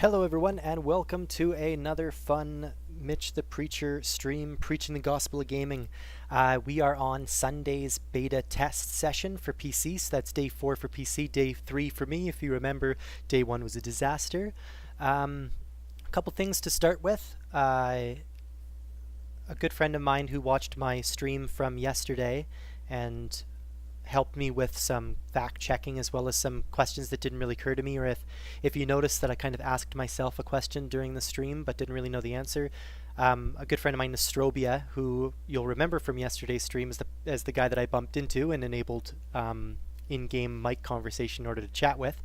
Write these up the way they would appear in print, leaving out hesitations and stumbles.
Hello everyone and welcome to another fun Mitch the Preacher stream preaching the gospel of gaming. We are on Sunday's beta test session for PC, so that's day 4 for PC, day 3 for me. If you remember, day 1 was a disaster. A couple things to start with. A good friend of mine who watched my stream from yesterday and helped me with some fact checking as well as some questions that didn't really occur to me, or if you notice that I kind of asked myself a question during the stream but didn't really know the answer. A good friend of mine, Nostrobia, who you'll remember from yesterday's stream as the guy that I bumped into and enabled in-game mic conversation in order to chat with.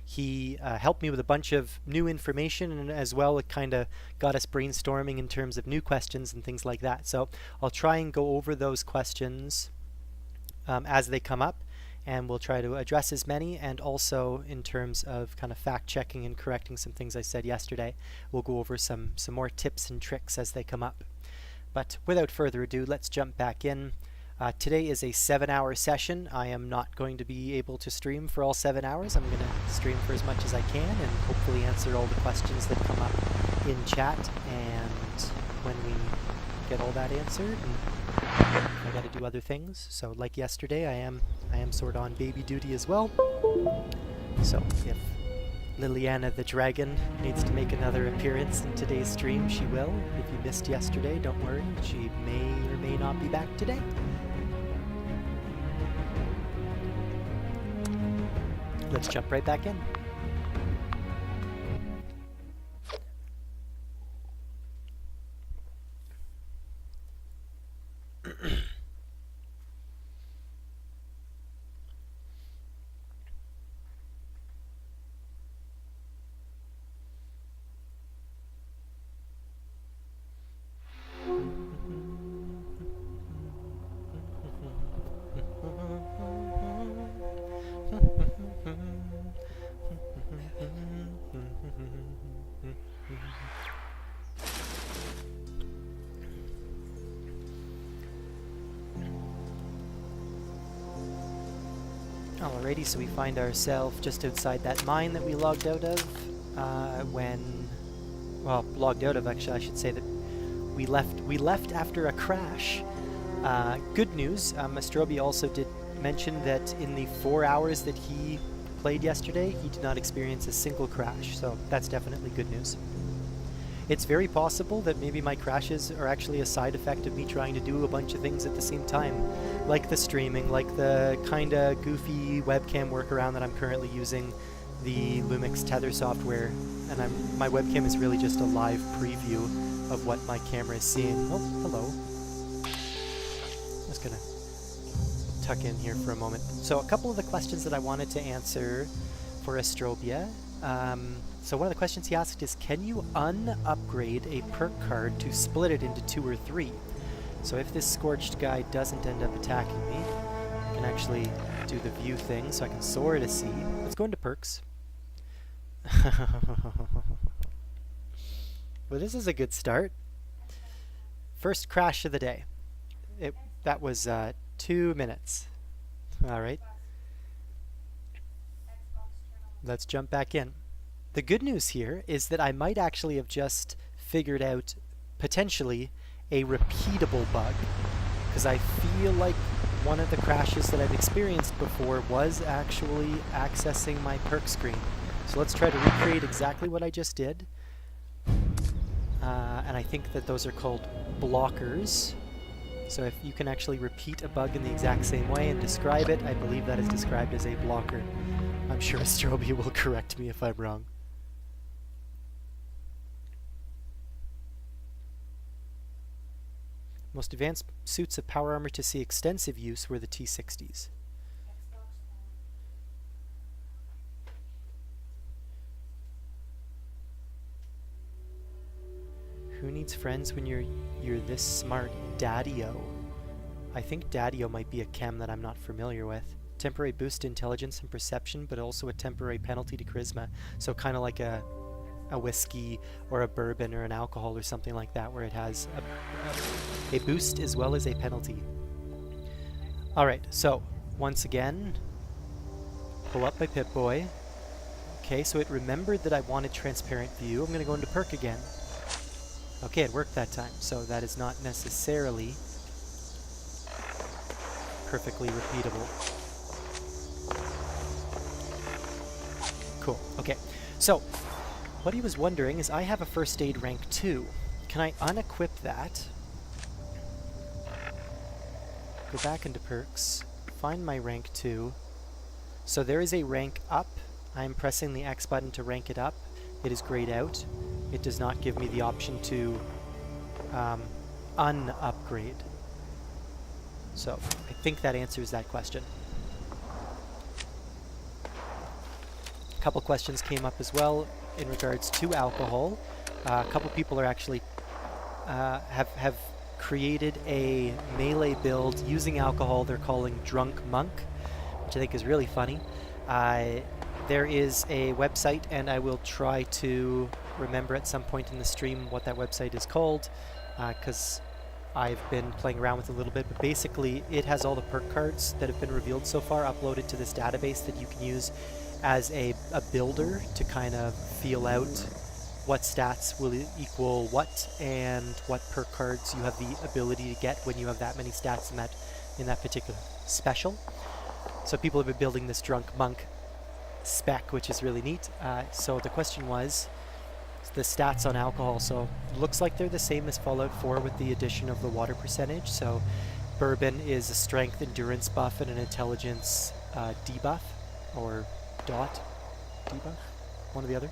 He helped me with a bunch of new information, and as well it kind of got us brainstorming in terms of new questions and things like that. So I'll try and go over those questions as they come up, and we'll try to address as many, and also in terms of kind of fact checking and correcting some things I said yesterday, we'll go over some more tips and tricks as they come up. But without further ado, let's jump back in. Today is a 7-hour session. I am not going to be able to stream for all 7 hours. I'm going to stream for as much as I can and hopefully answer all the questions that come up in chat, and when we get all that answered, I got to do other things. So like yesterday, I am sort of on baby duty as well. So if Liliana the Dragon needs to make another appearance in today's stream, she will. If you missed yesterday, don't worry, she may or may not be back today. Let's jump right back in. Alrighty, so we find ourselves just outside that mine that we logged out of logged out of, actually I should say that we left after a crash. Good news, Mastrobi also did mention that in the 4 hours that he played yesterday, he did not experience a single crash, so that's definitely good news. It's very possible that maybe my crashes are actually a side effect of me trying to do a bunch of things at the same time, like the streaming, like the kind of goofy webcam workaround that I'm currently using, the Lumix tether software, and my webcam is really just a live preview of what my camera is seeing. Oh, hello. I'm just gonna tuck in here for a moment. So a couple of the questions that I wanted to answer for Astrobia. So one of the questions he asked is, can you upgrade a perk card to split it into 2 or 3? So if this scorched guy doesn't end up attacking me, I can actually do the view thing, so I can sort of see. Let's go into perks. Well, this is a good start. First crash of the day. That was 2 minutes. All right. Let's jump back in. The good news here is that I might actually have just figured out, potentially, a repeatable bug, because I feel like one of the crashes that I've experienced before was actually accessing my perk screen. So let's try to recreate exactly what I just did. And I think that those are called blockers. So if you can actually repeat a bug in the exact same way and describe it, I believe that is described as a blocker. I'm sure Astrobi will correct me if I'm wrong. Most advanced suits of power armor to see extensive use were the T60s. Who needs friends when you're this smart? Daddy-o. I think Daddy-o might be a chem that I'm not familiar with. Temporary boost to intelligence and perception, but also a temporary penalty to charisma. So kind of like a whiskey or a bourbon or an alcohol or something like that, where it has a boost as well as a penalty. Alright, so once again, pull up my Pip-Boy. Okay, so it remembered that I wanted transparent view. I'm going to go into perk again. Okay, it worked that time, so that is not necessarily perfectly repeatable. Cool, okay. So, what he was wondering is I have a first aid rank 2. Can I unequip that? Go back into perks, find my rank 2. So there is a rank up. I am pressing the X button to rank it up. It is grayed out. It does not give me the option to un-upgrade. So I think that answers that question. A couple questions came up as well in regards to alcohol. A couple people are actually have created a melee build using alcohol they're calling Drunk Monk, which I think is really funny. There is a website, and I will try to remember at some point in the stream what that website is called, because I've been playing around with it a little bit, but basically it has all the perk cards that have been revealed so far uploaded to this database that you can use as a builder to kind of feel out what stats will equal what and what perk cards you have the ability to get when you have that many stats in that particular special. So people have been building this Drunk Monk spec, which is really neat. So the question was the stats on alcohol. So looks like they're the same as Fallout 4 with the addition of the water percentage. So bourbon is a strength endurance buff and an intelligence debuff, or dot debuff, one or the other.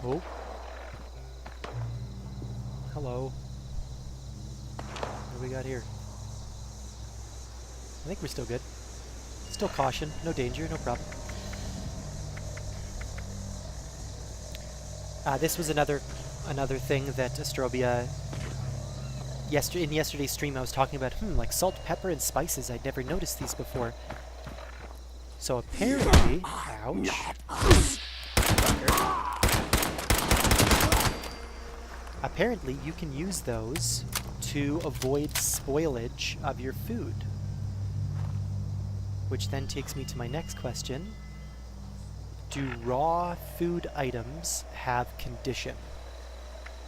Oh. Hello. What do we got here? I think we're still good. Still caution, no danger, no problem. This was another thing that Astrobia, in yesterday's stream I was talking about, like salt, pepper, and spices. I'd never noticed these before. So apparently, ouch. Apparently you can use those to avoid spoilage of your food. Which then takes me to my next question. Do raw food items have condition?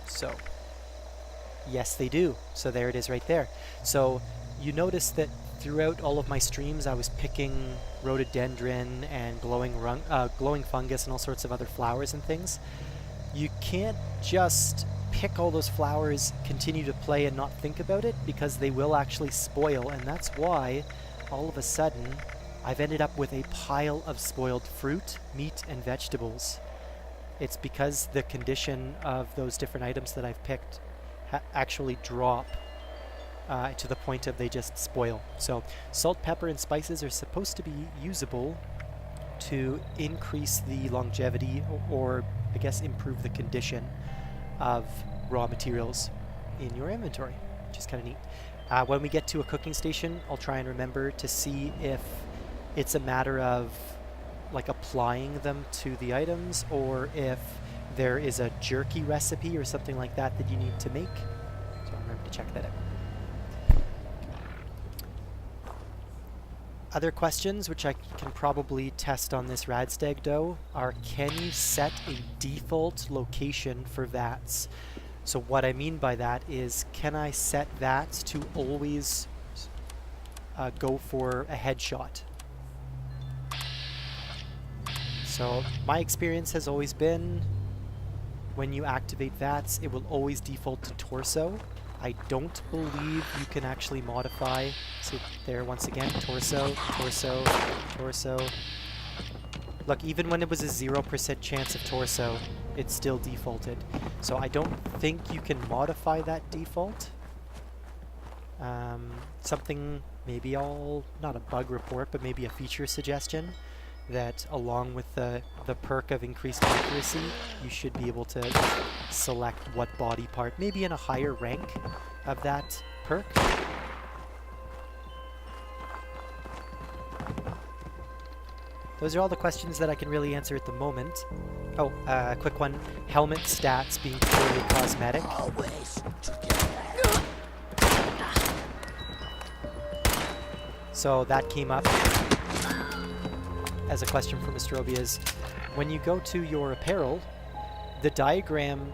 So, yes they do. So there it is right there. So you notice that throughout all of my streams I was picking rhododendron and glowing fungus and all sorts of other flowers and things. You can't just pick all those flowers, continue to play and not think about it, because they will actually spoil, and that's why all of a sudden I've ended up with a pile of spoiled fruit, meat, and vegetables. It's because the condition of those different items that I've picked actually drop to the point of they just spoil. So salt, pepper, and spices are supposed to be usable to increase the longevity, or I guess improve the condition of raw materials in your inventory, which is kind of neat. When we get to a cooking station, I'll try and remember to see if it's a matter of like applying them to the items, or if there is a jerky recipe or something like that that you need to make. So I'll remember to check that out. Other questions, which I can probably test on this Radstag dough, are can you set a default location for VATS? So what I mean by that is, can I set VATS to always go for a headshot? So my experience has always been, when you activate VATS, it will always default to torso. I don't believe you can actually modify. See there once again, torso, torso, torso. Look, even when it was a 0% chance of torso, it still defaulted. So I don't think you can modify that default. Something, maybe not a bug report, but maybe a feature suggestion, that along with the perk of increased accuracy, you should be able to select what body part, maybe in a higher rank of that perk. Those are all the questions that I can really answer at the moment. Oh, a quick one. Helmet stats being purely cosmetic. So that came up. as a question from Astrobia is, when you go to your apparel, the diagram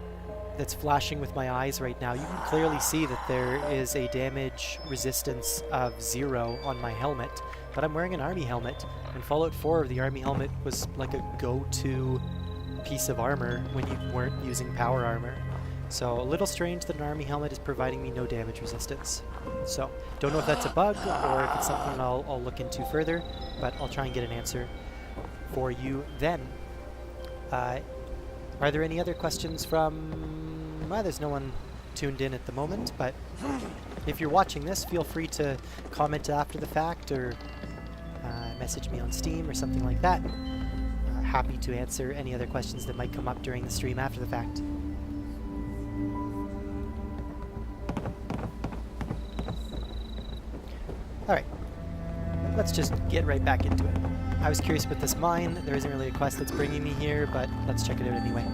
that's flashing with my eyes right now, you can clearly see that there is a damage resistance of 0 on my helmet, but I'm wearing an army helmet. In Fallout 4, the army helmet was like a go-to piece of armor when you weren't using power armor. So a little strange that an army helmet is providing me no damage resistance. So don't know if that's a bug or if it's something I'll look into further, but I'll try and get an answer for you then. Are there any other questions from... Well, there's no one tuned in at the moment, but if you're watching this, feel free to comment after the fact or message me on Steam or something like that. Happy to answer any other questions that might come up during the stream after the fact. Alright, let's just get right back into it. I was curious about this mine. There isn't really a quest that's bringing me here, but let's check it out anyway.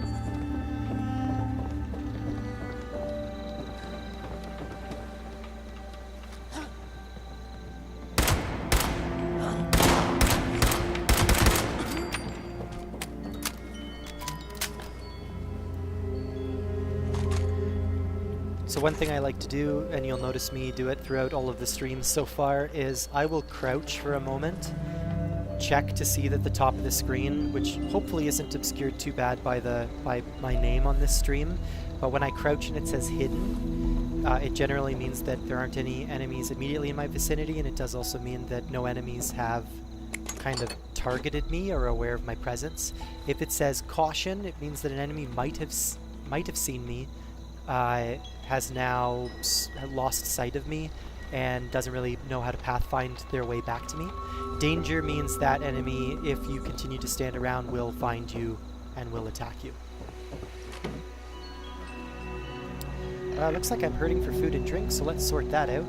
So one thing I like to do, and you'll notice me do it throughout all of the streams so far, is I will crouch for a moment, check to see that the top of the screen, which hopefully isn't obscured too bad by my name on this stream, but when I crouch and it says hidden, it generally means that there aren't any enemies immediately in my vicinity, and it does also mean that no enemies have kind of targeted me or are aware of my presence. If it says caution, it means that an enemy might have seen me, has now lost sight of me and doesn't really know how to pathfind their way back to me. Danger means that enemy, if you continue to stand around, will find you and will attack you. Looks like I'm hurting for food and drink, so let's sort that out.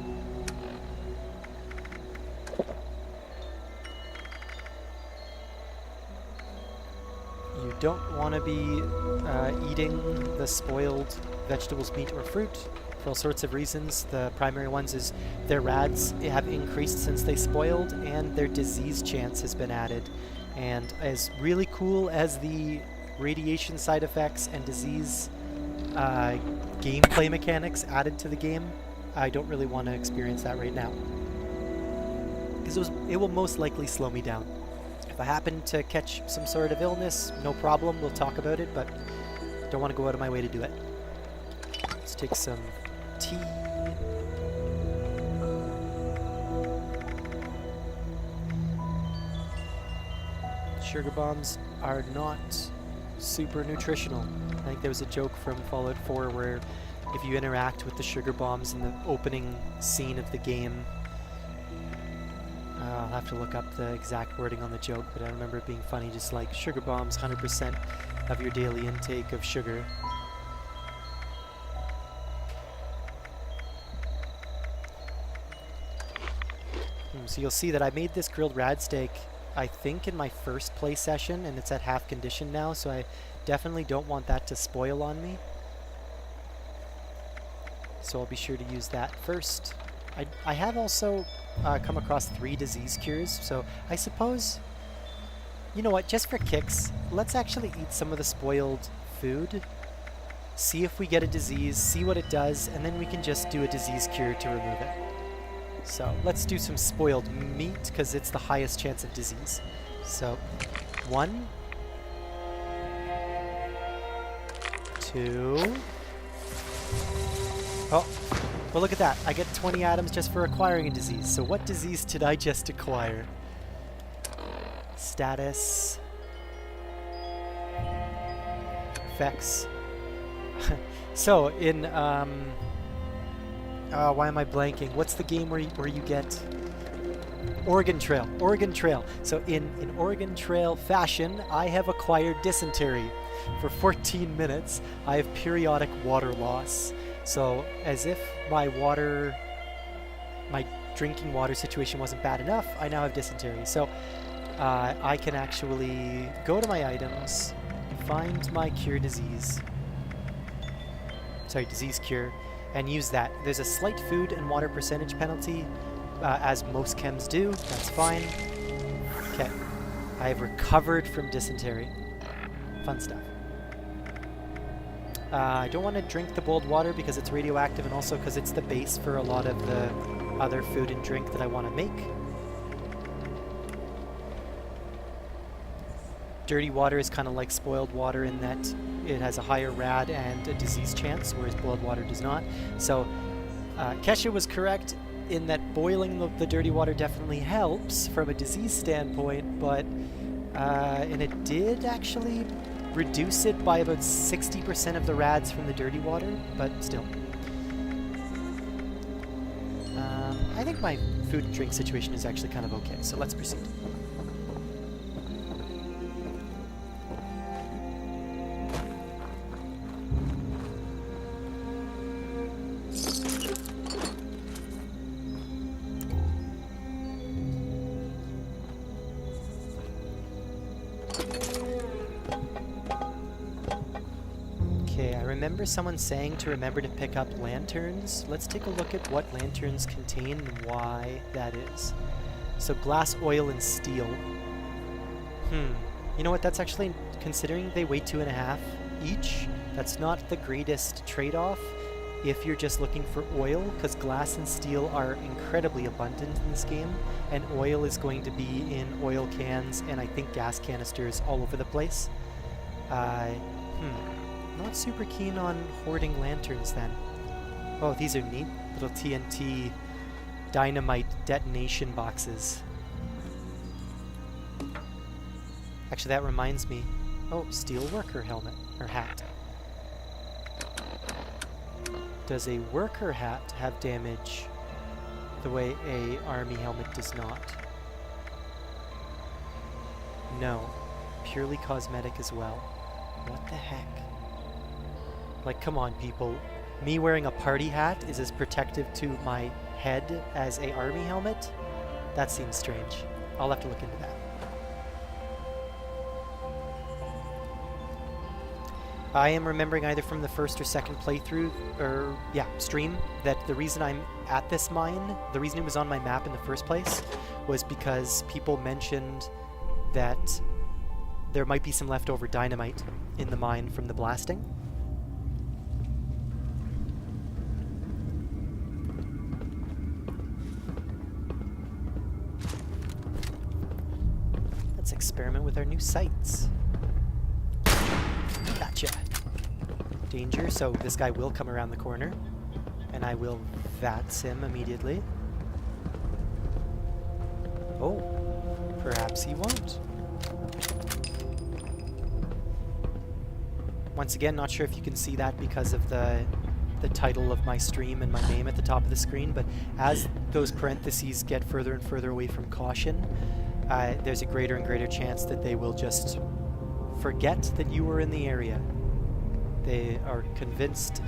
You don't want to be eating the spoiled vegetables, meat, or fruit for all sorts of reasons. The primary ones is their rads have increased since they spoiled, and their disease chance has been added. And as really cool as the radiation side effects and disease gameplay mechanics added to the game, I don't really want to experience that right now, because it will most likely slow me down. If I happen to catch some sort of illness, no problem, we'll talk about it, but don't want to go out of my way to do it. Let's take some tea. Sugar bombs are not super nutritional. I think there was a joke from Fallout 4 where if you interact with the sugar bombs in the opening scene of the game, I'll have to look up the exact wording on the joke, but I remember it being funny, just like sugar bombs, 100% of your daily intake of sugar. So you'll see that I made this grilled rad steak, I think, in my first play session, and it's at half condition now, so I definitely don't want that to spoil on me. So I'll be sure to use that first. I have also come across 3 disease cures, so I suppose, you know what, just for kicks, let's actually eat some of the spoiled food, see if we get a disease, see what it does, and then we can just do a disease cure to remove it. So let's do some spoiled meat, because it's the highest chance of disease. So 1, 2, oh, well look at that, I get 20 atoms just for acquiring a disease. So what disease did I just acquire? Status, effects. So in why am I blanking? What's the game where you get Oregon Trail? Oregon Trail. So in Oregon Trail fashion, I have acquired dysentery. For 14 minutes, I have periodic water loss. So as if my drinking water situation wasn't bad enough, I now have dysentery. So I can actually go to my items, find my cure disease. Sorry, disease cure. And use that. There's a slight food and water percentage penalty, as most chems do. That's fine. Okay. I have recovered from dysentery. Fun stuff. I don't want to drink the boiled water because it's radioactive and also because it's the base for a lot of the other food and drink that I want to make. Dirty water is kind of like spoiled water in that it has a higher rad and a disease chance, whereas boiled water does not. So Kesha was correct in that boiling the dirty water definitely helps from a disease standpoint, but and it did actually reduce it by about 60% of the rads from the dirty water, but still. I think my food and drink situation is actually kind of okay, so let's proceed. I remember someone saying to remember to pick up lanterns. Let's take a look at what lanterns contain and why that is. So glass, oil, and steel. You know what, that's actually, considering they weigh 2.5 each, that's not the greatest trade-off if you're just looking for oil, because glass and steel are incredibly abundant in this game, and oil is going to be in oil cans and I think gas canisters all over the place. Not super keen on hoarding lanterns then. Oh, these are neat. Little TNT dynamite detonation boxes. Actually, that reminds me. Oh, steel worker helmet, or hat. Does a worker hat have damage the way a army helmet does not? No. Purely cosmetic as well. What the heck? Like, come on, people. Me wearing a party hat is as protective to my head as a army helmet? That seems strange. I'll have to look into that. I am remembering either from the first or second playthrough, or stream, that the reason I'm at this mine, the reason it was on my map in the first place, was because people mentioned that there might be some leftover dynamite in the mine from the blasting. Let's experiment with our new sights. Gotcha. Danger, so this guy will come around the corner, and I will VATS him immediately. Oh, perhaps he won't. Once again, not sure if you can see that because of the title of my stream and my name at the top of the screen, but as those parentheses get further and further away from caution, there's a greater and greater chance that they will just forget that you were in the area. They are convinced.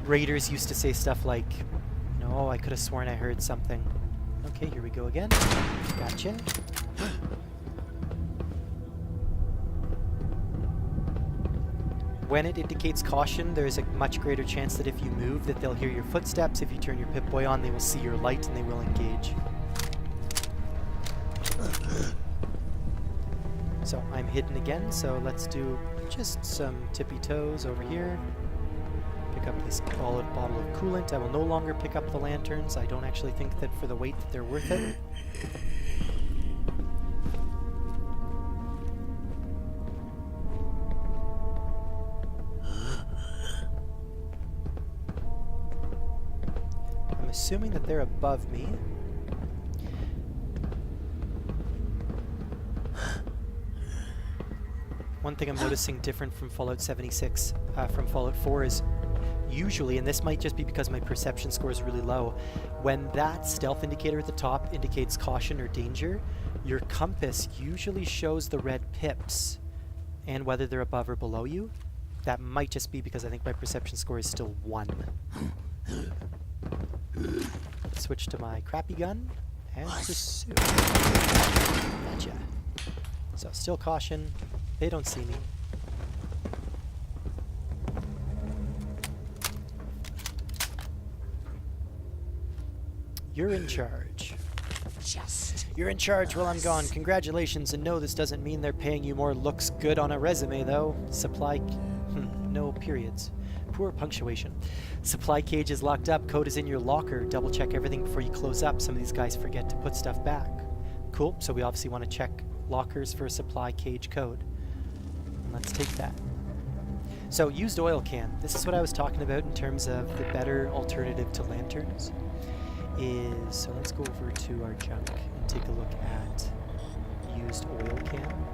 Raiders used to say stuff like, "No, I could have sworn I heard something." Okay, here we go again. Gotcha. When it indicates caution, there's a much greater chance that if you move, that they'll hear your footsteps. If you turn your Pip-Boy on, they will see your light and they will engage. So I'm hidden again, so let's do just some tippy toes over here. Pick up this bottle of coolant. I will no longer pick up the lanterns. I don't actually think that for the weight that they're worth it. I'm assuming that they're above me. One thing I'm noticing different from Fallout 76 from Fallout 4 is usually, and this might just be because my perception score is really low, when that stealth indicator at the top indicates caution or danger, your compass usually shows the red pips and whether they're above or below you. That might just be because I think my perception score is still 1. Switch to my crappy gun and pursue. Gotcha. So still caution. They don't see me. You're in charge. You're in charge while I'm gone. Congratulations, and no, this doesn't mean they're paying you more. Looks good on a resume, though. No periods. Poor punctuation. Supply cage is locked up. Code is in your locker. Double check everything before you close up. Some of these guys forget to put stuff back. Cool, so we obviously want to check lockers for supply cage code. Let's take that. So, used oil can. This is what I was talking about in terms of the better alternative to lanterns. So let's go over to our junk and take a look at used oil can.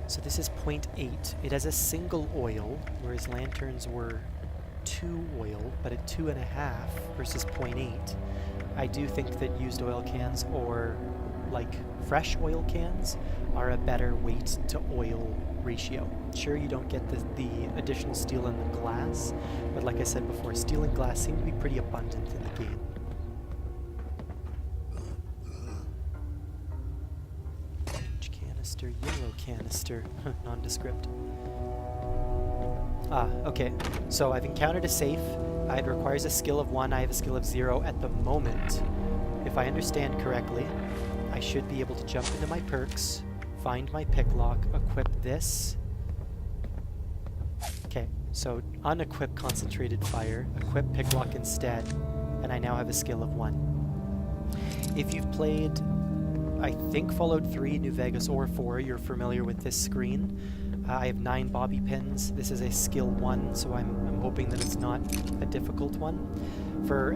So this is 0.8. It has a single oil, whereas lanterns were 2 oil, but at 2.5 versus 0.8. I do think that used oil cans, or like fresh oil cans, are a better weight to oil ratio. Sure, you don't get the additional steel in the glass, but like I said before, steel and glass seem to be pretty abundant in the game. Orange canister, yellow canister, nondescript. Okay, so I've encountered a safe. It requires a skill of 1, I have a skill of 0 at the moment. If I understand correctly, I should be able to jump into my perks, find my pick lock, equip this. Okay, so unequip concentrated fire, equip pick lock instead, and I now have a skill of 1. If you've played, I think, Fallout 3, New Vegas, or 4, you're familiar with this screen. I have 9 bobby pins. This is a skill 1, so I'm hoping that it's not a difficult one. For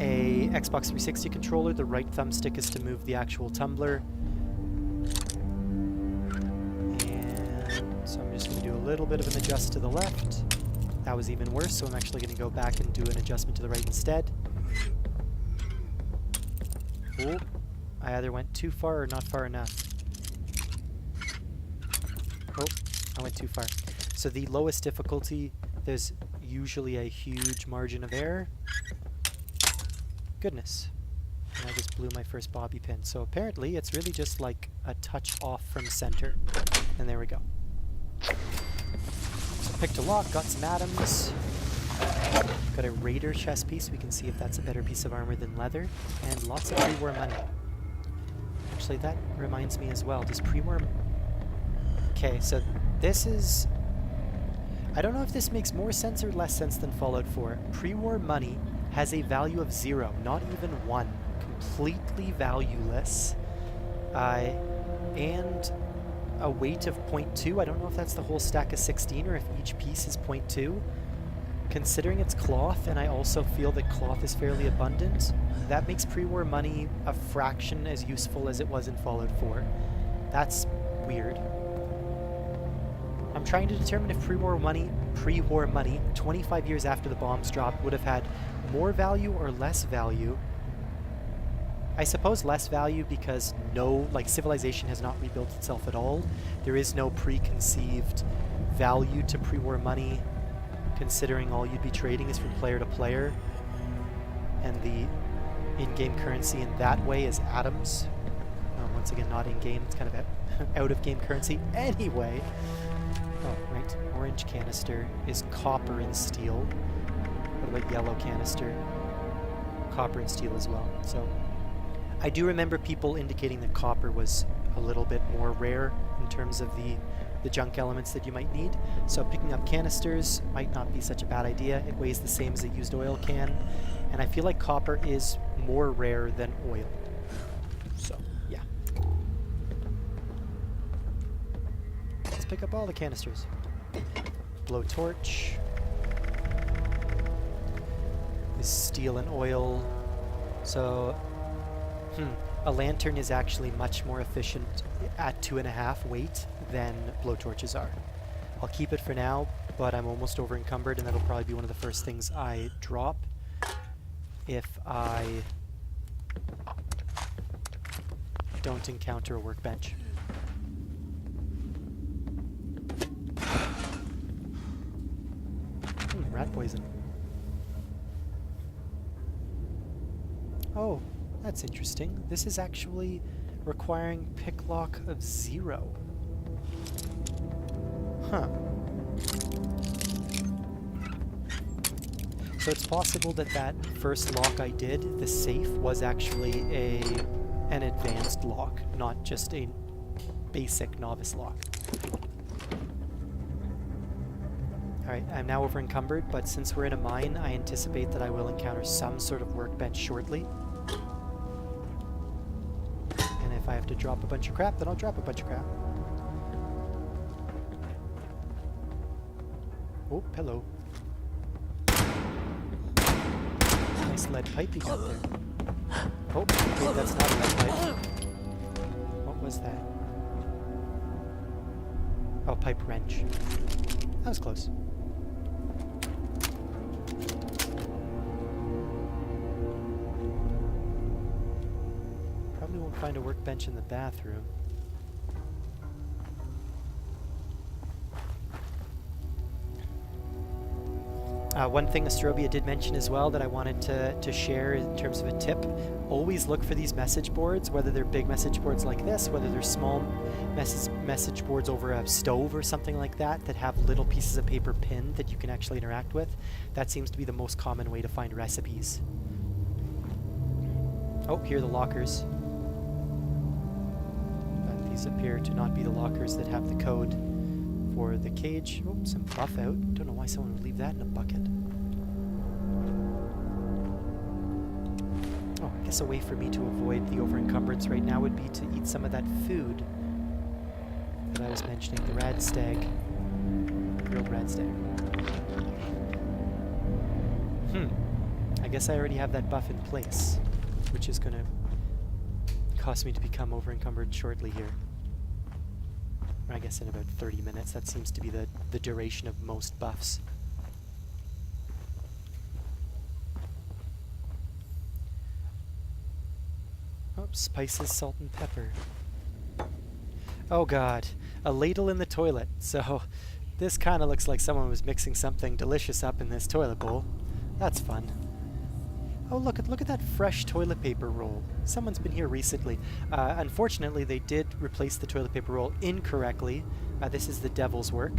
a Xbox 360 controller, the right thumbstick is to move the actual tumbler. So I'm just going to do a little bit of an adjust to the left. That was even worse, so I'm actually going to go back and do an adjustment to the right instead. Oh, I either went too far or not far enough. Oh, I went too far. So the lowest difficulty, there's usually a huge margin of error. Goodness. And I just blew my first bobby pin. So apparently it's really just like a touch off from center. And there we go. So picked a lock, got some atoms, got a raider chest piece. We can see if that's a better piece of armor than leather, and lots of pre-war money. Actually, that reminds me as well. Does pre-war... Okay, so this is... I don't know if this makes more sense or less sense than Fallout 4. Pre-war money has a value of 0, not even 1. Completely valueless. And a weight of 0.2. I don't know if that's the whole stack of 16 or if each piece is 0.2. Considering it's cloth, and I also feel that cloth is fairly abundant, that makes pre-war money a fraction as useful as it was in Fallout 4. That's weird. I'm trying to determine if pre-war money, 25 years after the bombs dropped, would have had more value or less value. I suppose less value because civilization has not rebuilt itself at all. There is no preconceived value to pre-war money, considering all you'd be trading is from player to player, and the in-game currency in that way is atoms. Once again, not in-game, it's kind of out-of-game currency. Anyway, oh, right, orange canister is copper and steel. What about yellow canister? Copper and steel as well. So I do remember people indicating that copper was a little bit more rare in terms of the junk elements that you might need. So picking up canisters might not be such a bad idea. It weighs the same as a used oil can, and I feel like copper is more rare than oil. So, yeah. Let's pick up all the canisters. Blowtorch. Is steel and oil. So... a lantern is actually much more efficient at 2.5 weight than blowtorches are. I'll keep it for now, but I'm almost over encumbered, and that'll probably be one of the first things I drop if I don't encounter a workbench. Rat poison. Oh. That's interesting. This is actually requiring pick lock of 0. Huh. So it's possible that that first lock I did, the safe, was actually an advanced lock, not just a basic novice lock. Alright, I'm now over encumbered, but since we're in a mine, I anticipate that I will encounter some sort of workbench shortly. And if I have to drop a bunch of crap, then I'll drop a bunch of crap. Oh, hello. Nice lead pipe you got there. Oh, wait, that's not a lead pipe. What was that? Oh, pipe wrench. That was close. Probably won't find a workbench in the bathroom. One thing Astrobia did mention as well that I wanted to share in terms of a tip: always look for these message boards, whether they're big message boards like this, whether they're small message boards over a stove or something like that, that have little pieces of paper pinned that you can actually interact with. That seems to be the most common way to find recipes. Oh, here are the lockers. But these appear to not be the lockers that have the code for the cage. Oh, some buff out. Don't know why someone would leave that in a bucket. Oh, I guess a way for me to avoid the over-encumbrance right now would be to eat some of that food that I was mentioning, the rad stag. Grilled rad stag. I guess I already have that buff in place, which is going to cause me to become over-encumbered shortly here. I guess in about 30 minutes. That seems to be the duration of most buffs. Oh, spices, salt, and pepper. Oh god, a ladle in the toilet. So this kind of looks like someone was mixing something delicious up in this toilet bowl. That's fun. Oh, look at that fresh toilet paper roll. Someone's been here recently. Unfortunately, they did replace the toilet paper roll incorrectly. This is the devil's work.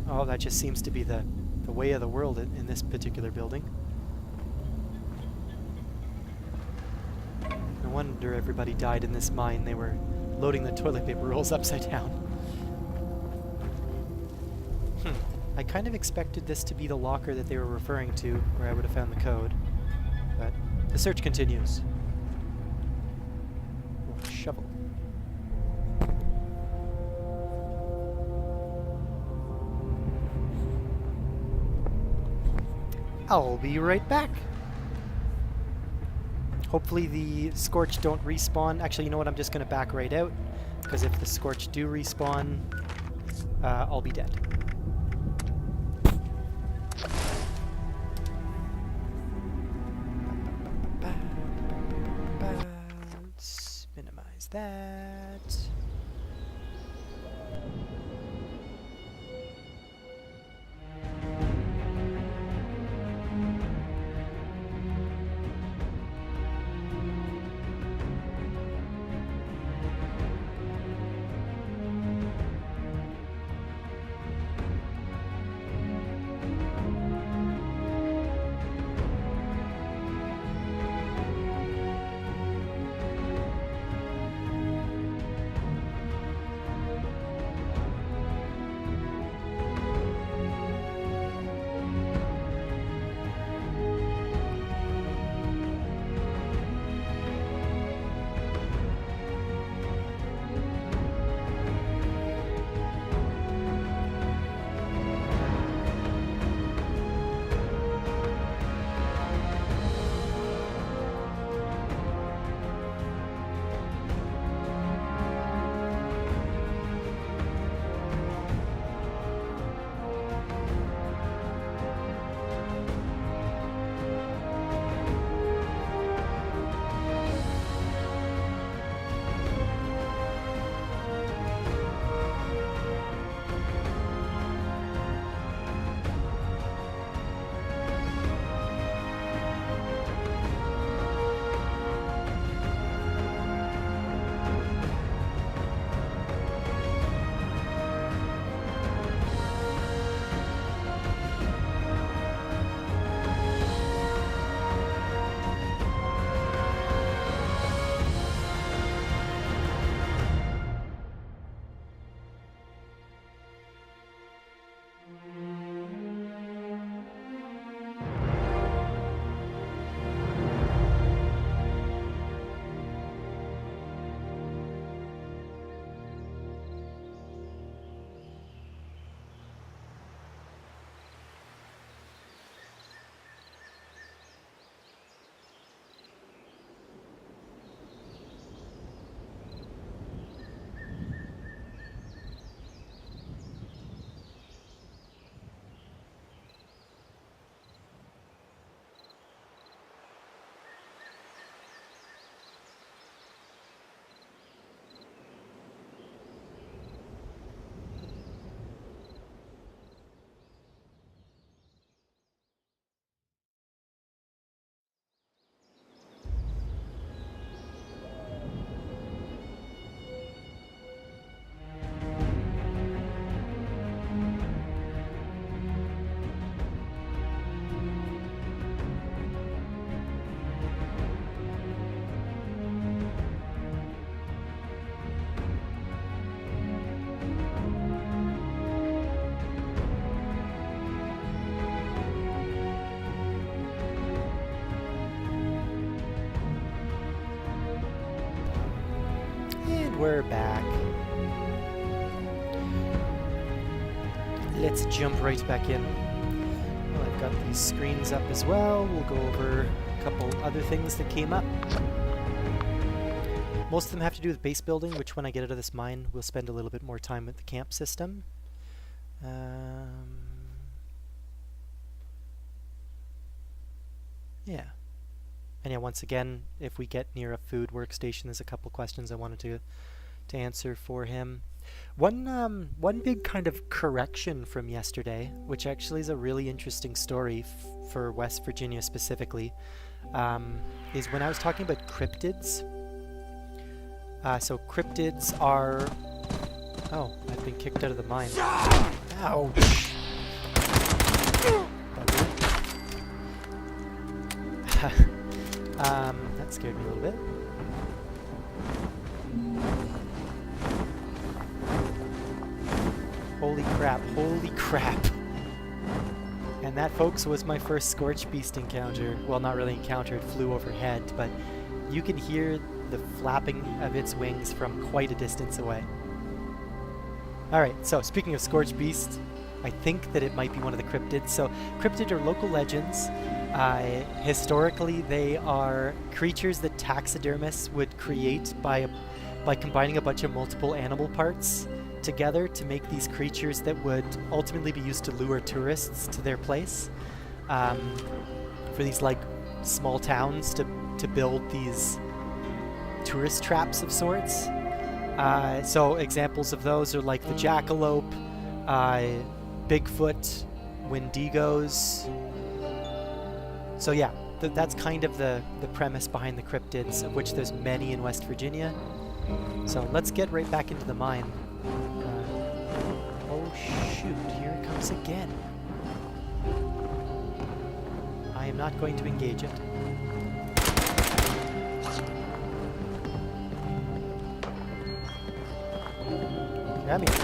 Oh, that just seems to be the way of the world in this particular building. No wonder everybody died in this mine. They were loading the toilet paper rolls upside down. I kind of expected this to be the locker that they were referring to, where I would have found the code. But the search continues. Oh, shovel. I'll be right back. Hopefully the Scorch don't respawn. Actually, you know what? I'm just going to back right out, because if the Scorch do respawn, I'll be dead. Let's minimize that. we're back. Let's jump right back in. Well, I've got these screens up as well. We'll go over a couple other things that came up. Most of them have to do with base building, which when I get out of this mine, we'll spend a little bit more time with the camp system. Yeah. And yeah, once again, if we get near a food workstation, there's a couple questions I wanted to answer for him. One big kind of correction from yesterday, which actually is a really interesting story for West Virginia specifically, is when I was talking about cryptids. So cryptids are... Oh, I've been kicked out of the mine. Ouch! That scared me a little bit. Holy crap, holy crap. And that, folks, was my first Scorch Beast encounter. Well, not really encounter, it flew overhead, but you can hear the flapping of its wings from quite a distance away. Alright, so speaking of Scorch Beast, I think that it might be one of the cryptids. So cryptids are local legends. Historically, they are creatures that taxidermists would create by combining a bunch of multiple animal parts together to make these creatures that would ultimately be used to lure tourists to their place. For these like small towns to build these tourist traps of sorts. So examples of those are like the jackalope, Bigfoot, Wendigos. So yeah, that's kind of the premise behind the cryptids, of which there's many in West Virginia. So let's get right back into the mine. Oh shoot, here it comes again. I am not going to engage it. Come here.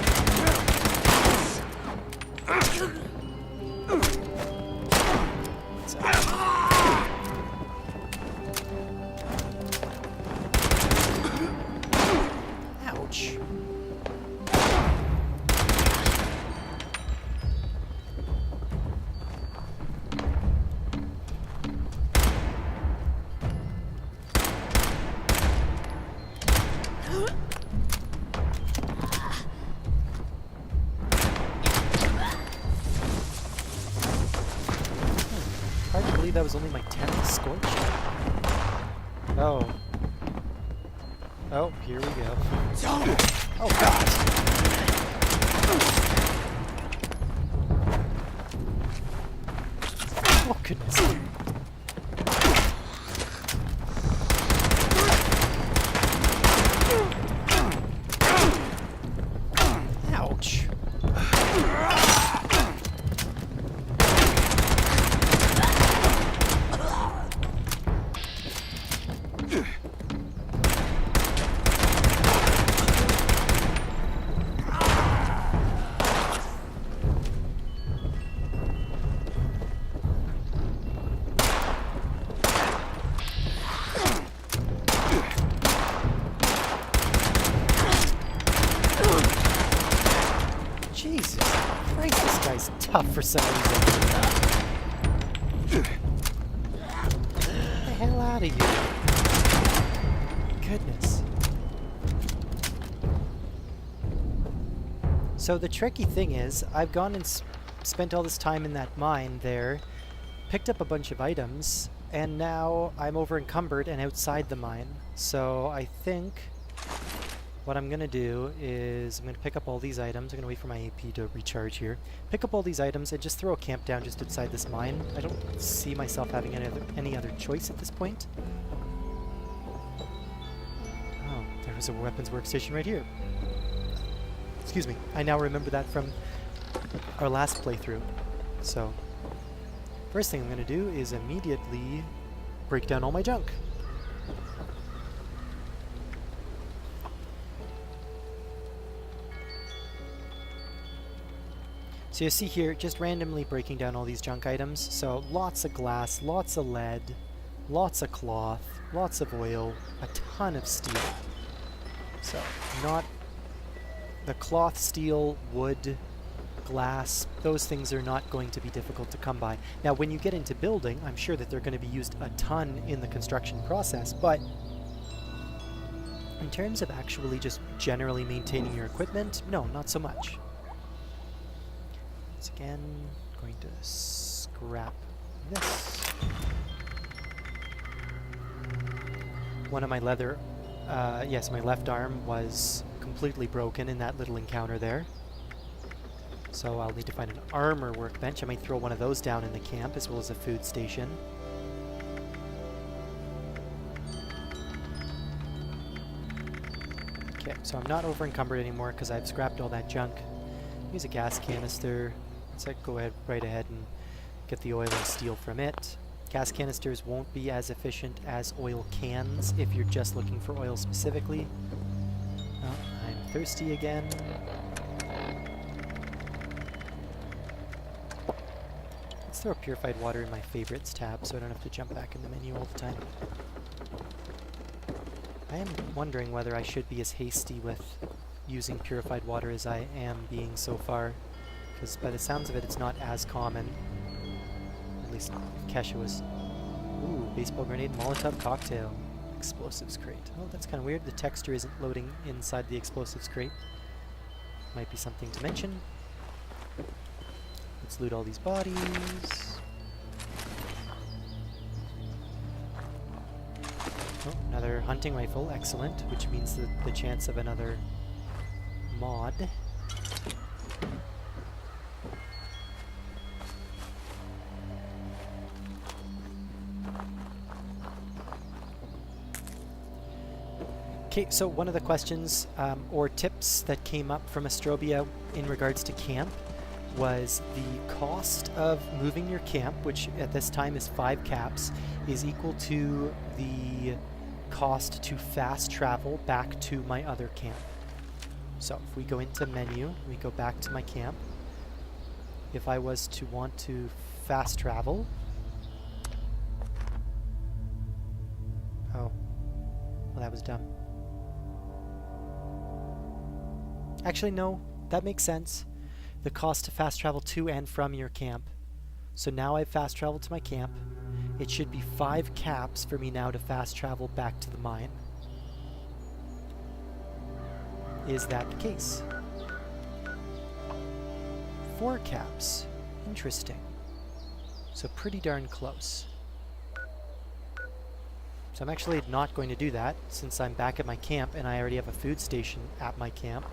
Ouch. Hard to believe that was only my 10th scorch. Oh. Oh, here we go. Oh god! Oh goodness. Ouch. Jesus Christ, this guy's tough for some reason. Get the hell out of here. Goodness. So the tricky thing is, I've gone and spent all this time in that mine there, picked up a bunch of items, and now I'm over encumbered and outside the mine. So I think what I'm going to do is I'm going to pick up all these items. I'm going to wait for my AP to recharge here. Pick up all these items and just throw a camp down just outside this mine. I don't see myself having any other choice at this point. Oh, there was a weapons workstation right here. Excuse me. I now remember that from our last playthrough. So, first thing I'm going to do is immediately break down all my junk. So you see here, just randomly breaking down all these junk items. So lots of glass, lots of lead, lots of cloth, lots of oil, a ton of steel. So, not the cloth, steel, wood, glass, those things are not going to be difficult to come by. Now, when you get into building, I'm sure that they're going to be used a ton in the construction process, but in terms of actually just generally maintaining your equipment, no, not so much. Once again, going to scrap this. One of my leather, yes, my left arm was completely broken in that little encounter there. So I'll need to find an armor workbench. I might throw one of those down in the camp, as well as a food station. Okay, so I'm not over encumbered anymore because I've scrapped all that junk. Use a gas canister. Let's go ahead right ahead and get the oil and steel from it. Gas canisters won't be as efficient as oil cans if you're just looking for oil specifically. Oh, I'm thirsty again. Let's throw purified water in my favorites tab so I don't have to jump back in the menu all the time. I am wondering whether I should be as hasty with using purified water as I am being so far, because by the sounds of it, it's not as common. At least Kesha was... Ooh, baseball grenade, Molotov cocktail. Explosives crate. Oh, that's kind of weird. The texture isn't loading inside the explosives crate. Might be something to mention. Let's loot all these bodies. Oh, another hunting rifle. Excellent. Which means that the chance of another mod. Okay, so one of the questions or tips that came up from Astrobia in regards to camp was the cost of moving your camp, which at this time is 5 caps, is equal to the cost to fast travel back to my other camp. So if we go into menu, we go back to my camp. If I was to want to fast travel... Oh. Well, that was dumb. Actually, no. That makes sense. The cost to fast travel to and from your camp. So now I've fast traveled to my camp. It should be 5 caps for me now to fast travel back to the mine. Is that the case? 4 caps. Interesting. So pretty darn close. So I'm actually not going to do that since I'm back at my camp and I already have a food station at my camp.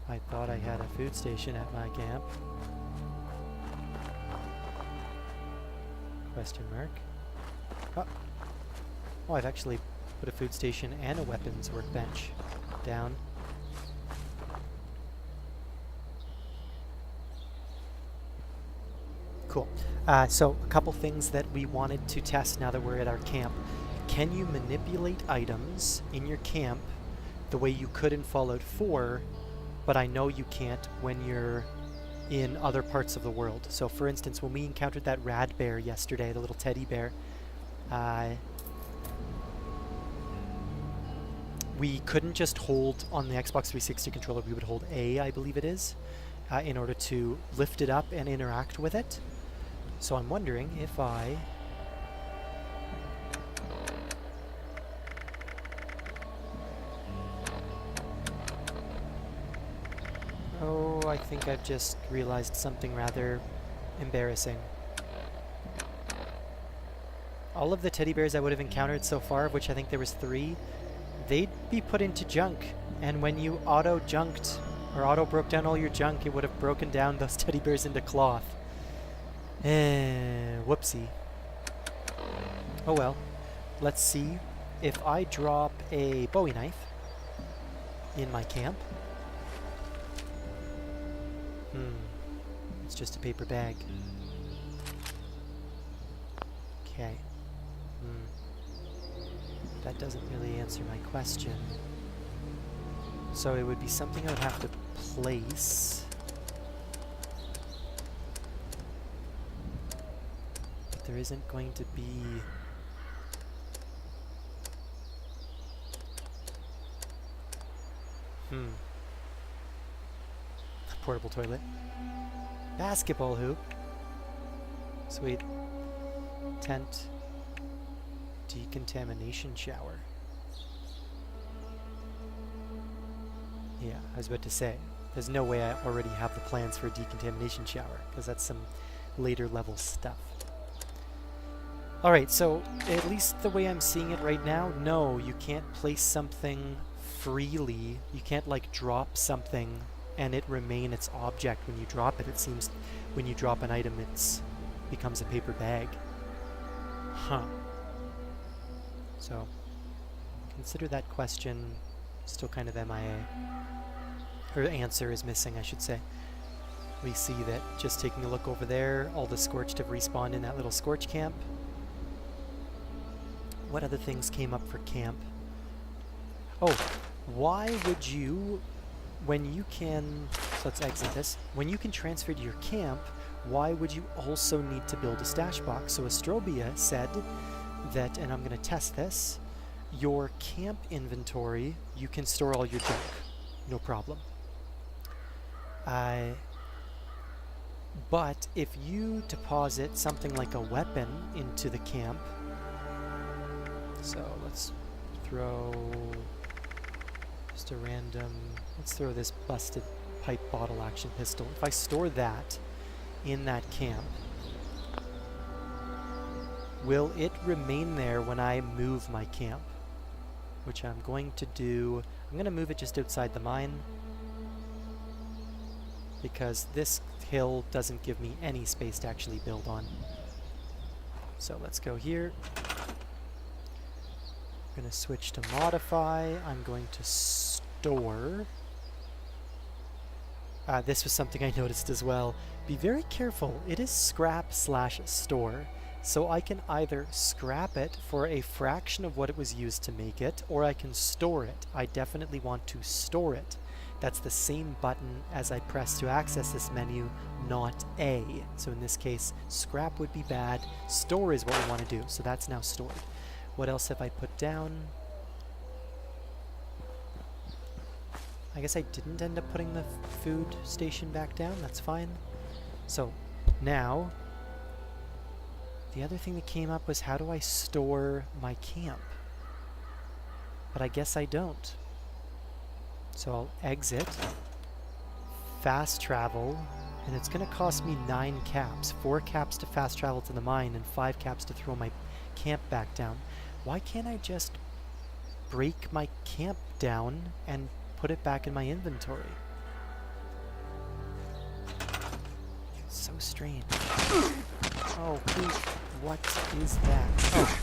I thought I had a food station at my camp. Question mark. Oh. Oh, I've actually put a food station and a weapons workbench down. Cool. So a couple things that we wanted to test now that we're at our camp. Can you manipulate items in your camp the way you could in Fallout 4, but I know you can't when you're in other parts of the world? So for instance, when we encountered that rad bear yesterday, the little teddy bear, we couldn't just hold on the Xbox 360 controller, we would hold A, I believe it is, in order to lift it up and interact with it. So I'm wondering if I... Oh, I think I've just realized something rather embarrassing. All of the teddy bears I would have encountered so far, of which I think there was 3, they'd be put into junk. And when you auto-junked, or auto-broke down all your junk, it would have broken down those teddy bears into cloth. Whoopsie. Oh well. Let's see if I drop a Bowie knife in my camp. It's just a paper bag. Okay. That doesn't really answer my question. So it would be something I would have to place. But there isn't going to be portable toilet. Basketball hoop. Sweet. Tent. Decontamination shower. Yeah, I was about to say, there's no way I already have the plans for a decontamination shower, because that's some later level stuff. Alright, so at least the way I'm seeing it right now, no, you can't place something freely. You can't like drop something and it remain its object when you drop it. It seems when you drop an item it becomes a paper bag. Huh. So, consider that question still kind of MIA. Or answer is missing, I should say. We see that just taking a look over there, all the Scorched have respawned in that little Scorch camp. What other things came up for camp? Oh, why would you, when you can, so let's exit this, when you can transfer to your camp, why would you also need to build a stash box? So Astrobia said that, and I'm going to test this, your camp inventory, you can store all your junk, no problem. But if you deposit something like a weapon into the camp, so let's throw just a random, let's throw this busted pipe bottle action pistol. If I store that in that camp, will it remain there when I move my camp? Which I'm going to do, I'm going to move it just outside the mine, because this hill doesn't give me any space to actually build on. So let's go here. I'm going to switch to modify. I'm going to store. This was something I noticed as well. Be very careful. It is scrap/store. So I can either scrap it for a fraction of what it was used to make it, or I can store it. I definitely want to store it. That's the same button as I press to access this menu, not A. So in this case, scrap would be bad. Store is what we want to do. So that's now stored. What else have I put down? I guess I didn't end up putting the food station back down. That's fine. So now, the other thing that came up was how do I store my camp? But I guess I don't. So I'll exit, fast travel, and it's going to cost me 9 caps. 4 caps to fast travel to the mine and 5 caps to throw my camp back down. Why can't I just break my camp down and put it back in my inventory? It's so strange. Oh, please. What is that? Oh.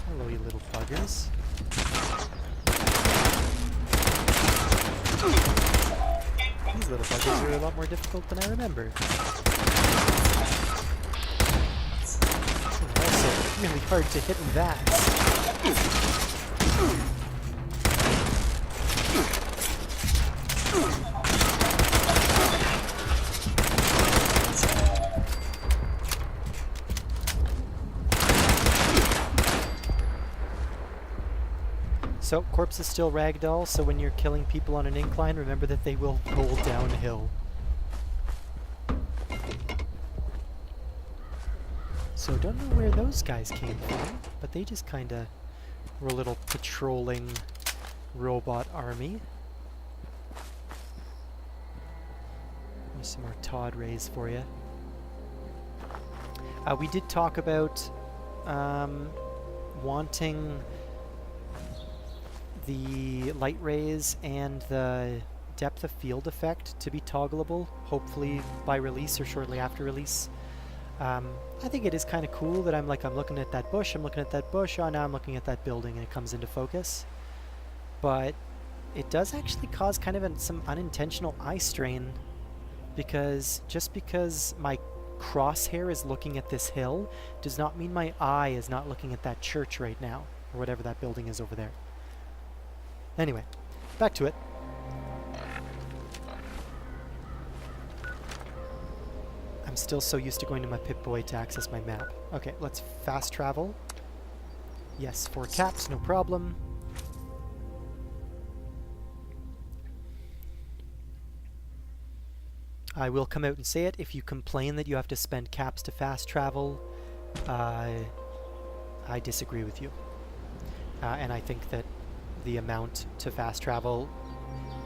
Hello, you little buggers. These little buggers are a lot more difficult than I remember. Also, really hard to hit in that. So, corpse is still ragdoll, so when you're killing people on an incline, remember that they will roll downhill. So, don't know where those guys came from, but they just kinda were a little patrolling robot army. There's some more Todd rays for you. We did talk about wanting the light rays and the depth of field effect to be toggleable, hopefully by release or shortly after release. I think it is kind of cool that I'm looking at that bush, oh now I'm looking at that building and it comes into focus. But it does actually cause kind of some unintentional eye strain, because just because my crosshair is looking at this hill does not mean my eye is not looking at that church right now, or whatever that building is over there. Anyway, back to it. I'm still so used to going to my Pip-Boy to access my map. Okay, let's fast travel. Yes, 4 caps, no problem. I will come out and say it. If you complain that you have to spend caps to fast travel, I disagree with you. And I think that the amount to fast travel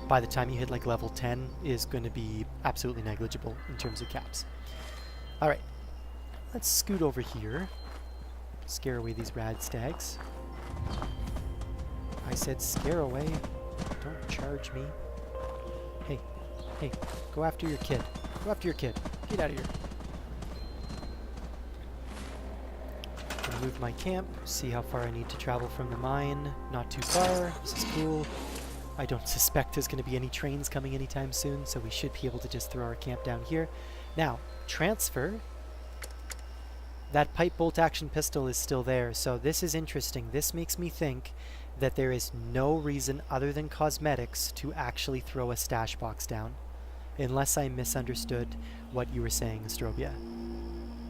by the time you hit like level 10 is going to be absolutely negligible in terms of caps. Alright, let's scoot over here. Scare away these rad stags. I said scare away. Don't charge me. Hey, hey, go after your kid. Go after your kid. Get out of here. I'm gonna move my camp, see how far I need to travel from the mine. Not too far. This is cool. I don't suspect there's going to be any trains coming anytime soon, so we should be able to just throw our camp down here. Now, transfer. That pipe bolt action pistol is still there, so this is interesting. This makes me think that there is no reason other than cosmetics to actually throw a stash box down. Unless I misunderstood what you were saying, Astrobia.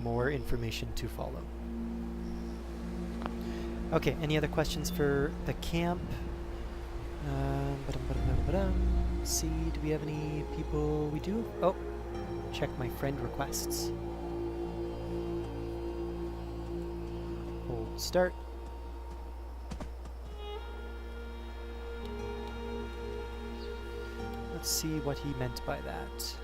More information to follow. Okay, any other questions for the camp? See, do we have any people? We do? Oh, check my friend requests. Hold start. Let's see what he meant by that.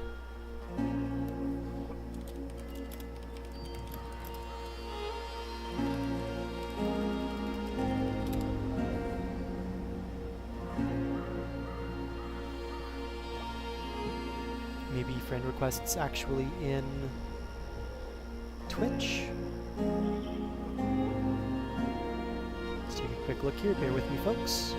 Maybe friend requests actually in Twitch. Let's take a quick look here. Bear with me, folks.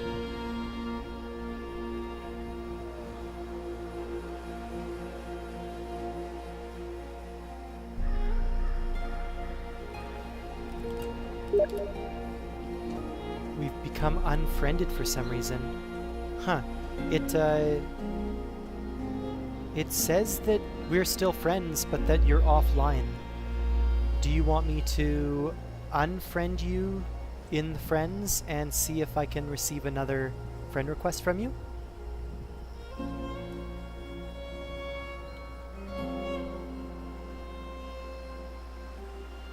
We've become unfriended for some reason. Huh. It says that we're still friends, but that you're offline. Do you want me to unfriend you in the friends and see if I can receive another friend request from you?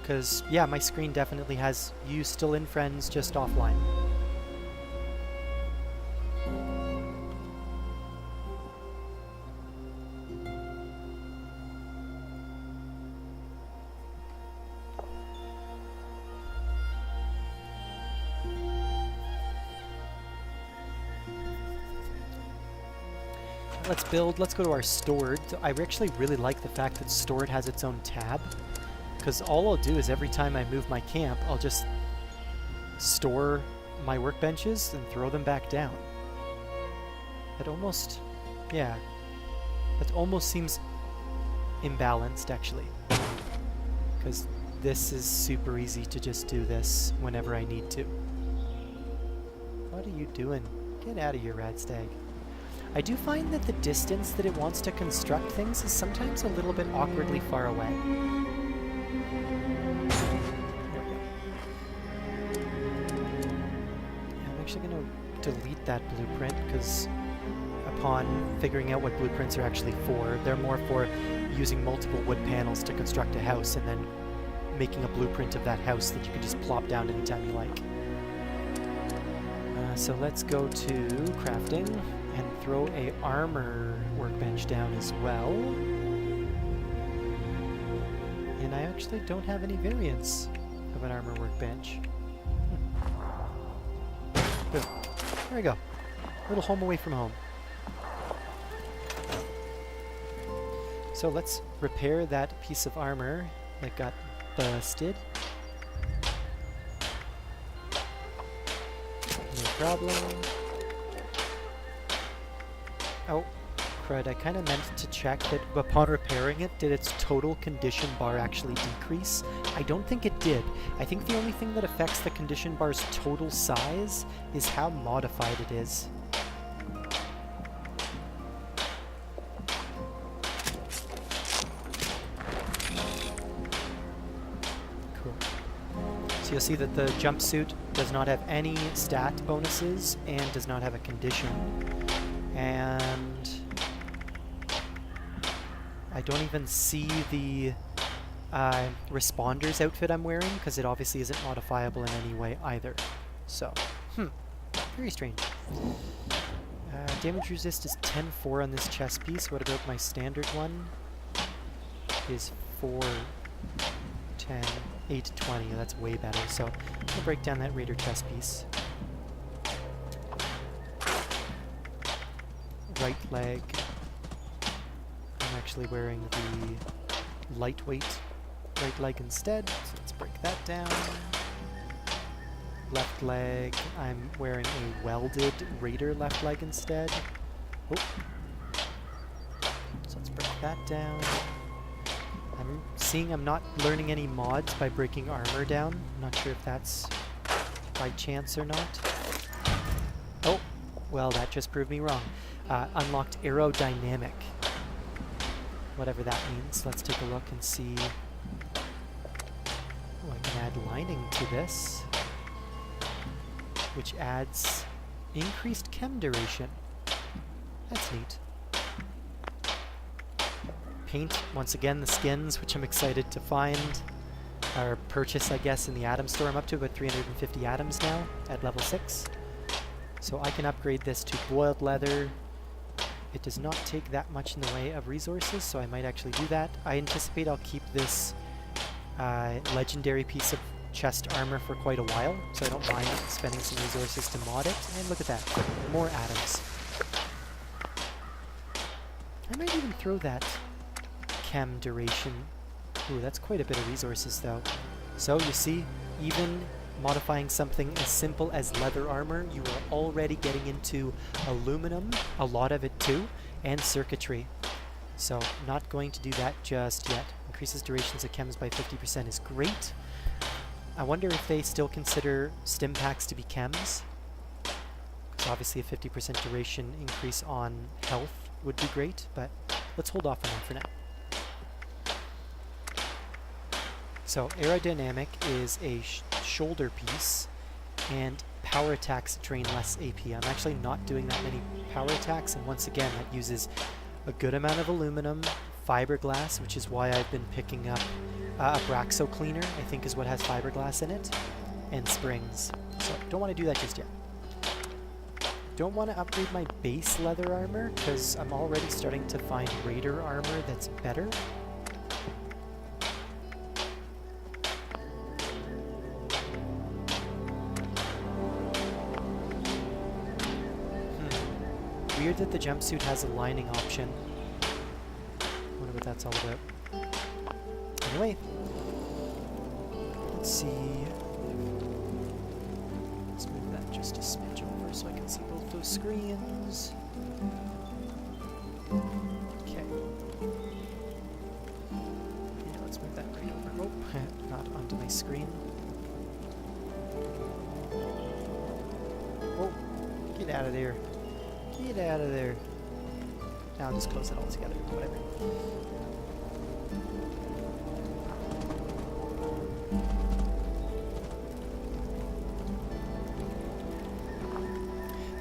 Because, yeah, my screen definitely has you still in friends, just offline. Let's build, let's go to our stored. I actually really like the fact that stored has its own tab, because all I'll do is every time I move my camp, I'll just store my workbenches and throw them back down. That almost, yeah, that almost seems imbalanced actually, because this is super easy to just do this whenever I need to. What are you doing? Get out of here, Radstag. I do find that the distance that it wants to construct things is sometimes a little bit awkwardly far away. There we go. Yeah, I'm actually going to delete that blueprint because upon figuring out what blueprints are actually for, they're more for using multiple wood panels to construct a house and then making a blueprint of that house that you can just plop down anytime you like. So let's go to crafting and throw a armor workbench down as well. And I actually don't have any variants of an armor workbench. Boom. There we go. A little home away from home. So let's repair that piece of armor that got busted. No problem. Oh, crud, I kind of meant to check that upon repairing it, did its total condition bar actually decrease? I don't think it did. I think the only thing that affects the condition bar's total size is how modified it is. Cool. So you'll see that the jumpsuit does not have any stat bonuses and does not have a condition. And I don't even see the Responder's outfit I'm wearing, because it obviously isn't modifiable in any way either. So, very strange. Damage resist is 10-4 on this chest piece. What about my standard one? Is 4, 10, 8, 20. That's way better. So, I'm going to break down that Raider chest piece. Right leg. I'm actually wearing the lightweight right leg instead, so let's break that down. Left leg, I'm wearing a welded Raider left leg instead. Oh. So let's break that down. I'm seeing I'm not learning any mods by breaking armor down. I'm not sure if that's by chance or not. Oh, well that just proved me wrong. Unlocked aerodynamic. Whatever that means. Let's take a look and see. Oh, I can add lining to this, which adds increased chem duration. That's neat. Paint, once again, the skins, which I'm excited to find, or purchase, I guess, in the Atom store. I'm up to about 350 atoms now at level 6. So I can upgrade this to boiled leather. It does not take that much in the way of resources, so I might actually do that. I anticipate I'll keep this legendary piece of chest armor for quite a while, so I don't mind spending some resources to mod it. And look at that, more atoms. I might even throw that chem duration. Ooh, that's quite a bit of resources though. So you see, even modifying something as simple as leather armor, you are already getting into aluminum, a lot of it too, and circuitry. So not going to do that just yet. Increases durations of chems by 50% is great. I wonder if they still consider stim packs to be chems. Because obviously a 50% duration increase on health would be great, but let's hold off on that for now. So aerodynamic is a shoulder piece, and power attacks drain less AP. I'm actually not doing that many power attacks, and once again that uses a good amount of aluminum, fiberglass, which is why I've been picking up a Braxo cleaner, I think is what has fiberglass in it, and springs. So don't want to do that just yet. Don't want to upgrade my base leather armor, because I'm already starting to find Raider armor that's better. Weird that the jumpsuit has a lining option. Wonder what that's all about. Anyway, let's see. Let's move that just a smidge over so I can see both those screens. Okay. Yeah, let's move that right over. Oh, not onto my screen. Oh, get out of there. Get out of there. Now I'll just close it all together. Whatever.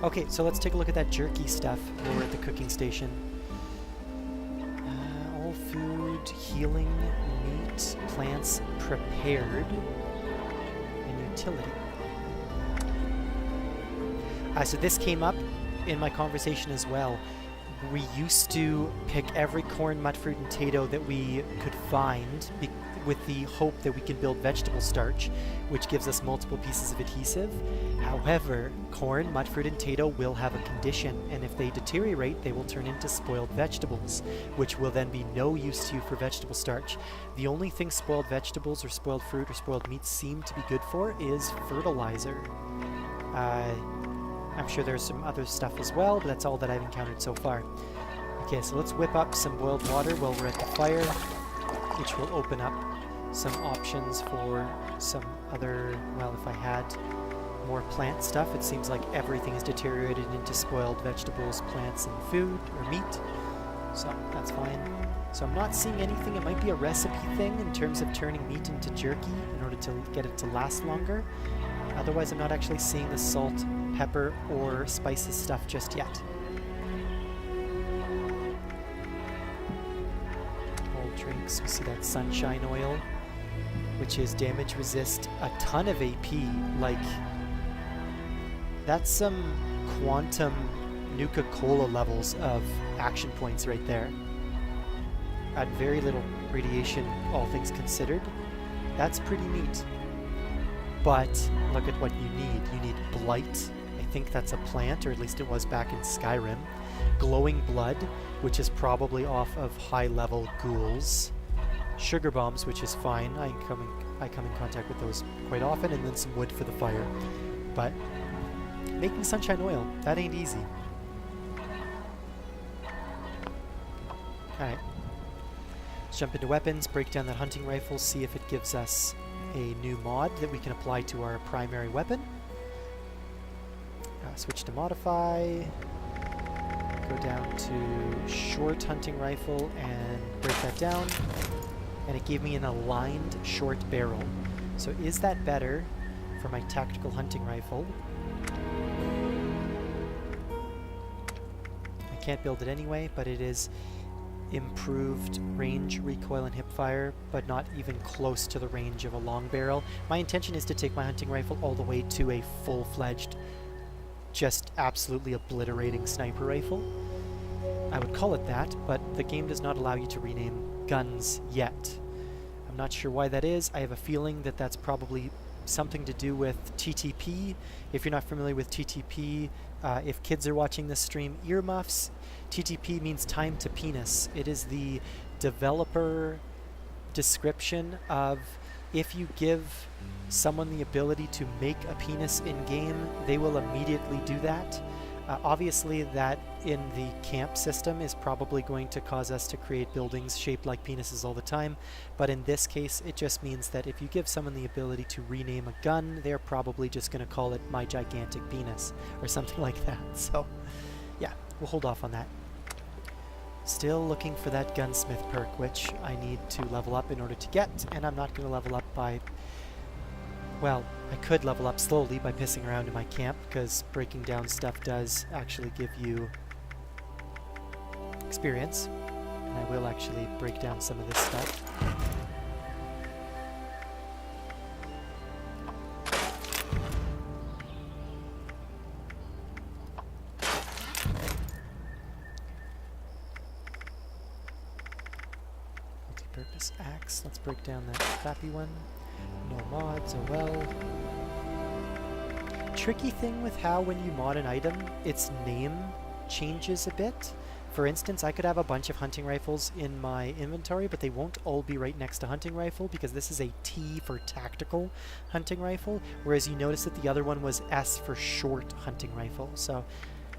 Okay, so let's take a look at that jerky stuff while we're at the cooking station. All food, healing, meat, plants, prepared, and utility. So this came up in my conversation as well. We used to pick every corn, mudfruit, and potato that we could find with the hope that we can build vegetable starch, which gives us multiple pieces of adhesive. However, corn, mudfruit, and potato will have a condition, and if they deteriorate, they will turn into spoiled vegetables, which will then be no use to you for vegetable starch. The only thing spoiled vegetables or spoiled fruit or spoiled meat seem to be good for is fertilizer. I'm sure there's some other stuff as well, but that's all that I've encountered so far. Okay, so let's whip up some boiled water while we're at the fire, which will open up some options for some other, well, if I had more plant stuff, it seems like everything is deteriorated into spoiled vegetables, plants, and food, or meat. So that's fine. So I'm not seeing anything. It might be a recipe thing in terms of turning meat into jerky in order to get it to last longer. Otherwise, I'm not actually seeing the salt, pepper, or spices stuff just yet. drinks. We see that sunshine oil, which is damage resist, a ton of AP. Like, that's some quantum Nuka-Cola levels of action points right there. At very little radiation, all things considered. That's pretty neat. But look at what you need. You need Blight. I think that's a plant, or at least it was back in Skyrim. Glowing Blood, which is probably off of high-level ghouls. Sugar Bombs, which is fine. I come in contact with those quite often, and then some wood for the fire. But making sunshine oil, that ain't easy. Alright. Let's jump into weapons, break down that hunting rifle, see if it gives us a new mod that we can apply to our primary weapon. Switch to modify. Go down to short hunting rifle and break that down. And it gave me an aligned short barrel. So is that better for my tactical hunting rifle? I can't build it anyway, but it is improved range, recoil, and hipfire, but not even close to the range of a long barrel. My intention is to take my hunting rifle all the way to a full-fledged, just absolutely obliterating sniper rifle. I would call it that, but the game does not allow you to rename guns yet. I'm not sure why that is. I have a feeling that that's probably something to do with TTP. If you're not familiar with TTP, if kids are watching this stream, earmuffs. TTP means time to penis. It is the developer description of if you give someone the ability to make a penis in-game, they will immediately do that. Obviously, that in the camp system is probably going to cause us to create buildings shaped like penises all the time, but in this case, it just means that if you give someone the ability to rename a gun, they're probably just going to call it my gigantic penis, or something like that. So, yeah, we'll hold off on that. Still looking for that gunsmith perk, which I need to level up in order to get, and I'm not going to level up by... Well, I could level up slowly by pissing around in my camp, because breaking down stuff does actually give you experience. And I will actually break down some of this stuff. Multi-purpose axe. Let's break down that crappy one. No mods, oh well. Tricky thing with how when you mod an item, its name changes a bit. For instance, I could have a bunch of hunting rifles in my inventory, but they won't all be right next to hunting rifle because this is a T for tactical hunting rifle, whereas you notice that the other one was S for short hunting rifle. So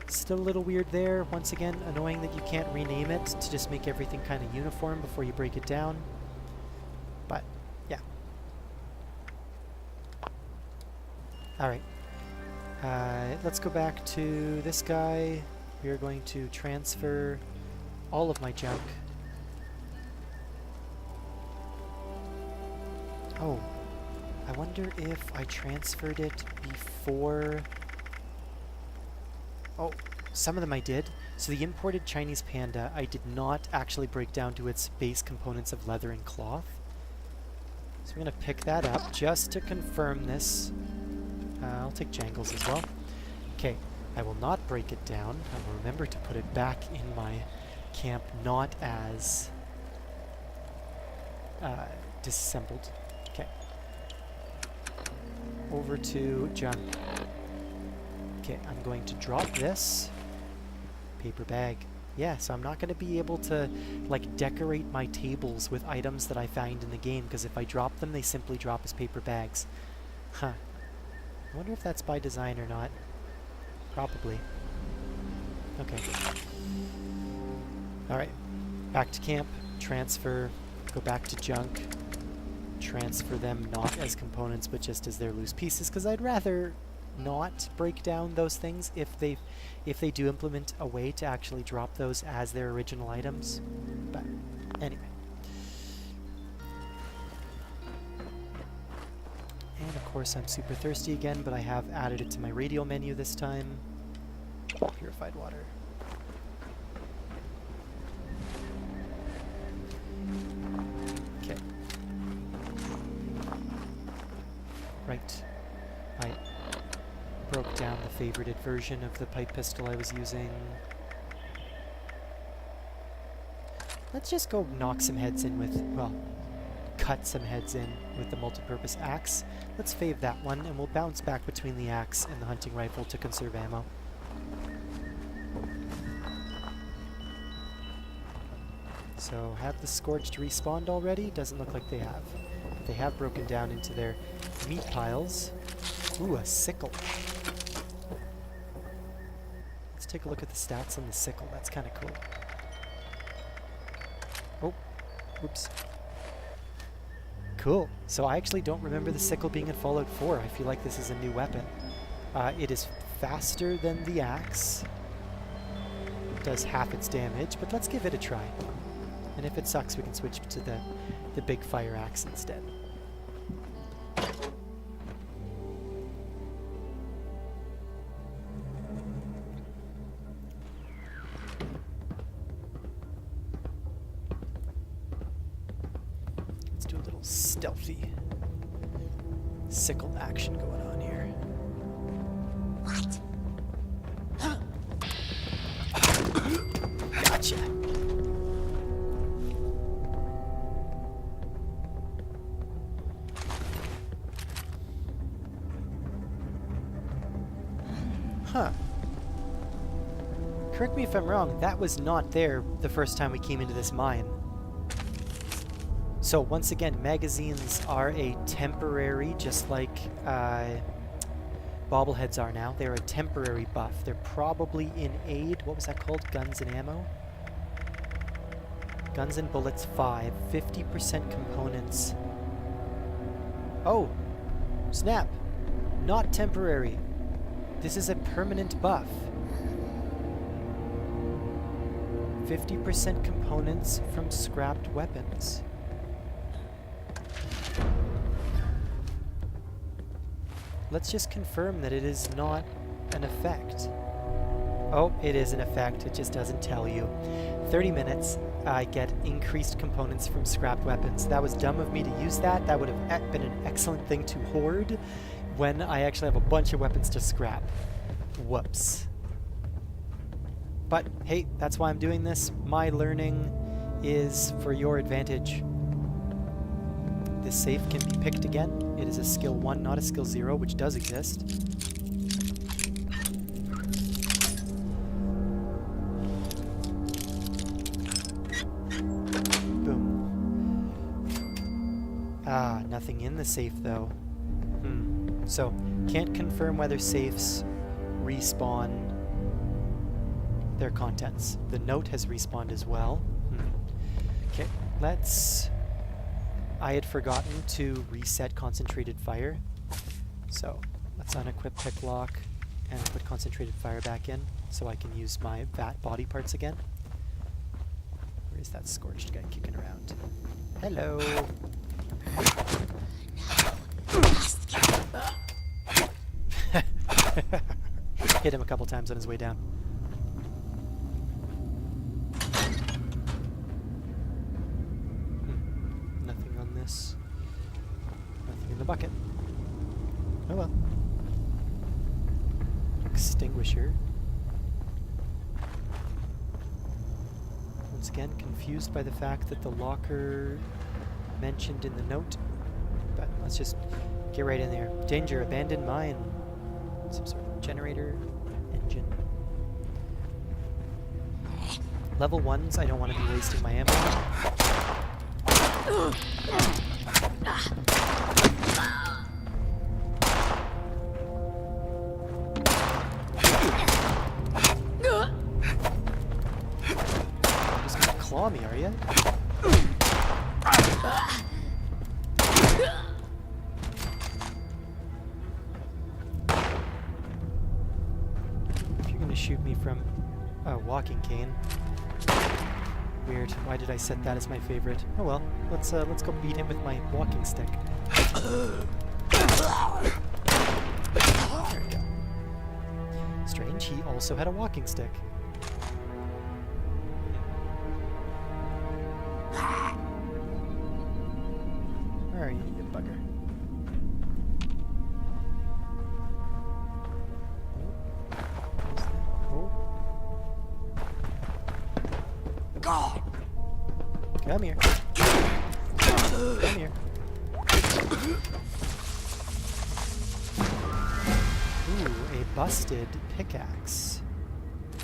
still a little weird there. Once again, annoying that you can't rename it to just make everything kind of uniform before you break it down. But yeah. Alright, let's go back to this guy. We are going to transfer all of my junk. Oh, I wonder if I transferred it before... Oh, some of them I did. So the imported Chinese panda, I did not actually break down to its base components of leather and cloth. So I'm going to pick that up just to confirm this. I'll take Jangles as well. Okay, I will not break it down. I will remember to put it back in my camp, not as disassembled. Okay. Over to junk. Okay, I'm going to drop this. Paper bag. Yeah, so I'm not going to be able to, like, decorate my tables with items that I find in the game, because if I drop them, they simply drop as paper bags. Huh. I wonder if that's by design or not. Probably. Okay. Alright. Back to camp. Transfer. Go back to junk. Transfer them not as components, but just as their loose pieces, because I'd rather not break down those things if they do implement a way to actually drop those as their original items. But anyway. And of course I'm super thirsty again, but I have added it to my radial menu this time. Purified water. right. I broke down the favorited version of the pipe pistol I was using. Let's just go knock some heads in with, well, cut some heads in with the multipurpose axe. Let's fave that one, and we'll bounce back between the axe and the hunting rifle to conserve ammo. So, have the Scorched respawned already? Doesn't look like they have. They have broken down into their meat piles. Ooh, a sickle. Let's take a look at the stats on the sickle. That's kind of cool. Oh, oops. Cool. So I actually don't remember the sickle being in Fallout 4. I feel like this is a new weapon. It is faster than the axe. It does half its damage, but let's give it a try. And if it sucks, we can switch to the big fire axe instead. Let's do a little stealthy sickle action going on here. What? Gotcha. Huh. Correct me if I'm wrong, that was not there the first time we came into this mine. So once again, magazines are a temporary, just like bobbleheads are now. They're a temporary buff. They're probably in aid. What was that called? Guns and ammo? Guns and bullets 5. 50% components. Oh! Snap! Not temporary. This is a permanent buff. 50% components from scrapped weapons. Let's just confirm that it is not an effect. Oh, it is an effect. It just doesn't tell you. 30 minutes, I get increased components from scrapped weapons. That was dumb of me to use that. That would have been an excellent thing to hoard when I actually have a bunch of weapons to scrap. Whoops. But hey, that's why I'm doing this. My learning is for your advantage. This safe can be picked again. It is a skill 1, not a skill 0, which does exist. Boom. Ah, nothing in the safe though. So, can't confirm whether safes respawn their contents. The note has respawned as well. Okay, let's... I had forgotten to reset concentrated fire, so let's unequip pick lock and put concentrated fire back in so I can use my vat body parts again. Where is that Scorched guy kicking around? Hello! Hit him a couple times on his way down. Nothing on this. Nothing in the bucket. Oh well. Extinguisher. Once again, confused by the fact that the locker mentioned in the note. But let's just get right in there. Danger, abandoned mine. Some sort of generator, engine. Level 1s, I don't want to be wasting my ammo. You're just gonna claw me, are you? If you're gonna shoot me from a walking cane. Weird. Why did I set that as my favorite? Oh well. Let's go beat him with my walking stick. There we go. Strange, he also had a walking stick. Where are you, you bugger? Come here. Come here. Ooh, a busted pickaxe.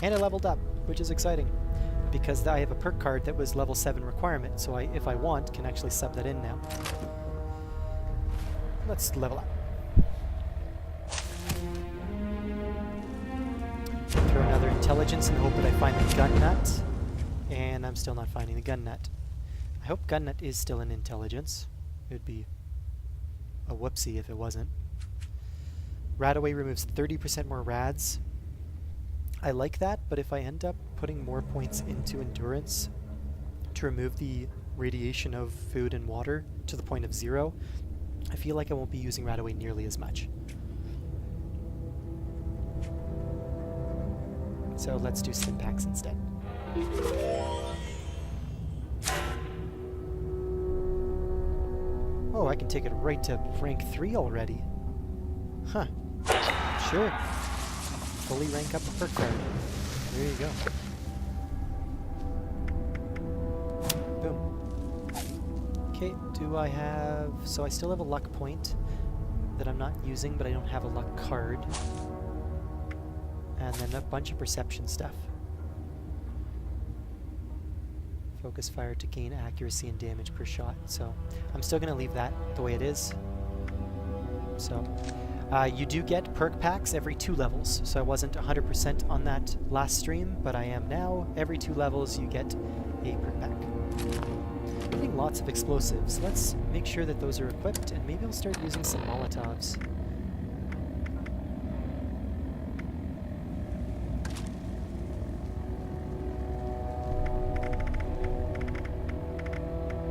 And I leveled up, which is exciting. Because I have a perk card that was level 7 requirement, so if I want, can actually sub that in now. Let's level up. Throw another intelligence and hope that I find the gun nut. And I'm still not finding the gun nut. I hope gun nut is still in intelligence. It would be a whoopsie if it wasn't. Radaway removes 30% more rads. I like that, but if I end up putting more points into endurance to remove the radiation of food and water to the point of 0, I feel like I won't be using Radaway nearly as much. So let's do Stimpaks instead. Oh, I can take it right to rank 3 already. Huh. Sure. Fully rank up a perk card. There you go. Boom. Okay, do I have... So I still have a luck point that I'm not using, but I don't have a luck card. And then a bunch of perception stuff. Focus fire to gain accuracy and damage per shot. So I'm still going to leave that the way it is. So you do get perk packs every 2 levels. So I wasn't 100% on that last stream, but I am now. Every 2 levels you get a perk pack. Getting lots of explosives. Let's make sure that those are equipped, and maybe I'll start using some Molotovs.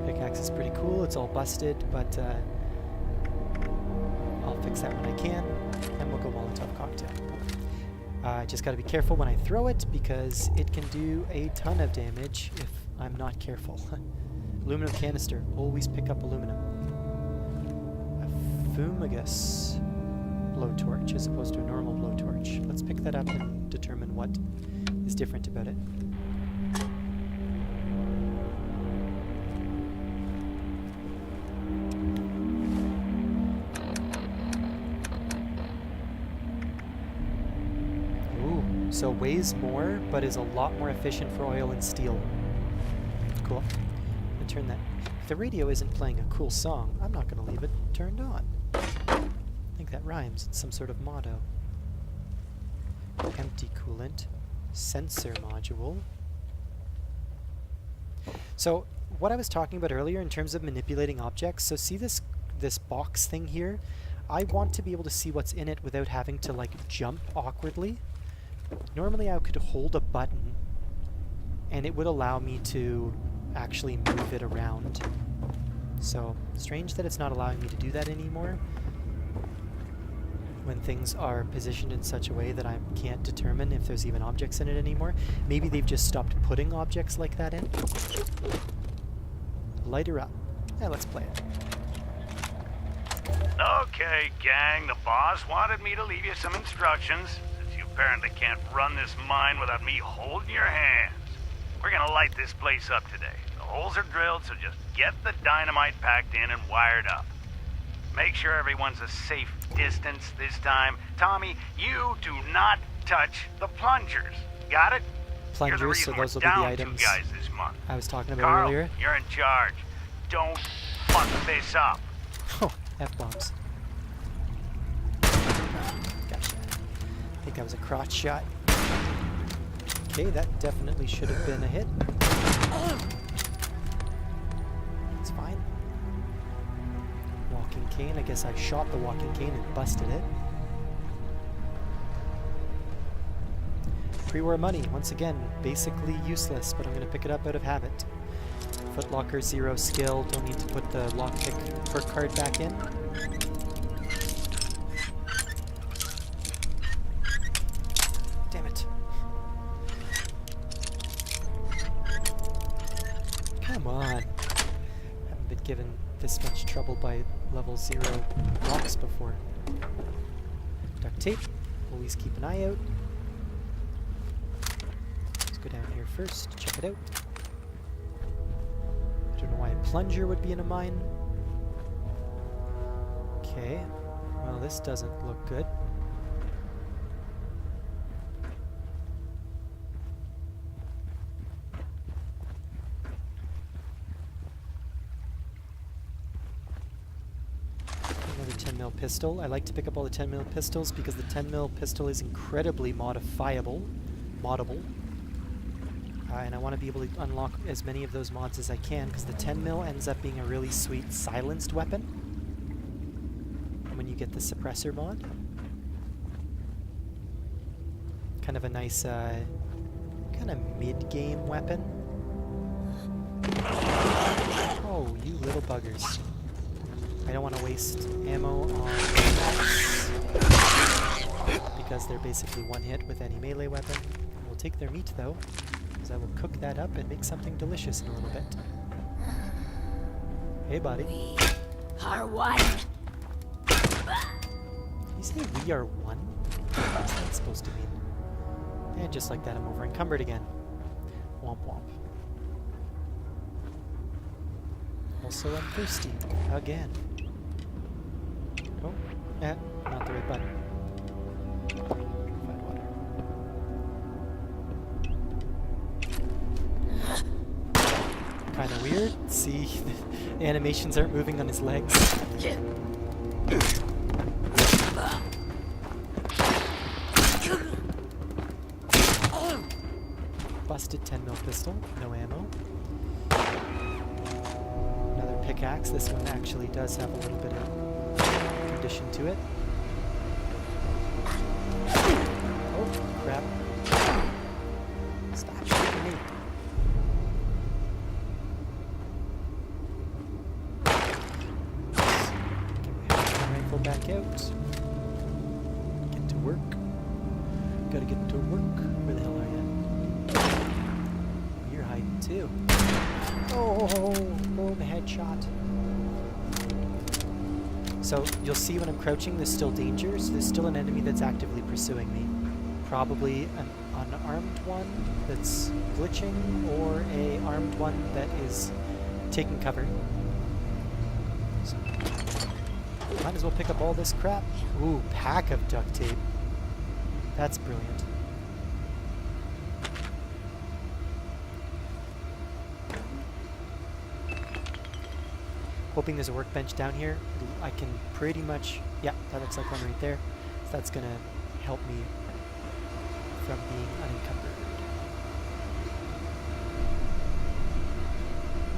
Pickaxe is pretty cool. It's all busted, but I'll fix that when I can, and we'll go Molotov cocktail. Just gotta be careful when I throw it, because it can do a ton of damage if I'm not careful. Aluminum canister. Always pick up aluminum. A Fumigus blowtorch as opposed to a normal blowtorch. Let's pick that up and determine what is different about it. Ooh, so weighs more, but is a lot more efficient for oil and steel. Cool. Turn that. If the radio isn't playing a cool song, I'm not going to leave it turned on. I think that rhymes. It's some sort of motto. Empty coolant. Sensor module. So, what I was talking about earlier in terms of manipulating objects, so see this box thing here? I want to be able to see what's in it without having to like jump awkwardly. Normally I could hold a button and it would allow me to actually move it around. So, strange that it's not allowing me to do that anymore when things are positioned in such a way that I can't determine if there's even objects in it anymore. Maybe they've just stopped putting objects like that in. Light her up. Yeah, let's play it. Okay, gang, the boss wanted me to leave you some instructions, since you apparently can't run this mine without me holding your hands. We're gonna light this place up today. The holes are drilled, so just get the dynamite packed in and wired up. Make sure everyone's a safe distance this time. Tommy, you do not touch the plungers. Got it? Plungers, so those will be the items guys this month. I was talking about Carl, earlier. you're in charge. Don't fuck this up. Oh, F-bombs. Gotcha. I think that was a crotch shot. Okay, that definitely should have been a hit. It's fine. Walking cane. I guess I shot the walking cane and busted it. Pre-war money, once again, basically useless, but I'm going to pick it up out of habit. Footlocker, 0 skill. Don't need to put the lockpick perk card back in. Damn it. Come on. Haven't been given this much trouble by level 0 rocks before. Duct tape. Always keep an eye out. Let's go down here first, check it out. plunger would be in a mine. Okay. Well, this doesn't look good. Another 10mm pistol. I like to pick up all the 10mm pistols because the 10mm pistol is incredibly moddable. And I want to be able to unlock as many of those mods as I can because the 10mm ends up being a really sweet silenced weapon when you get the suppressor mod. Kind of a nice, kind of mid-game weapon. Oh, you little buggers. I don't want to waste ammo on attacks because they're basically one hit with any melee weapon. We'll take their meat though, because I will cook that up and make something delicious in a little bit. Hey buddy. We are one. You say we are one? What's that supposed to mean? And just like that, I'm over encumbered again. Womp womp. Also, I'm thirsty. Again. Oh, not the right button. Find water. Kinda weird. See, the animations aren't moving on his legs. Busted 10mm pistol, no ammo. Another pickaxe. This one actually does have a little bit of condition to it. Oh, crap. Stop shooting me. Get my rifle back out. Get to work. Gotta get to work. Where the hell are you? You're hiding too. Oh, the headshot. So you'll see when I'm crouching there's still danger, so there's still an enemy that's actively pursuing me. Probably an unarmed one that's glitching, or a armed one that is taking cover. So, might as well pick up all this crap. Ooh, pack of duct tape. That's brilliant. Hoping there's a workbench down here. I can pretty much... Yeah, that looks like one right there. So that's going to help me from being unencumbered.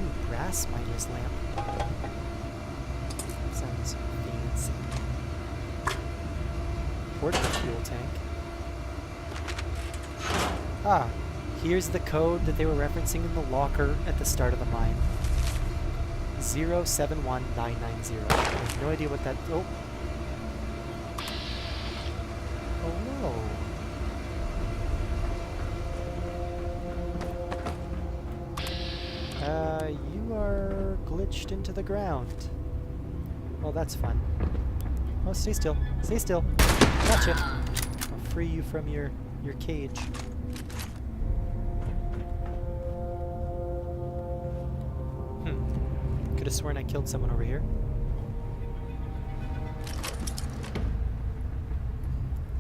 Ooh, brass miner's lamp. Sounds fancy. Portable fuel tank. Ah, here's the code that they were referencing in the locker at the start of the mine. 071990. I have no idea what that... Oh. Oh no. You are glitched into the ground. Well, that's fun. Oh, stay still. Stay still. Gotcha. I'll free you from your cage. Could have sworn I killed someone over here.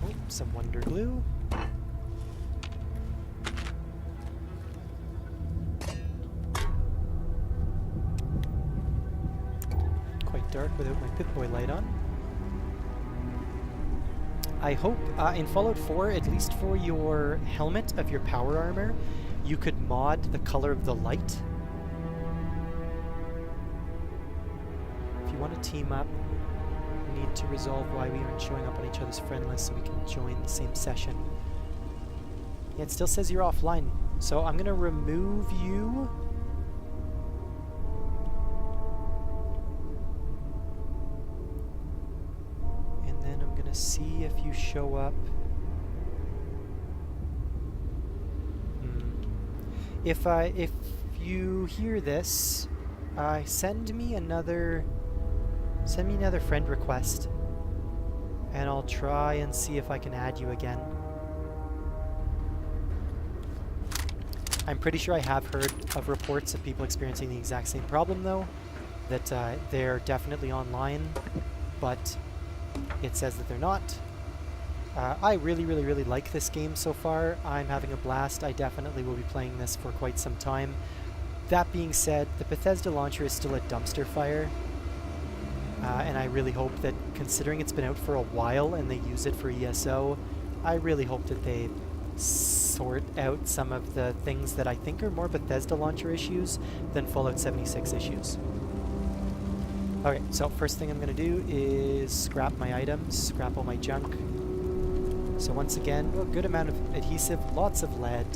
Oh, some Wonder Glue. Quite dark without my Pip-Boy light on. I hope in Fallout 4, at least for your helmet of your power armor, you could mod the color of the light. If you want to team up, we need to resolve why we aren't showing up on each other's friend list so we can join the same session. Yeah, it still says you're offline, so I'm going to remove you. And then I'm going to see if you show up. If you hear this, send me another friend request, and I'll try and see if I can add you again. I'm pretty sure I have heard of reports of people experiencing the exact same problem, though, that they're definitely online, but it says that they're not. I really like this game so far. I'm having a blast. I definitely will be playing this for quite some time. That being said, the Bethesda launcher is still a dumpster fire, and I really hope that, considering it's been out for a while and they use it for ESO, I really hope that they sort out some of the things that I think are more Bethesda launcher issues than Fallout 76 issues. Okay, so first thing I'm going to do is scrap my items, scrap all my junk. So once again, a good amount of adhesive, lots of lead,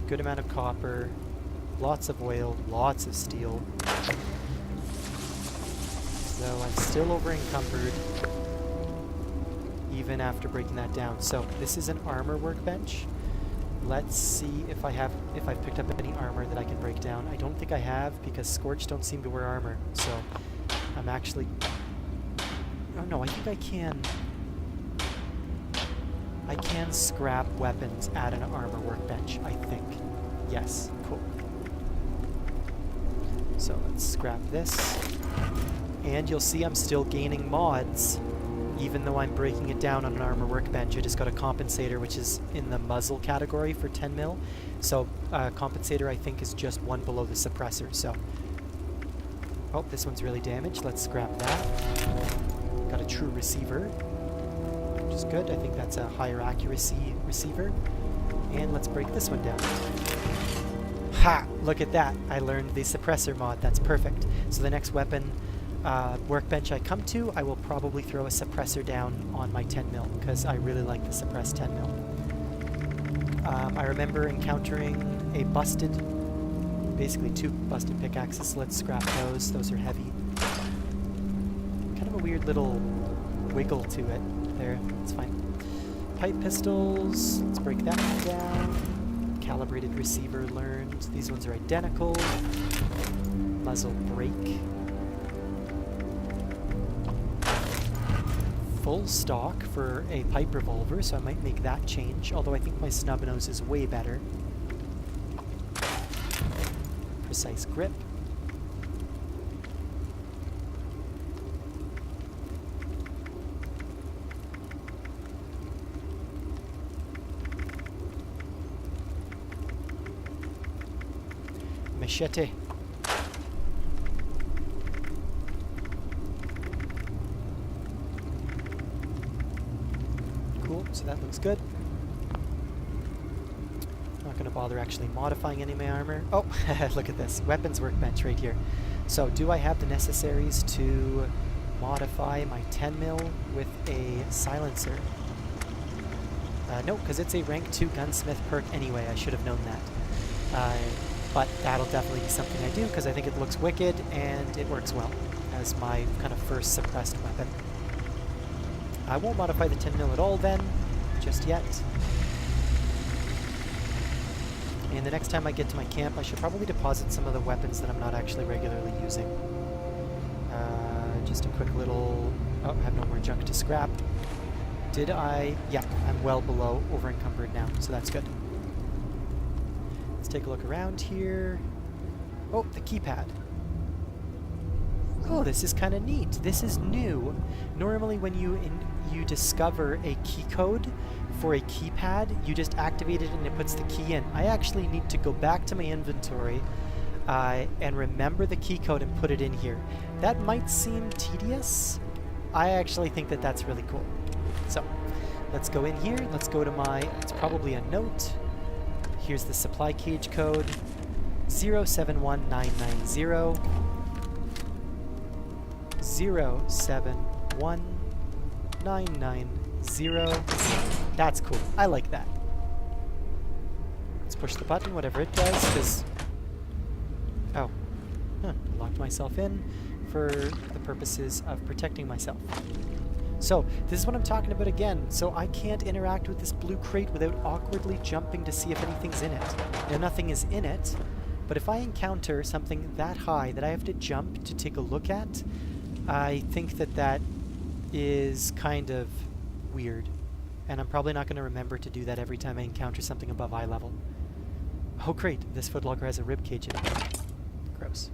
good amount of copper, lots of oil, lots of steel. So I'm still over encumbered even after breaking that down. So this is an armor workbench. Let's see if I've picked up any armor that I can break down. I don't think I have, because Scorch don't seem to wear armor. So I'm actually... Oh no, I think I can... I can scrap weapons at an armor workbench, I think. Yes, cool. So let's scrap this. And you'll see I'm still gaining mods, even though I'm breaking it down on an armor workbench. I just got a compensator, which is in the muzzle category for 10 mil. So compensator, I think, is just one below the suppressor. So, oh, this one's really damaged. Let's scrap that. Got a true receiver, which is good. I think that's a higher accuracy receiver. And let's break this one down. Ha! Look at that. I learned the suppressor mod. That's perfect. So the next weapon workbench I come to, I will probably throw a suppressor down on my 10 mil, because I really like the suppressed 10 mil. I remember encountering a busted, basically two busted pickaxes. Let's scrap those. Those are heavy. Kind of a weird little wiggle to it there. It's fine. Pipe pistols. Let's break that one down. Calibrated receiver learned. These ones are identical. Muzzle brake. Full stock for a pipe revolver, so I might make that change, although I think my snub nose is way better. Precise grip. Machete. So that looks good. Not going to bother actually modifying any of my armor. Oh, look at this. Weapons workbench right here. So do I have the necessaries to modify my 10 mil with a silencer? No, because it's a rank 2 gunsmith perk anyway. I should have known that. But that'll definitely be something I do, because I think it looks wicked and it works well as my kind of first suppressed weapon. I won't modify the 10 mil at all then, just yet. And the next time I get to my camp, I should probably deposit some of the weapons that I'm not actually regularly using. Just a quick little... Oh, I have no more junk to scrap. Did I... Yeah, I'm well below over encumbered now, so that's good. Let's take a look around here. Oh, the keypad. Oh, this is kind of neat. This is new. Normally when you discover a key code for a keypad, you just activate it and it puts the key in. I actually need to go back to my inventory and remember the key code and put it in here. That might seem tedious. I actually think that that's really cool. So, let's go in here. Let's go to my, it's probably a note. Here's the supply cage code. 071990. 071990. That's cool. I like that. Let's push the button, whatever it does, because... Oh. Huh. Locked myself in for the purposes of protecting myself. So, this is what I'm talking about again. So I can't interact with this blue crate without awkwardly jumping to see if anything's in it. Now, nothing is in it, but if I encounter something that high that I have to jump to take a look at, I think that that is kind of weird. And I'm probably not going to remember to do that every time I encounter something above eye level. Oh great, this footlogger has a rib cage in it. Gross.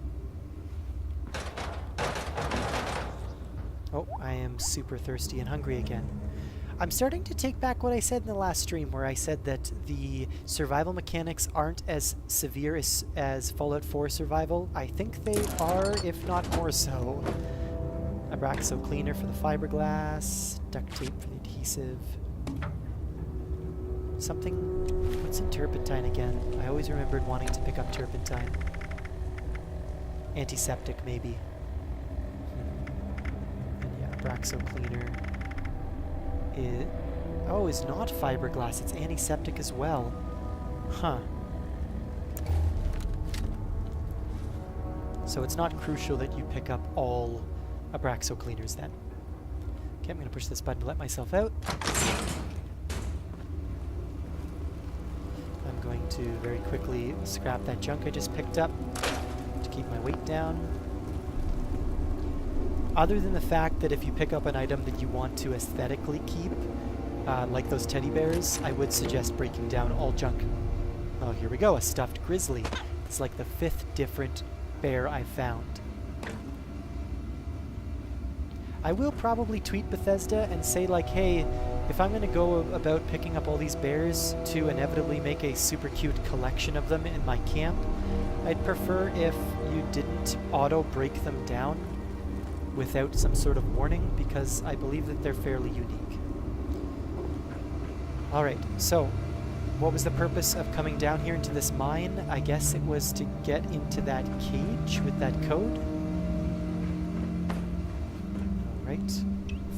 Oh, I am super thirsty and hungry again. I'm starting to take back what I said in the last stream, where I said that the survival mechanics aren't as severe as Fallout 4 survival. I think they are, if not more so. Abraxo cleaner for the fiberglass, duct tape for the adhesive. Something... what's in turpentine again? I always remembered wanting to pick up turpentine. Antiseptic, maybe. And yeah, Abraxo cleaner. Oh, it's not fiberglass, it's antiseptic as well. Huh. So it's not crucial that you pick up all Abraxo cleaners then. Okay, I'm gonna push this button to let myself out. I'm going to very quickly scrap that junk I just picked up to keep my weight down. Other than the fact that if you pick up an item that you want to aesthetically keep, like those teddy bears, I would suggest breaking down all junk. Oh, here we go, a stuffed grizzly. It's like the 5th different bear I've found. I will probably tweet Bethesda and say like, hey, if I'm going to go about picking up all these bears to inevitably make a super cute collection of them in my camp, I'd prefer if you didn't auto-break them down without some sort of warning, because I believe that they're fairly unique. Alright, so what was the purpose of coming down here into this mine? I guess it was to get into that cage with that code. Alright,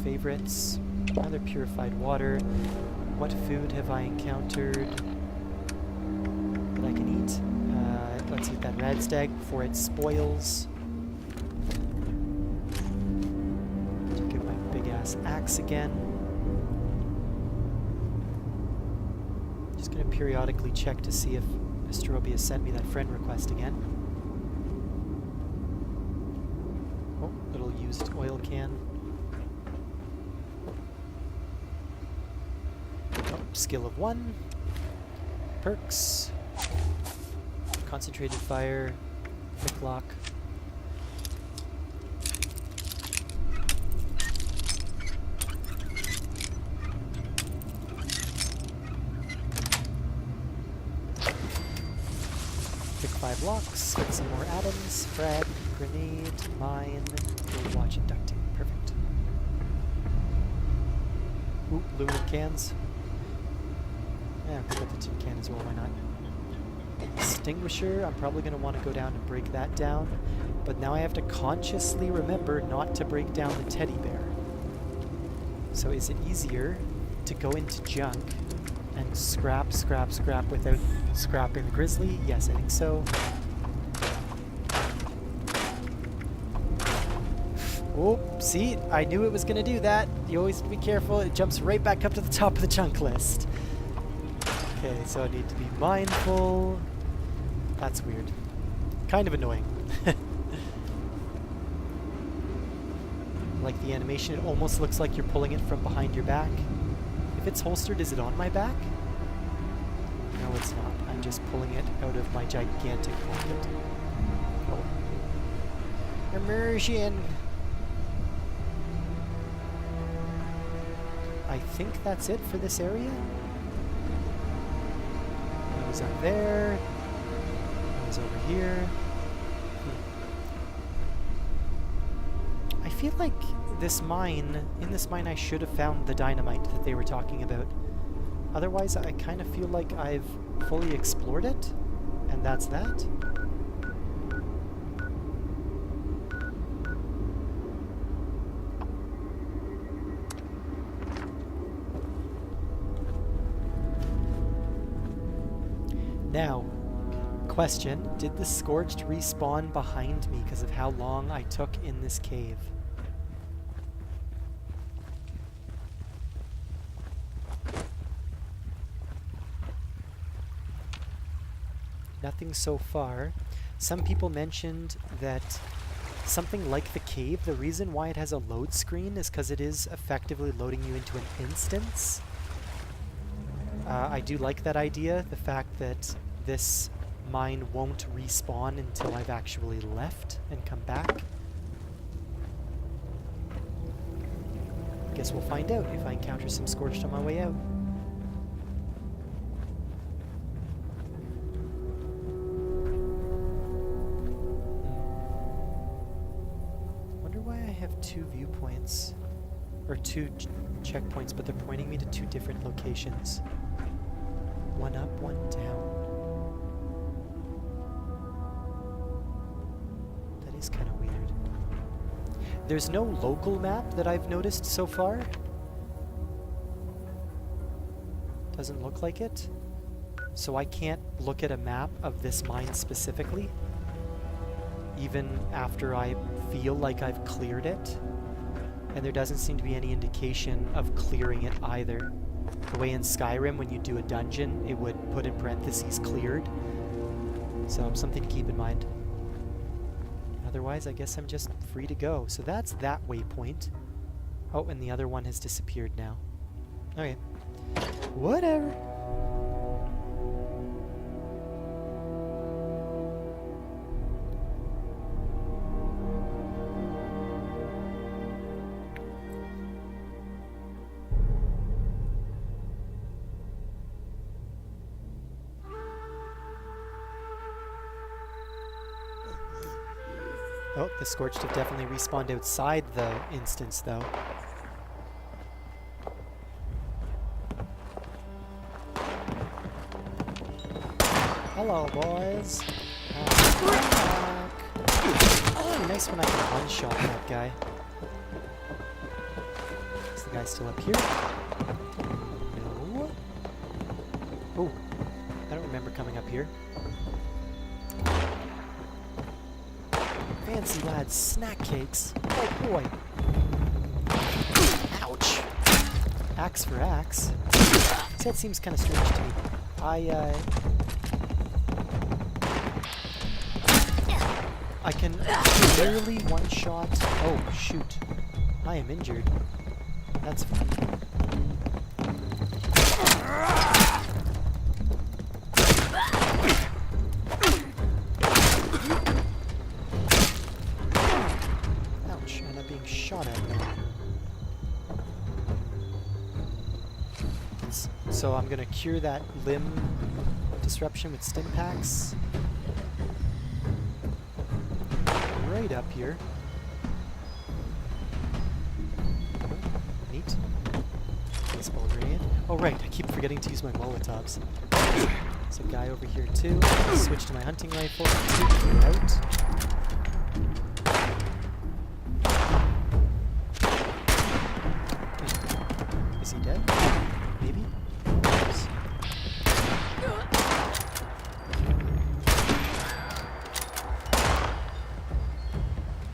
favorites, another purified water. What food have I encountered that I can eat? Let's eat that radstag before it spoils. Axe again. Just gonna periodically check to see if Mr. Roby has sent me that friend request again. Oh, little used oil can. Oh, skill of 1. Perks. Concentrated fire. Quick lock. Pick 5 blocks, get some more atoms, frag, grenade, mine, gold watch, and duct tape. Perfect. Ooh, aluminum cans. Yeah, I'll put the tin can as well, why not? Extinguisher, I'm probably going to want to go down and break that down, but now I have to consciously remember not to break down the teddy bear. So is it easier to go into junk and scrap without scrapping the grizzly? Yes, I think so. Oh, see? I knew it was going to do that. You always have to be careful. It jumps right back up to the top of the junk list. Okay, so I need to be mindful. That's weird. Kind of annoying. Like the animation, it almost looks like you're pulling it from behind your back. If it's holstered, is it on my back? No, it's not. I'm just pulling it out of my gigantic pocket. Oh. Immersion! I think that's it for this area. That was up there. That was over here. I feel like in this mine I should have found the dynamite that they were talking about. Otherwise, I kind of feel like I've fully explored it, and that's that. Now, question, did the Scorched respawn behind me because of how long I took in this cave? Nothing so far. Some people mentioned that something like the cave, the reason why it has a load screen is because it is effectively loading you into an instance. I do like that idea, the fact that this mine won't respawn until I've actually left and come back. Guess we'll find out if I encounter some Scorched on my way out. Wonder why I have 2 viewpoints. Or 2 checkpoints, but they're pointing me to 2 different locations. One up, one down. That is kind of weird. There's no local map that I've noticed so far. Doesn't look like it. So I can't look at a map of this mine specifically, even after I feel like I've cleared it. And there doesn't seem to be any indication of clearing it either. The way in Skyrim, when you do a dungeon, it would put in parentheses cleared. So something to keep in mind. Otherwise, I guess I'm just free to go. So that's that waypoint. Oh, and the other one has disappeared now. Okay. Whatever. Oh, the Scorched have definitely respawned outside the instance, though. Hello, boys. Back. Oh, nice when I can one-shot that guy. Is the guy still up here? No. Oh, I don't remember coming up here. Fancy lads, snack cakes. Oh boy. Ouch. Axe for axe. That seems kind of strange to me. I can barely one-shot. Oh shoot. I am injured. That's fun. So I'm gonna cure that limb disruption with stim packs. Right up here. Neat. Baseball grenade. Oh right, I keep forgetting to use my Molotovs. There's a guy over here too. Switch to my hunting rifle. Out. Is he dead? Maybe?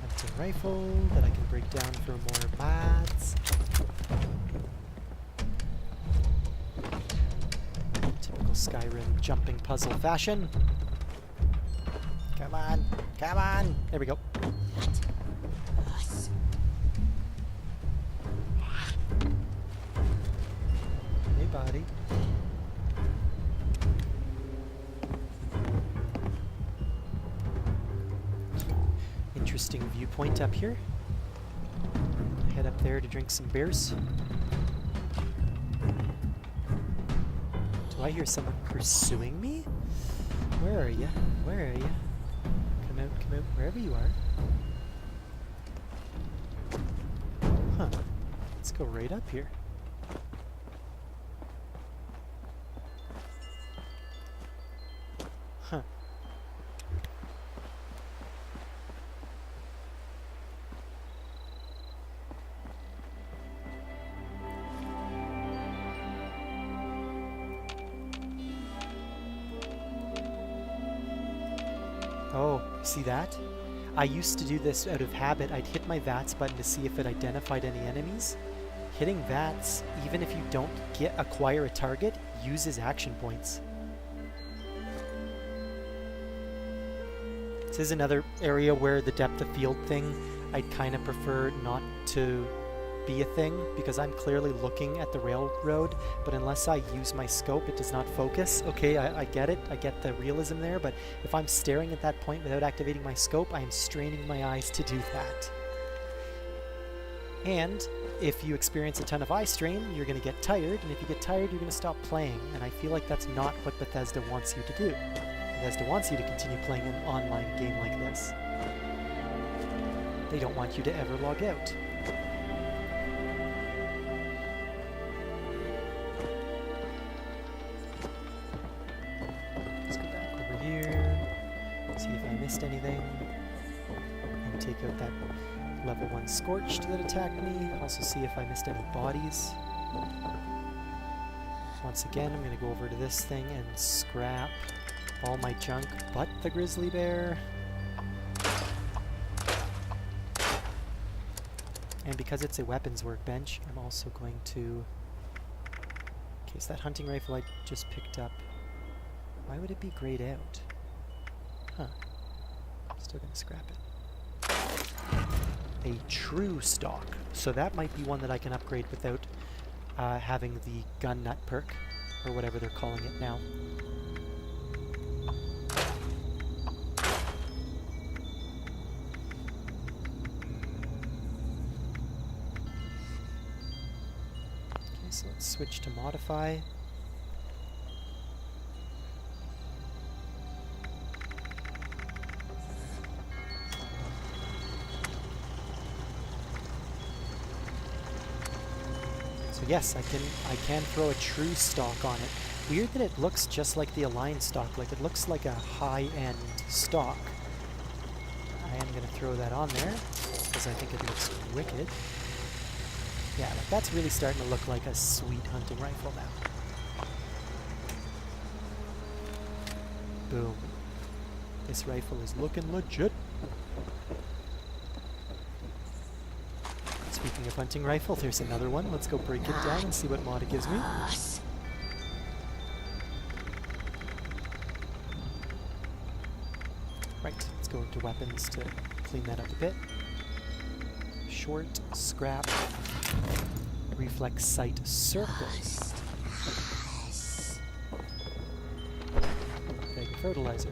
Hunting rifle that I can break down for more mods. Typical Skyrim jumping puzzle fashion. Come on, come on! There we go. Hey, buddy. Interesting viewpoint up here. Head up there to drink some beers. Do I hear someone pursuing me? Where are you? Where are you? Come out, wherever you are. Huh. Let's go right up here. Huh. Oh, see that? I used to do this out of habit. I'd hit my VATS button to see if it identified any enemies. Hitting VATS, even if you don't acquire a target, uses action points. This is another area where the depth of field thing, I'd kind of prefer not to be a thing, because I'm clearly looking at the railroad, but unless I use my scope, it does not focus. Okay, I get it. I get the realism there, but if I'm staring at that point without activating my scope, I am straining my eyes to do that. And if you experience a ton of eye strain, you're going to get tired, and if you get tired, you're going to stop playing, and I feel like that's not what Bethesda wants you to do. Bethesda wants you to continue playing an online game like this. They don't want you to ever log out. Let's go back over here, see if I missed anything, and take out that level 1 Scorched that attacked me. Also see if I missed any bodies. Once again, I'm going to go over to this thing and scrap all my junk but the grizzly bear. And because it's a weapons workbench, I'm also going to... Okay, so that hunting rifle I just picked up, why would it be grayed out? Huh. Still going to scrap it. A true stock. So that might be one that I can upgrade without having the gun nut perk, or whatever they're calling it now. Okay, so let's switch to modify. Yes, I can throw a true stock on it. Weird that it looks just like the Align stock, like it looks like a high-end stock. I am going to throw that on there, because I think it looks wicked. Yeah, like that's really starting to look like a sweet hunting rifle now. Boom. This rifle is looking legit. Speaking of hunting rifle, there's another one. Let's go break it down and see what mod it gives me. Right, let's go into weapons to clean that up a bit. Short, scrap, reflex sight circle. Bag of fertilizer.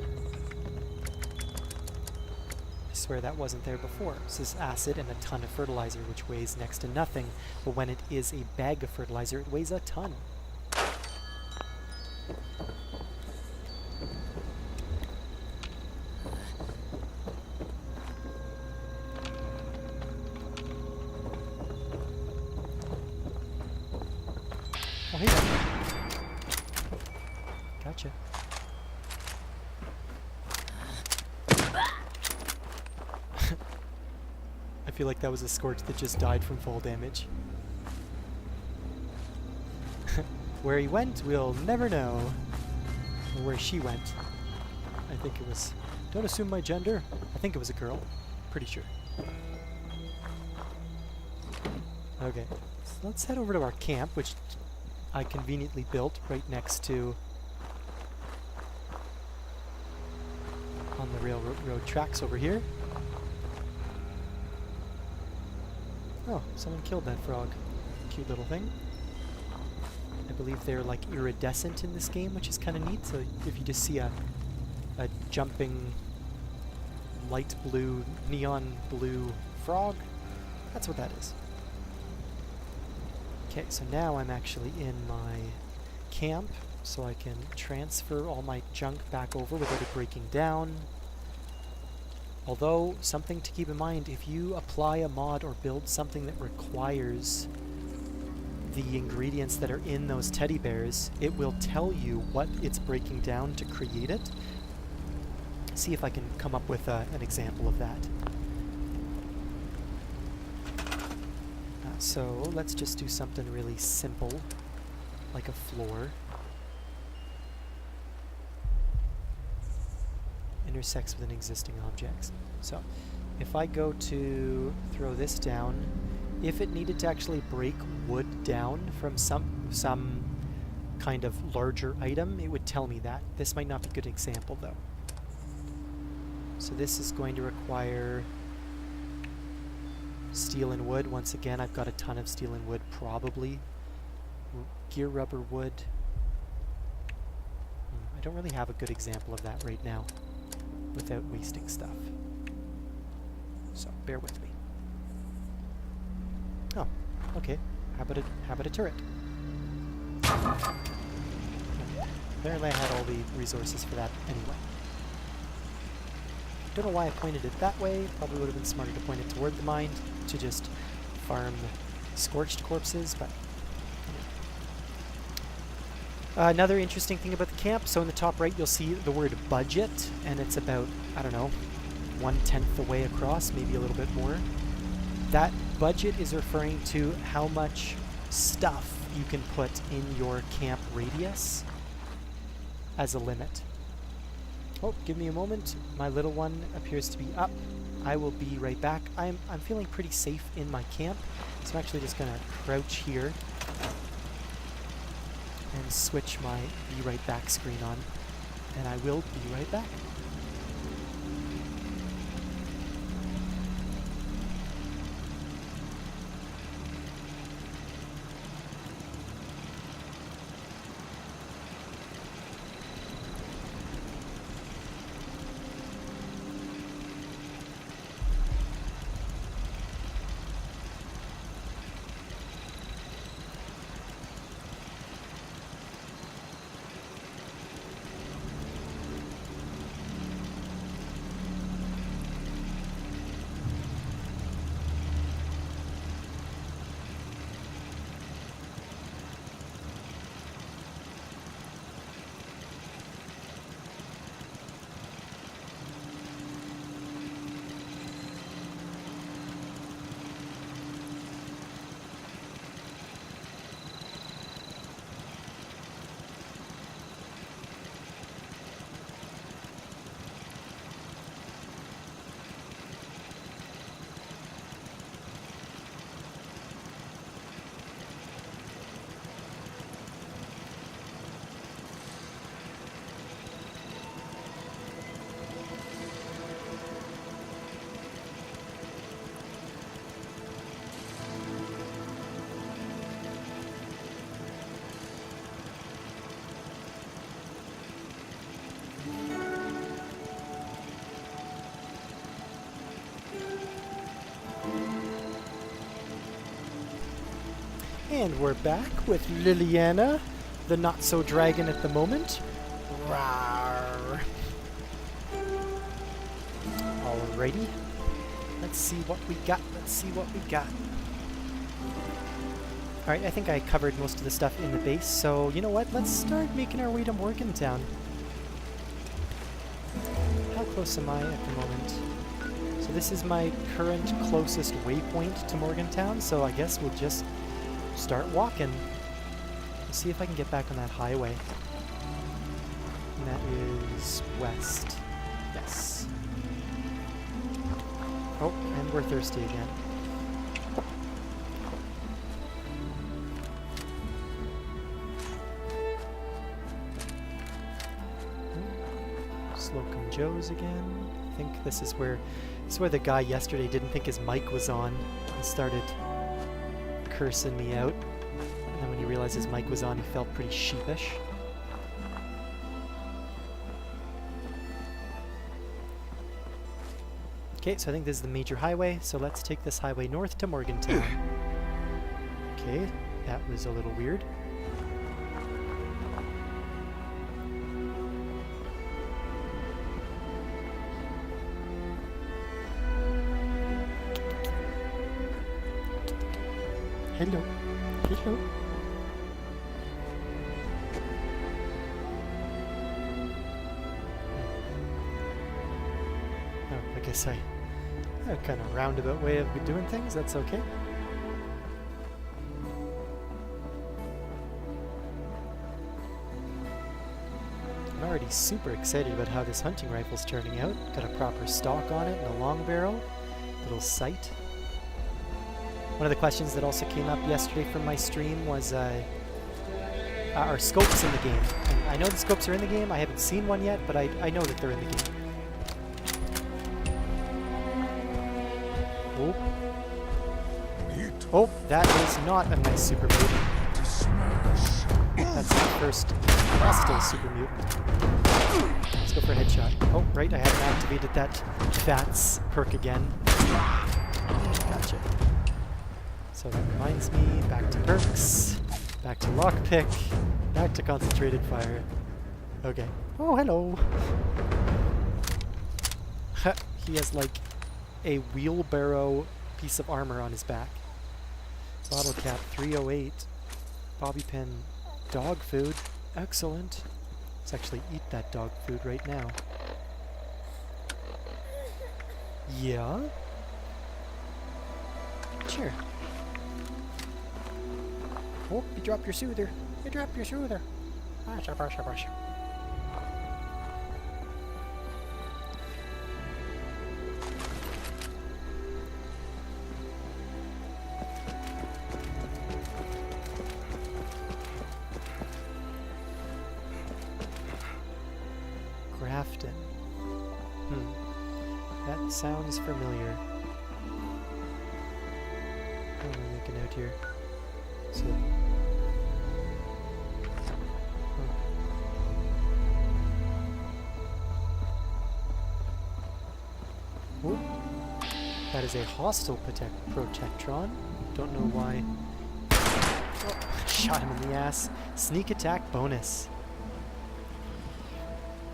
I swear that wasn't there before. This is acid and a ton of fertilizer, which weighs next to nothing, but when it is a bag of fertilizer, it weighs a ton. Oh, hey there. Gotcha. I feel like that was a Scorch that just died from fall damage. Where he went, we'll never know. Or where she went. I think it was... Don't assume my gender. I think it was a girl. Pretty sure. Okay. So let's head over to our camp, which I conveniently built right next to... on the railroad tracks over here. Oh, someone killed that frog. Cute little thing. I believe they're like iridescent in this game, which is kind of neat. So if you just see a jumping light blue, neon blue frog, that's what that is. Okay, so now I'm actually in my camp, so I can transfer all my junk back over without it breaking down. Although, something to keep in mind, if you apply a mod or build something that requires the ingredients that are in those teddy bears, it will tell you what it's breaking down to create it. See if I can come up with an example of that. So let's just do something really simple, like a floor. Intersects with an existing object. So if I go to throw this down, if it needed to actually break wood down from some kind of larger item, it would tell me that. This might not be a good example though. So this is going to require Steel and wood. Once again, I've got a ton of steel and wood, probably. Gear rubber wood. I don't really have a good example of that right now without wasting stuff. So bear with me. Oh, okay. How about a turret? Apparently I had all the resources for that anyway. Don't know why I pointed it that way. Probably would have been smarter to point it toward the mine to just farm scorched corpses, but another interesting thing about the camp, so in the top right you'll see the word budget, and it's about, I don't know, 1/10 the way across, maybe a little bit more. That budget is referring to how much stuff you can put in your camp radius as a limit. Oh, give me a moment. My little one appears to be up. I will be right back. I'm feeling pretty safe in my camp, so I'm actually just gonna crouch here and switch my be right back screen on, and I will be right back. And we're back with Liliana, the not-so-dragon at the moment. Rawr. Alrighty. Let's see what we got. Alright, I think I covered most of the stuff in the base, so you know what? Let's start making our way to Morgantown. How close am I at the moment? So this is my current closest waypoint to Morgantown, so I guess we'll just start walking. Let's see if I can get back on that highway. And that is west. Yes. Oh, and we're thirsty again. Slocum Joe's again. I think this is where the guy yesterday didn't think his mic was on and started cursing me out. And then when he realized his mic was on, he felt pretty sheepish. Okay, so I think this is the major highway, so let's take this highway north to Morgantown. Okay, that was a little weird. Hello. Hello. Oh, I guess I a kind of roundabout way of doing things. That's okay. I'm already super excited about how this hunting rifle's turning out. Got a proper stock on it and a long barrel, little sight. One of the questions that also came up yesterday from my stream was, are scopes in the game? And I know the scopes are in the game, I haven't seen one yet, but I know that they're in the game. Oh. Oh, that is not a nice super mutant. That's the first hostile super mutant. Let's go for a headshot. Oh, right, I haven't activated that VATS perk again. Gotcha. So that reminds me, back to perks, back to lockpick, back to concentrated fire. Okay. Oh, hello! He has like a wheelbarrow piece of armor on his back. Bottle cap 308. Bobby pin dog food. Excellent. Let's actually eat that dog food right now. Yeah? Sure. Oh, you dropped your soother. You dropped your soother. Basha, basha, basha. Grafton. That sounds familiar. What am I making out here? So. Oh. That is a hostile Protectron. Don't know why. Oh, shot him in the ass. Sneak attack bonus.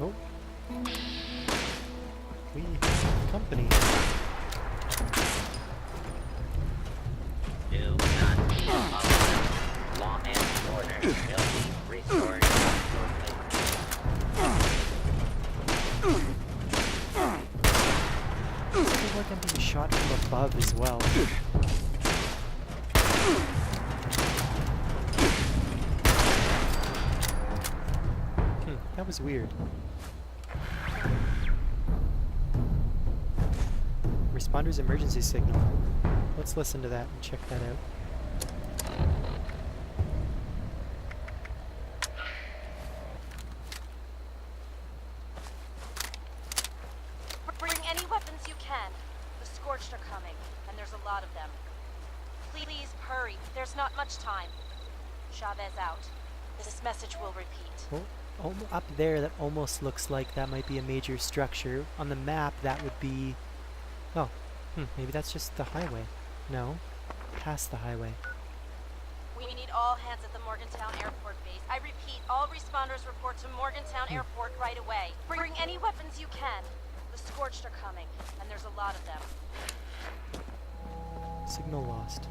Oh. We have company. Do not be followed. Law and order will be restored shortly. It feels like I'm being shot from above as well. That was weird. Responder's emergency signal. Let's listen to that and check that out. Bring any weapons you can. The Scorched are coming, and there's a lot of them. Please hurry. There's not much time. Chavez out. This message will repeat. Oh, up there, that almost looks like that might be a major structure. On the map, that would be... Oh, maybe that's just the highway. No, past the highway. We need all hands at the Morgantown Airport base. I repeat, all responders report to Morgantown Airport right away. Bring any weapons you can. The Scorched are coming, and there's a lot of them. Signal lost.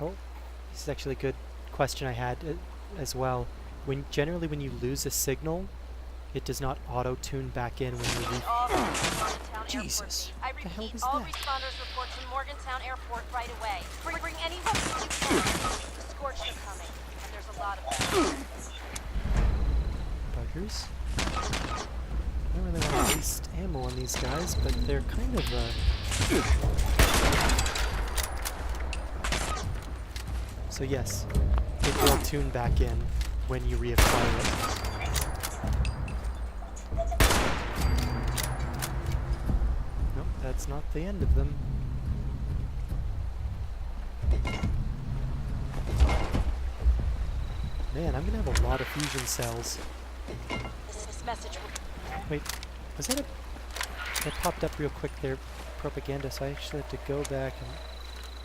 Oh, this is actually a good question I had as well. Generally when you lose a signal, it does not auto-tune back in when you leave. Jesus, I what the hell repeat, was all that? responders report to Morgantown Airport right away. Bring any weapons you can. The Scorched are coming, and there's a lot of them. Buggers. I don't really want to waste ammo on these guys, but they're kind of So yes, it will tune back in when you reacquire it. Nope, that's not the end of them. Man, I'm gonna have a lot of fusion cells. This message will... Wait, was that that popped up real quick there, propaganda, so I actually have to go back and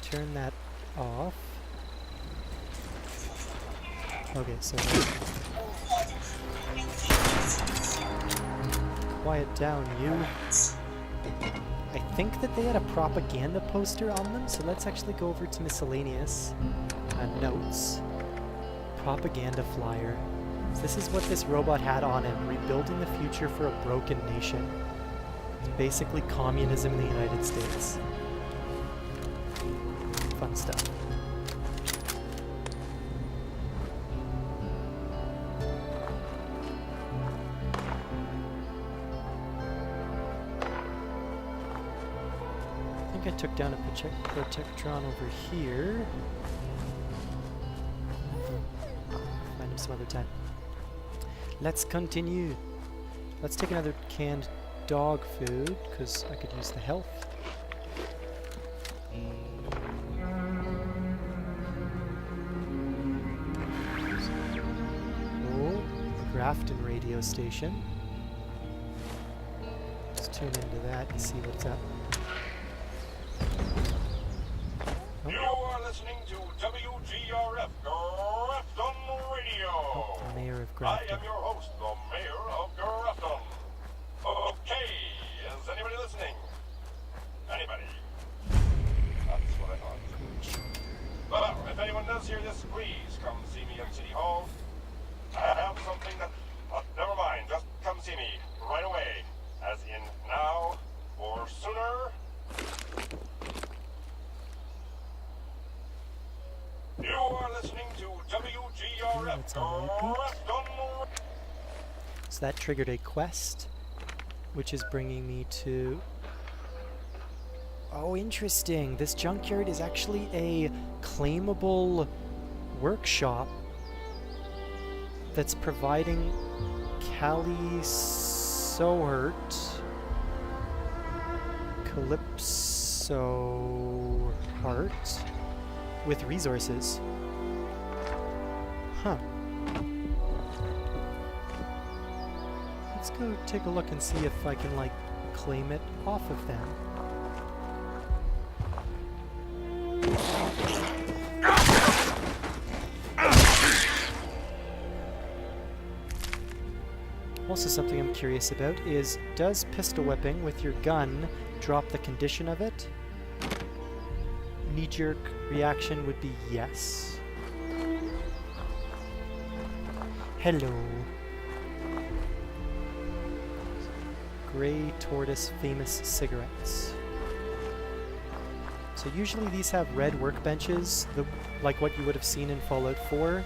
turn that off. Okay, so quiet down, you. I think that they had a propaganda poster on them, so let's actually go over to miscellaneous notes. Propaganda flyer. So this is what this robot had on him: rebuilding the future for a broken nation. It's basically communism in the United States. Fun stuff. I took down a Protectron over here. Find him some other time. Let's continue. Let's take another canned dog food, because I could use the health. Oh, Grafton radio station. Let's tune into that and see what's up. Oh. You are listening to WGRF Grafton Radio. Oh, the mayor of Grafton. I am your host, the mayor of Grafton. Okay, is anybody listening? Anybody? That's what I thought. Well, if anyone does hear this, please come see me at City Hall. I have something that... never mind, just come see me right away. As in now or sooner. You are listening to WGRF That's all right, Grafton. So that triggered a quest, which is bringing me to... Oh, interesting. This junkyard is actually a claimable workshop that's providing Callie Calypso Heart with resources. Huh. Let's go take a look and see if I can, like, claim it off of them. Also, something I'm curious about is, does pistol whipping with your gun drop the condition of it? Knee-jerk reaction would be yes. Hello. Grey Tortoise Famous Cigarettes. So usually these have red workbenches, like what you would have seen in Fallout 4,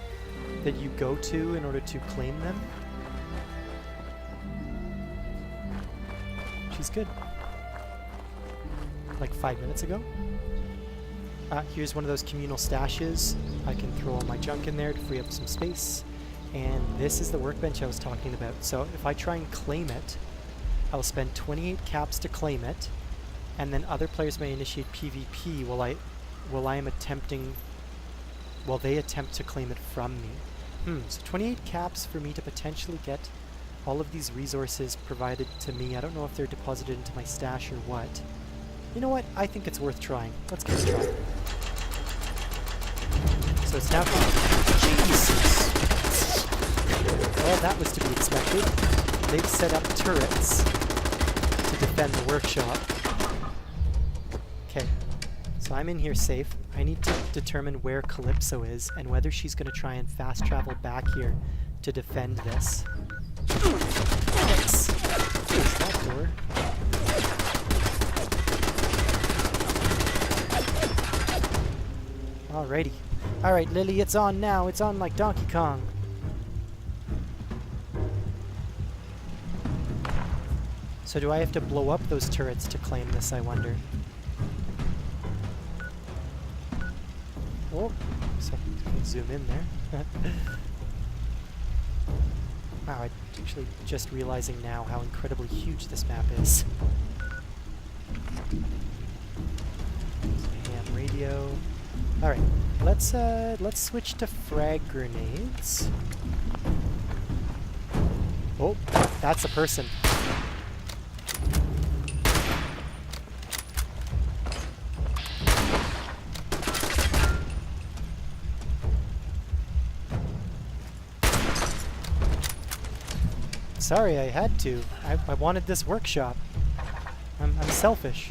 that you go to in order to claim them. She's good. Like 5 minutes ago. Here's one of those communal stashes. I can throw all my junk in there to free up some space. And this is the workbench I was talking about. So if I try and claim it, I'll spend 28 caps to claim it, and then other players may initiate PvP while they attempt to claim it from me. So 28 caps for me to potentially get all of these resources provided to me. I don't know if they're deposited into my stash or what. You know what? I think it's worth trying. Let's give it a try. So it's now... Jesus! Well, that was to be expected. They've set up turrets to defend the workshop. Okay, so I'm in here safe. I need to determine where Calypso is and whether she's going to try and fast travel back here to defend this. Yes. Close that door. Alrighty. Alright, Lily, it's on now. It's on like Donkey Kong. So do I have to blow up those turrets to claim this, I wonder? Oh, so I can zoom in there. Wow, I'm actually just realizing now how incredibly huge this map is. Ham radio. Alright, let's switch to frag grenades. Oh, that's a person. Sorry, I had to. I wanted this workshop. I'm selfish.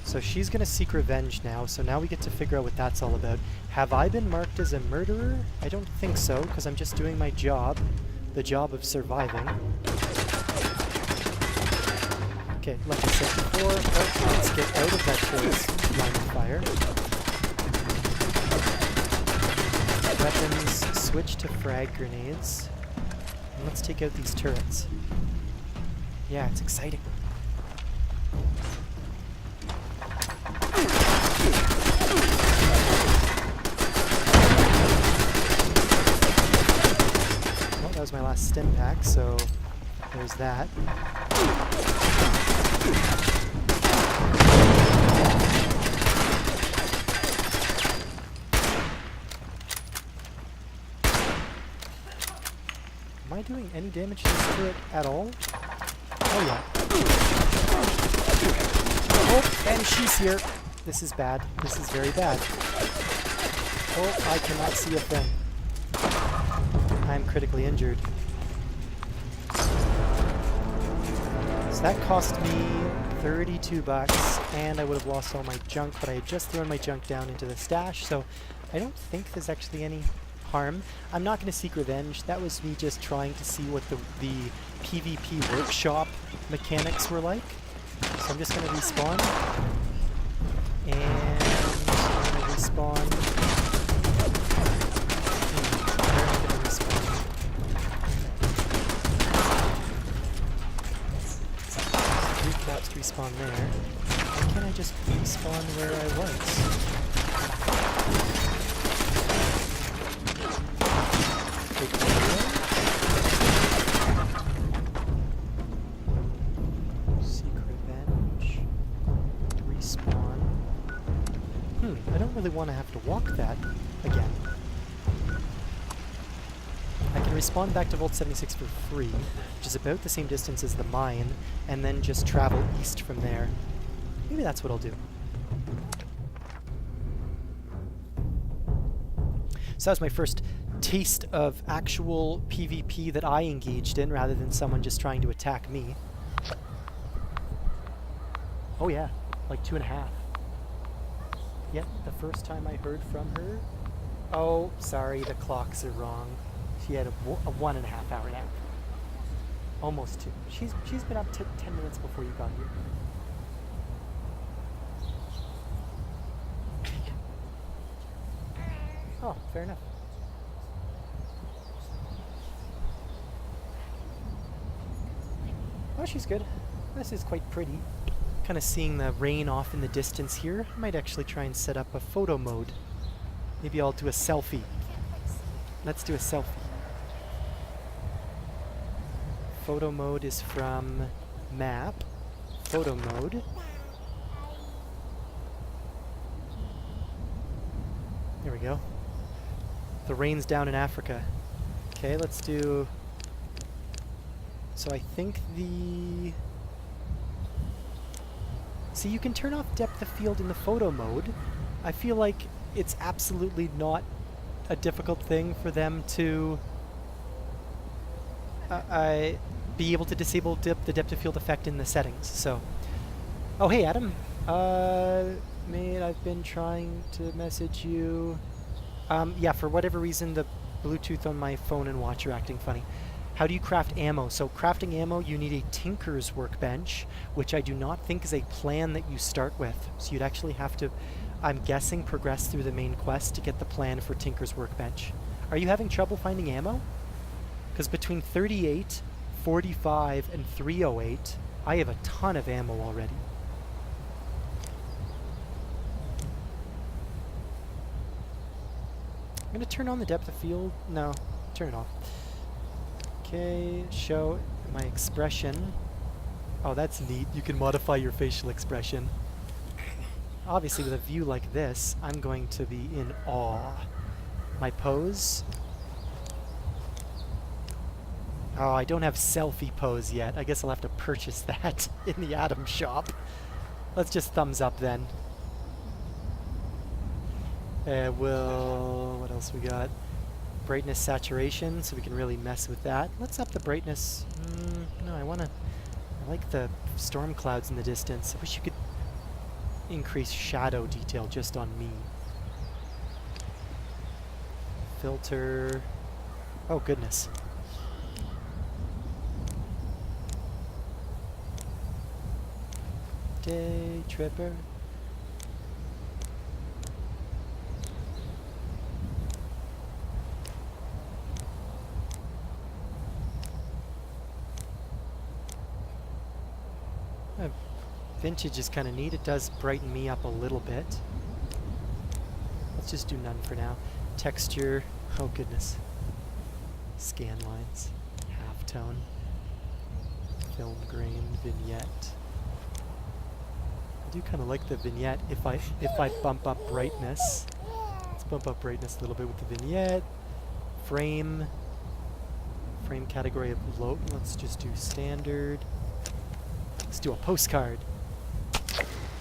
So she's gonna seek revenge now, so now we get to figure out what that's all about. Have I been marked as a murderer? I don't think so, because I'm just doing my job. The job of surviving. Okay, like I said before, let's get out of that turret's line of fire. Weapons, switch to frag grenades. And let's take out these turrets. Yeah, it's exciting. Well, that was my last stim pack, so there's that. Am I doing any damage to this turret at all? Oh yeah. Oh, and she's here. This is bad. This is very bad. Oh, I cannot see a thing. I'm critically injured. So that cost me 32 bucks, and I would have lost all my junk, but I had just thrown my junk down into the stash, so I don't think there's actually any harm. I'm not going to seek revenge. That was me just trying to see what the PvP workshop mechanics were like. So I'm just going to respawn. And I'm going to respawn. Where am I going to respawn? So 3 caps to respawn there. Why can't I just respawn where I was? Seek revenge. Respawn. I don't really want to have to walk that again. I can respawn back to Vault 76 for free, which is about the same distance as the mine, and then just travel east from there. Maybe that's what I'll do. So that was my first taste of actual PvP that I engaged in, rather than someone just trying to attack me. Oh yeah, like 2.5. Yep, the first time I heard from her... Oh, sorry, the clocks are wrong. She had a 1.5 hour nap. Almost 2. She's been up to 10 minutes before you got here. Oh, fair enough. Oh, she's good. This is quite pretty. Kind of seeing the rain off in the distance here. I might actually try and set up a photo mode. Maybe I'll do a selfie. Let's do a selfie. Photo mode is from map. Photo mode. There we go. The rain's down in Africa. Okay, let's do... So I think the... See, you can turn off depth of field in the photo mode. I feel like it's absolutely not a difficult thing for them to be able to disable the depth of field effect in the settings. So, oh hey Adam, mate, I've been trying to message you. Yeah, for whatever reason the Bluetooth on my phone and watch are acting funny. How do you craft ammo? So crafting ammo, you need a Tinker's Workbench, which I do not think is a plan that you start with. So you'd actually have to, I'm guessing, progress through the main quest to get the plan for Tinker's Workbench. Are you having trouble finding ammo? Because between 38, 45, and 308, I have a ton of ammo already. I'm going to turn on the depth of field. No, turn it off. Okay, show my expression. Oh, that's neat. You can modify your facial expression. Obviously, with a view like this, I'm going to be in awe. My pose. Oh, I don't have selfie pose yet. I guess I'll have to purchase that in the Atom shop. Let's just thumbs up then. What else we got? Brightness saturation, so we can really mess with that. Let's up the brightness. No, I like the storm clouds in the distance. I wish you could increase shadow detail just on me. Filter. Oh, goodness. Day tripper. Vintage is kind of neat. It does brighten me up a little bit. Let's just do none for now. Texture. Oh goodness. Scan lines. tone. Film grain vignette. I do kind of like the vignette if I bump up brightness. Let's bump up brightness a little bit with the vignette. Frame category of low. Let's just do standard. Let's do a postcard.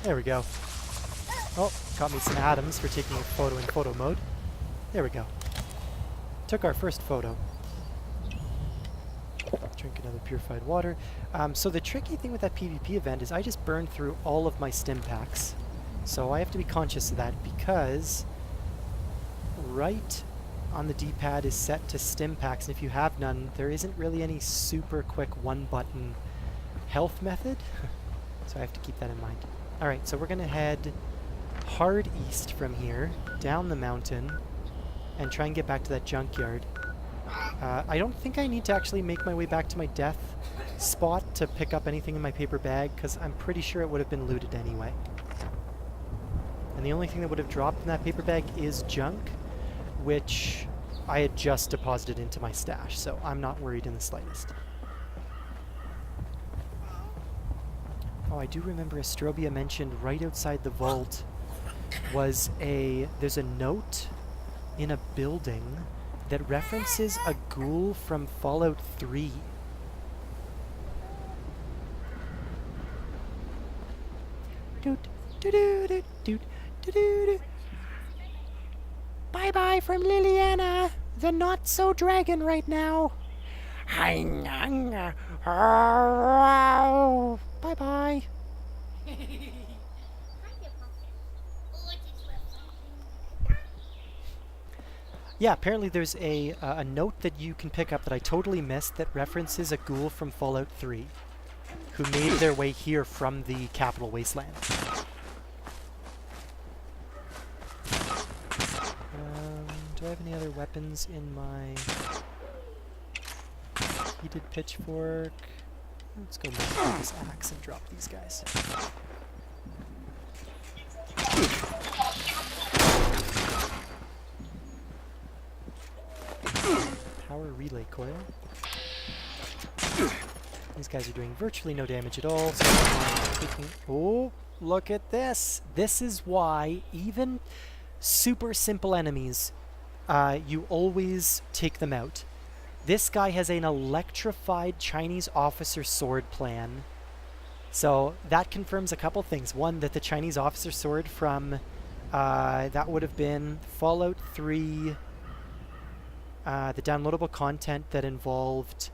There we go. Oh, got me some atoms for taking a photo in photo mode. There we go. Took our first photo. Drink another purified water. So the tricky thing with that PvP event is I just burned through all of my stim packs. So I have to be conscious of that because right on the D-pad is set to stim packs, and if you have none, there isn't really any super quick one-button health method. So I have to keep that in mind. Alright, so we're going to head hard east from here, down the mountain, and try and get back to that junkyard. I don't think I need to actually make my way back to my death spot to pick up anything in my paper bag, because I'm pretty sure it would have been looted anyway. And the only thing that would have dropped in that paper bag is junk, which I had just deposited into my stash, so I'm not worried in the slightest. Oh, I do remember Astrobia mentioned right outside the vault was there's a note in a building that references a ghoul from Fallout 3. Doot, doot, doot, doot, doot, doot, doot. Bye-bye from Liliana, the not-so-dragon right now. Bye-bye. Yeah, apparently there's a note that you can pick up that I totally missed that references a ghoul from Fallout 3 who made their way here from the Capital Wasteland. Do I have any other weapons in my heated pitchfork? Let's go with this axe and drop these guys. Power relay coil. These guys are doing virtually no damage at all, so I'm taking... Oh, look at this! This is why even super simple enemies, you always take them out. This guy has an electrified Chinese officer sword plan. So that confirms a couple things. One, that the Chinese officer sword from, that would have been Fallout 3, the downloadable content that involved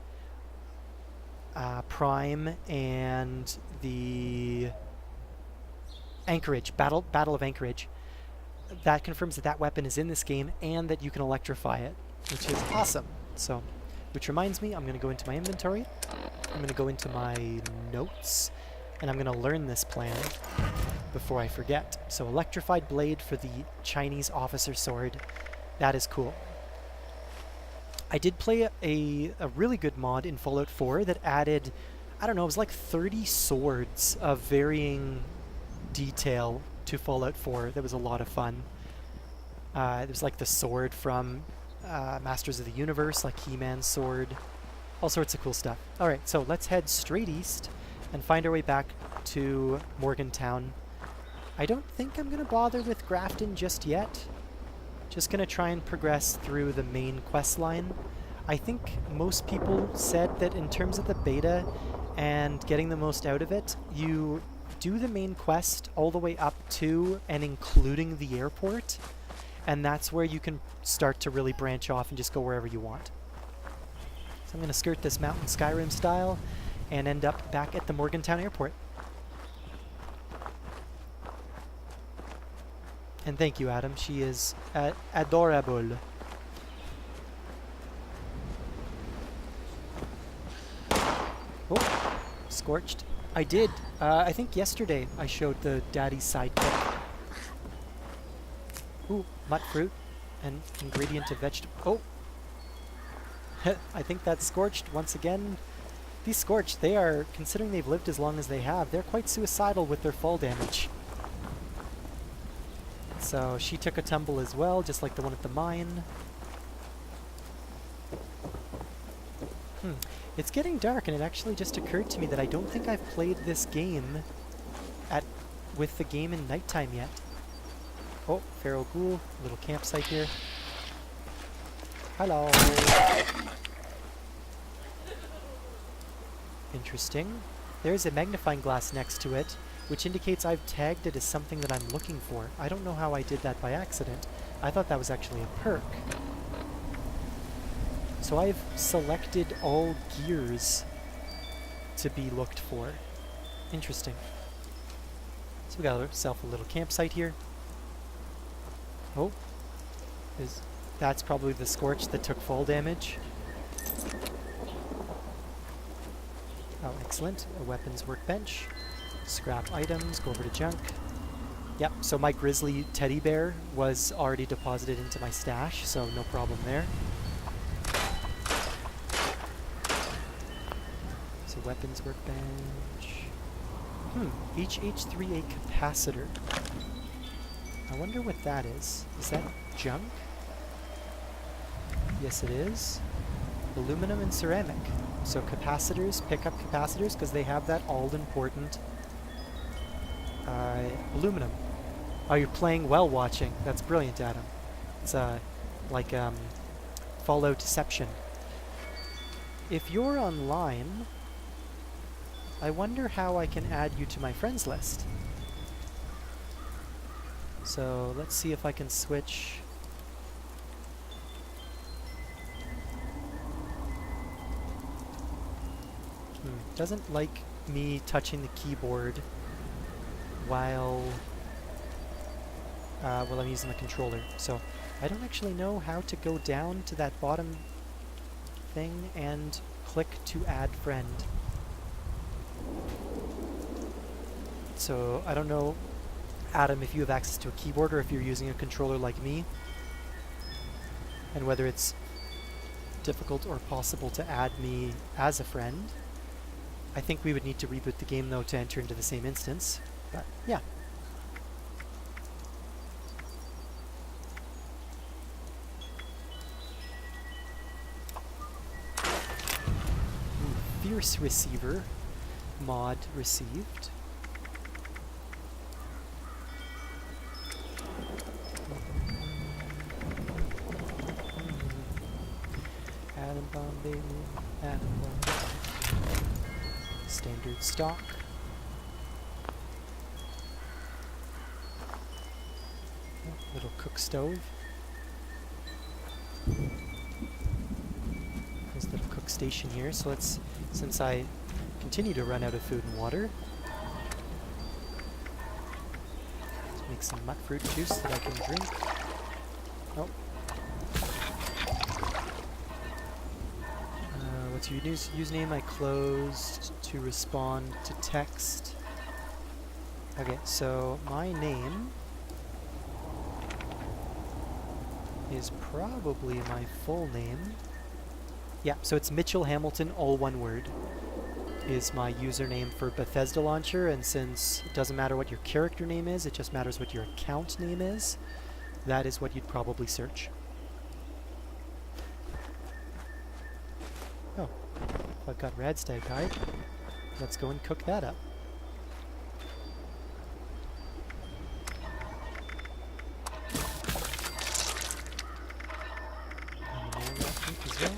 Prime and the Anchorage, Battle of Anchorage. That confirms that that weapon is in this game and that you can electrify it, which is awesome. So, which reminds me, I'm going to go into my inventory, I'm going to go into my notes, and I'm going to learn this plan before I forget. So electrified blade for the Chinese officer sword. That is cool. I did play a really good mod in Fallout 4 that added, I don't know, it was like 30 swords of varying detail to Fallout 4. That was a lot of fun. There was like the sword from Masters of the Universe, like He-Man's sword. All sorts of cool stuff. Alright, so let's head straight east and find our way back to Morgantown. I don't think I'm going to bother with Grafton just yet. Just going to try and progress through the main quest line. I think most people said that in terms of the beta and getting the most out of it, you do the main quest all the way up to and including the airport, and that's where you can start to really branch off and just go wherever you want. So I'm going to skirt this mountain Skyrim style and end up back at the Morgantown airport. And thank you, Adam. She is adorable. Oh, scorched. I did. I think yesterday I showed the daddy's sidekick. Ooh, nut fruit. An ingredient of vegetable. Oh! I think that's scorched once again. These scorched, they are, considering they've lived as long as they have, they're quite suicidal with their fall damage. So she took a tumble as well, just like the one at the mine. It's getting dark, and it actually just occurred to me that I don't think I've played this game with the game in nighttime yet. Oh, feral ghoul, little campsite here. Hello. Interesting. There's a magnifying glass next to it, which indicates I've tagged it as something that I'm looking for. I don't know how I did that by accident. I thought that was actually a perk. So I've selected all gears to be looked for. Interesting. So we got ourselves a little campsite here. Oh. That's probably the Scorch that took fall damage. Oh, excellent. A weapons workbench. Scrap items, go over to junk. Yep, so my grizzly teddy bear was already deposited into my stash, so no problem there. So weapons workbench. HH3A capacitor. I wonder what that is. Is that junk? Yes, it is. Aluminum and ceramic. So capacitors, pick up capacitors because they have that all-important aluminum. Oh, you're playing while watching. That's brilliant, Adam. It's like Fallout Deception. If you're online, I wonder how I can add you to my friends list. So let's see if I can switch. Doesn't like me touching the keyboard while I'm using the controller. So I don't actually know how to go down to that bottom thing and click to add friend. So I don't know, Adam, if you have access to a keyboard or if you're using a controller like me, and whether it's difficult or possible to add me as a friend. I think we would need to reboot the game though to enter into the same instance, but yeah. Fierce receiver mod received. Atom bomb, baby. Atom bomb. Standard stock. Little cook stove. There's the cook station here. So let's, since I continue to run out of food and water, let's make some mutt fruit juice that I can drink. Oh. What's your username? I closed to respond to text. Okay, so my name is probably my full name. Yeah, so it's Mitchell Hamilton, all one word, is my username for Bethesda Launcher, and since it doesn't matter what your character name is, it just matters what your account name is, that is what you'd probably search. Oh, I've got Radstag hide. Let's go and cook that up. And more rat meat as well.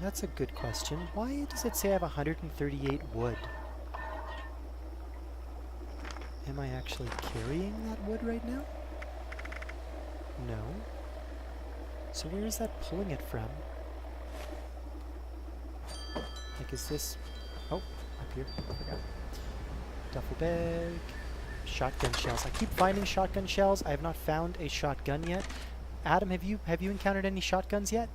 That's a good question. Why does it say I have 138 wood? Am I actually carrying that wood right now? No. So where is that pulling it from? Like, is this... Oh, up here. I forgot. Duffel bag. Shotgun shells. I keep finding shotgun shells. I have not found a shotgun yet. Adam, have you encountered any shotguns yet?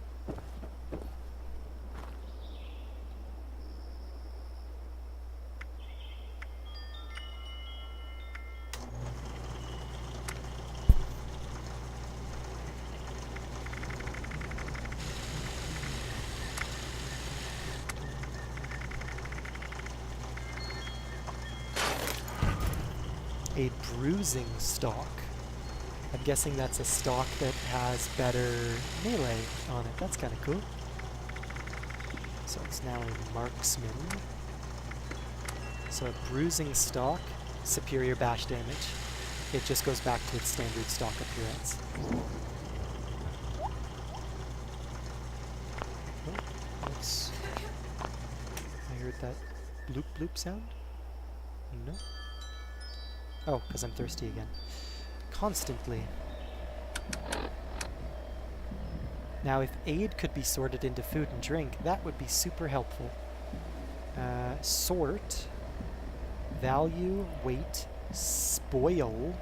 A bruising stalk. I'm guessing that's a stock that has better melee on it. That's kind of cool. So it's now a marksman. So a bruising stock, superior bash damage. It just goes back to its standard stock appearance. Oh, oops. I heard that bloop bloop sound? No? Oh, because I'm thirsty again. Constantly. Now, if aid could be sorted into food and drink, that would be super helpful. Sort, value, weight, spoil.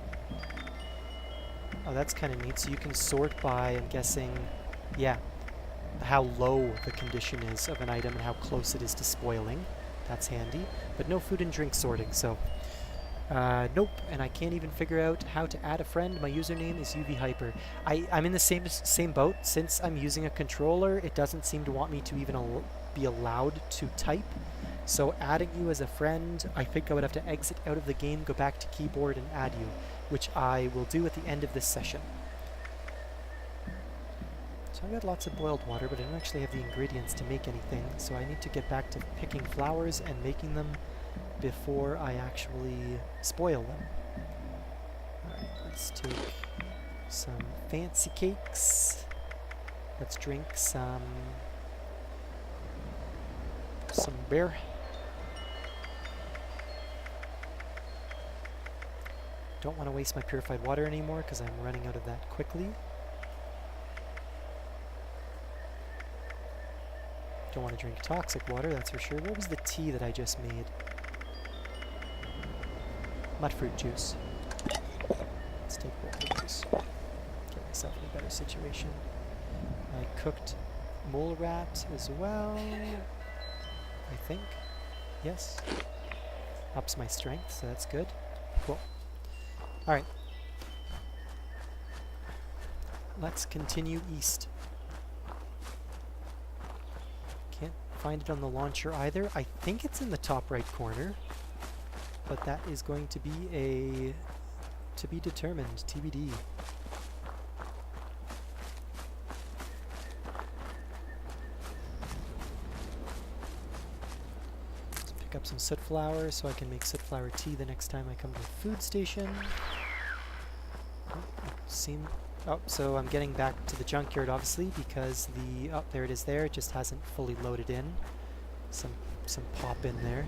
Oh, that's kind of neat. So you can sort by, I'm guessing, yeah, how low the condition is of an item and how close it is to spoiling. That's handy. But no food and drink sorting, so... nope, and I can't even figure out how to add a friend. My username is UVHyper. I'm in the same boat. Since I'm using a controller, it doesn't seem to want me to even be allowed to type. So adding you as a friend, I think I would have to exit out of the game, go back to keyboard and add you, which I will do at the end of this session. So I've got lots of boiled water, but I don't actually have the ingredients to make anything, so I need to get back to picking flowers and making them before I actually spoil them. Alright, let's take some fancy cakes. Let's drink some beer. Don't want to waste my purified water anymore because I'm running out of that quickly. Don't want to drink toxic water, that's for sure. What was the tea that I just made? Mudfruit juice. Let's take both of those. Get myself in a better situation. I cooked mole rat as well, I think. Yes. Ups my strength, so that's good. Cool. Alright. Let's continue east. Can't find it on the launcher either. I think it's in the top right corner. But that is going to be a to be determined, TBD. Let's pick up some soot flower so I can make soot flower tea the next time I come to the food station. Oh, so I'm getting back to the junkyard obviously because there it is there. It just hasn't fully loaded in. Some pop in there.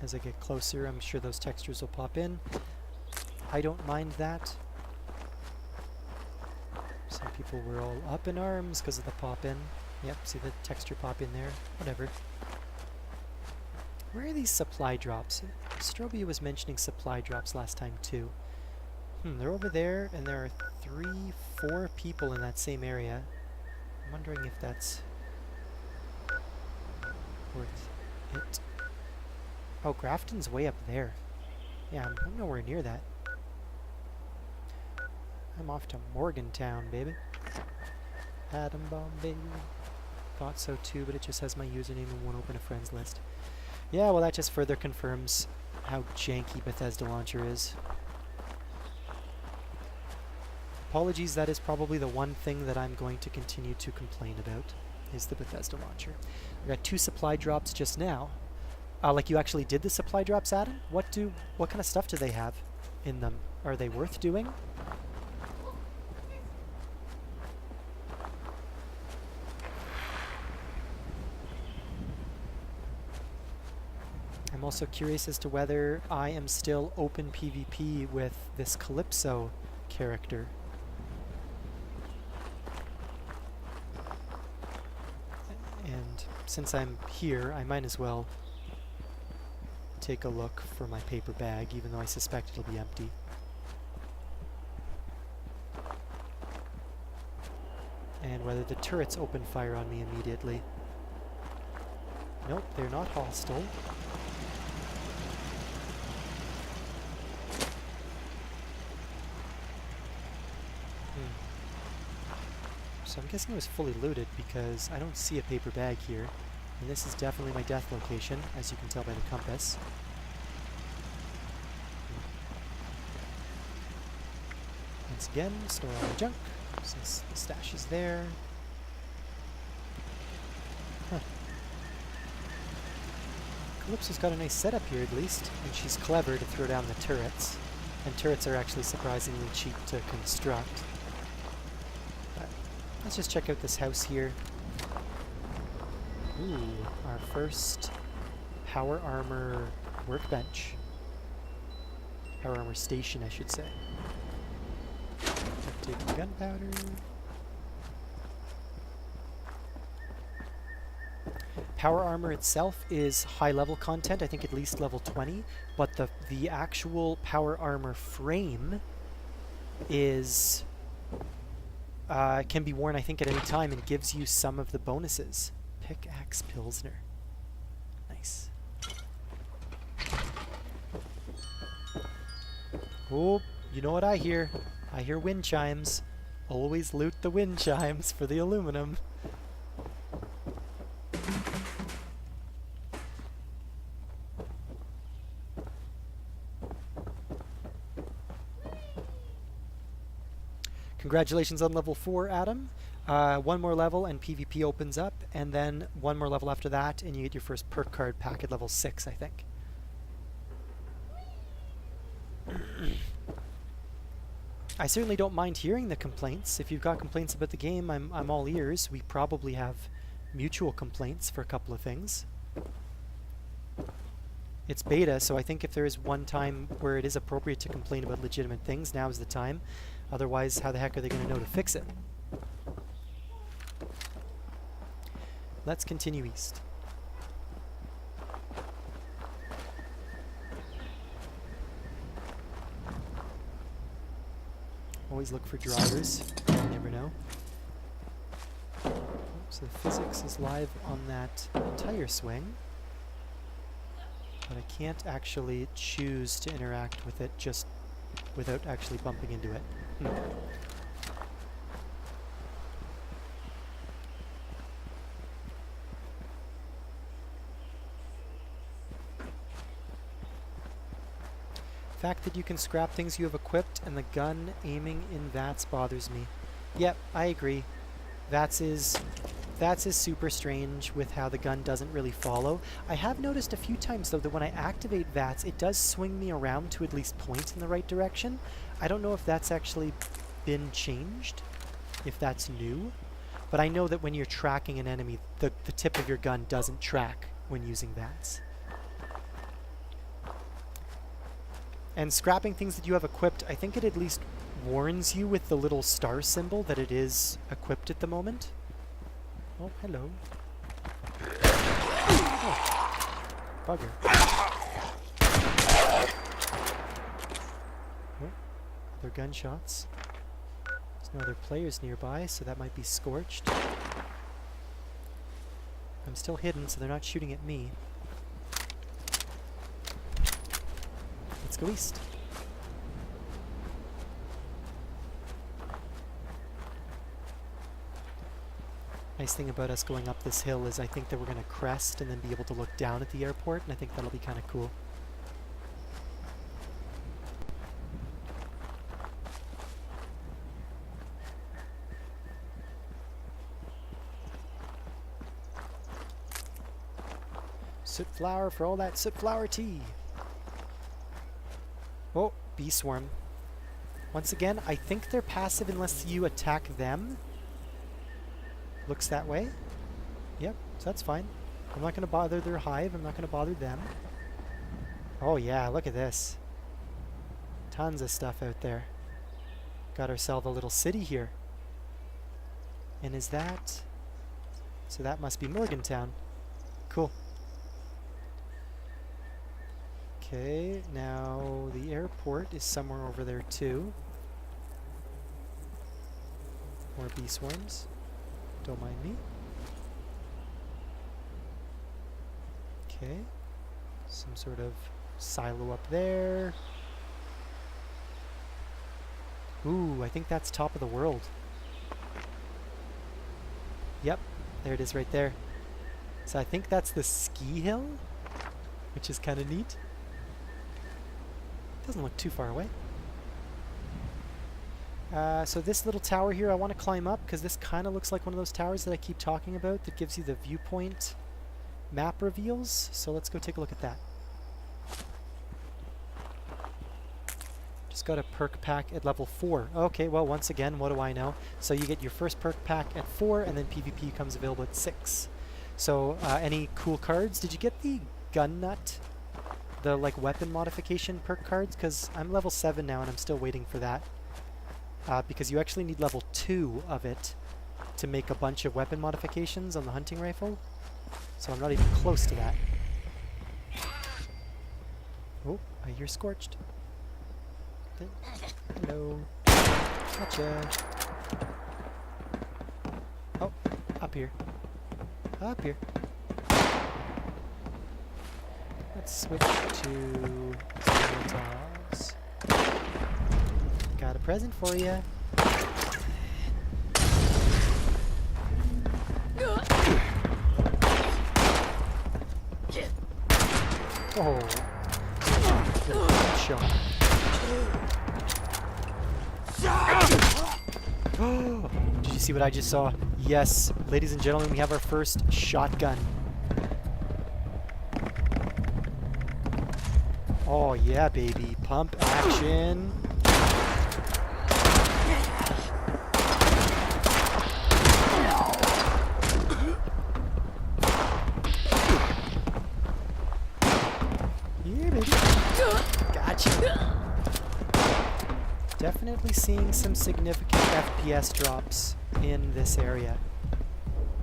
As I get closer, I'm sure those textures will pop in. I don't mind that. Some people were all up in arms because of the pop-in. Yep, see the texture pop in there. Whatever. Where are these supply drops? Strobia was mentioning supply drops last time too. They're over there, and there are 4 people in that same area. I'm wondering if that's worth it. Oh, Grafton's way up there. Yeah, I'm nowhere near that. I'm off to Morgantown, baby. Atom bomb, baby. Thought so too, but it just has my username and won't open a friends list. Yeah, well that just further confirms how janky Bethesda Launcher is. Apologies, that is probably the one thing that I'm going to continue to complain about, is the Bethesda Launcher. I got 2 supply drops just now. Like you actually did the supply drops, Adam? What kind of stuff do they have in them? Are they worth doing? I'm also curious as to whether I am still open PvP with this Calypso character. And since I'm here, I might as well take a look for my paper bag, even though I suspect it'll be empty. And whether the turrets open fire on me immediately. Nope, they're not hostile. So I'm guessing it was fully looted because I don't see a paper bag here. And this is definitely my death location, as you can tell by the compass. Once again, store all the junk, since the stash is there. Huh. Calypso's got a nice setup here at least, and she's clever to throw down the turrets. And turrets are actually surprisingly cheap to construct. But let's just check out this house here. Ooh, our first power armor workbench. Power armor station, I should say. Updating gunpowder. Power armor itself is high level content, I think at least level 20, but the actual power armor frame is can be worn I think at any time and gives you some of the bonuses. Pickaxe Pilsner. Nice. Oh, you know what I hear? I hear wind chimes. Always loot the wind chimes for the aluminum. Congratulations on level 4, Adam. One more level and PvP opens up, and then one more level after that and you get your first perk card pack at level 6, I think. I certainly don't mind hearing the complaints. If you've got complaints about the game, I'm all ears. We probably have mutual complaints for a couple of things. It's beta, so I think if there is one time where it is appropriate to complain about legitimate things, now is the time. Otherwise, how the heck are they going to know to fix it? Let's continue east. Always look for drivers. You never know. So the physics is live on that entire swing. But I can't actually choose to interact with it just without actually bumping into it. The fact that you can scrap things you have equipped and the gun aiming in VATS bothers me. Yep, I agree. VATS is super strange with how the gun doesn't really follow. I have noticed a few times though that when I activate VATS, it does swing me around to at least point in the right direction. I don't know if that's actually been changed, if that's new, but I know that when you're tracking an enemy, the tip of your gun doesn't track when using VATS. And scrapping things that you have equipped, I think it at least warns you with the little star symbol that it is equipped at the moment. Oh, hello. Oh, bugger. Oh, other gunshots. There's no other players nearby, so that might be Scorched. I'm still hidden, so they're not shooting at me. Let's go east. Nice thing about us going up this hill is I think that we're going to crest and then be able to look down at the airport, and I think that'll be kind of cool. Soot flower for all that soot flower tea. Oh, bee swarm. Once again, I think they're passive unless you attack them. Looks that way. Yep, so that's fine. I'm not going to bother their hive. I'm not going to bother them. Oh yeah, look at this. Tons of stuff out there. Got ourselves a little city here. And is that... So that must be Morgantown. Cool. Okay, now the airport is somewhere over there too. More bee swarms. Don't mind me. Okay. Some sort of silo up there. Ooh, I think that's top of the world. Yep, there it is right there. So I think that's the ski hill, which is kind of neat. Doesn't look too far away. So this little tower here, I want to climb up because this kind of looks like one of those towers that I keep talking about that gives you the viewpoint map reveals. So let's go take a look at that. Just got a perk pack at level 4. Okay, well, once again, what do I know? So you get your first perk pack at 4, and then PvP comes available at 6. So any cool cards? Did you get the gun nut? The like weapon modification perk cards? Because I'm level 7 now and I'm still waiting for that. Because you actually need level 2 of it to make a bunch of weapon modifications on the hunting rifle. So I'm not even close to that. Oh, I hear Scorched. Hello. Gotcha. Oh, up here. Up here. Let's switch to Molotovs. Got a present for you. Oh. Good shot. Did you see what I just saw? Yes, ladies and gentlemen, we have our first shotgun. Oh yeah, baby. Pump action. Yeah, baby. Gotcha. Definitely seeing some significant FPS drops in this area.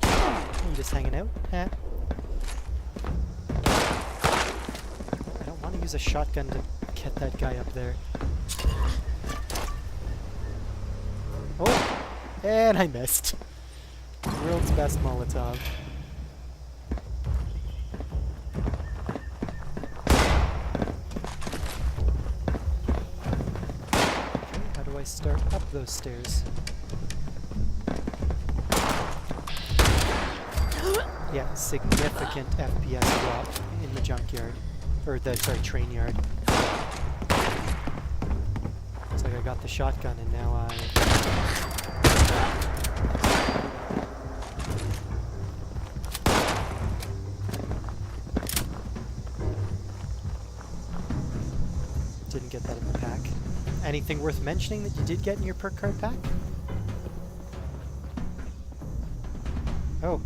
You just hanging out? Eh. I don't want to use a shotgun to get that guy up there. Oh! And I missed. World's best Molotov. I start up those stairs. Yeah, significant FPS drop in the junkyard. Or the, sorry, train yard. Looks like I got the shotgun and now I... Didn't get that in the pack. Anything worth mentioning that you did get in your perk card pack? Oh.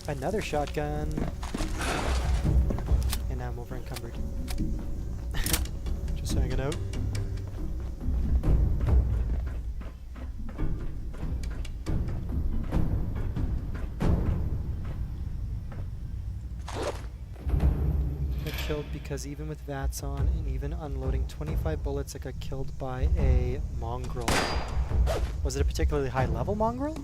Another shotgun. And now I'm over encumbered. Just hanging out. Killed because even with VATS on and even unloading 25 bullets, I got killed by a mongrel. Was it a particularly high level mongrel?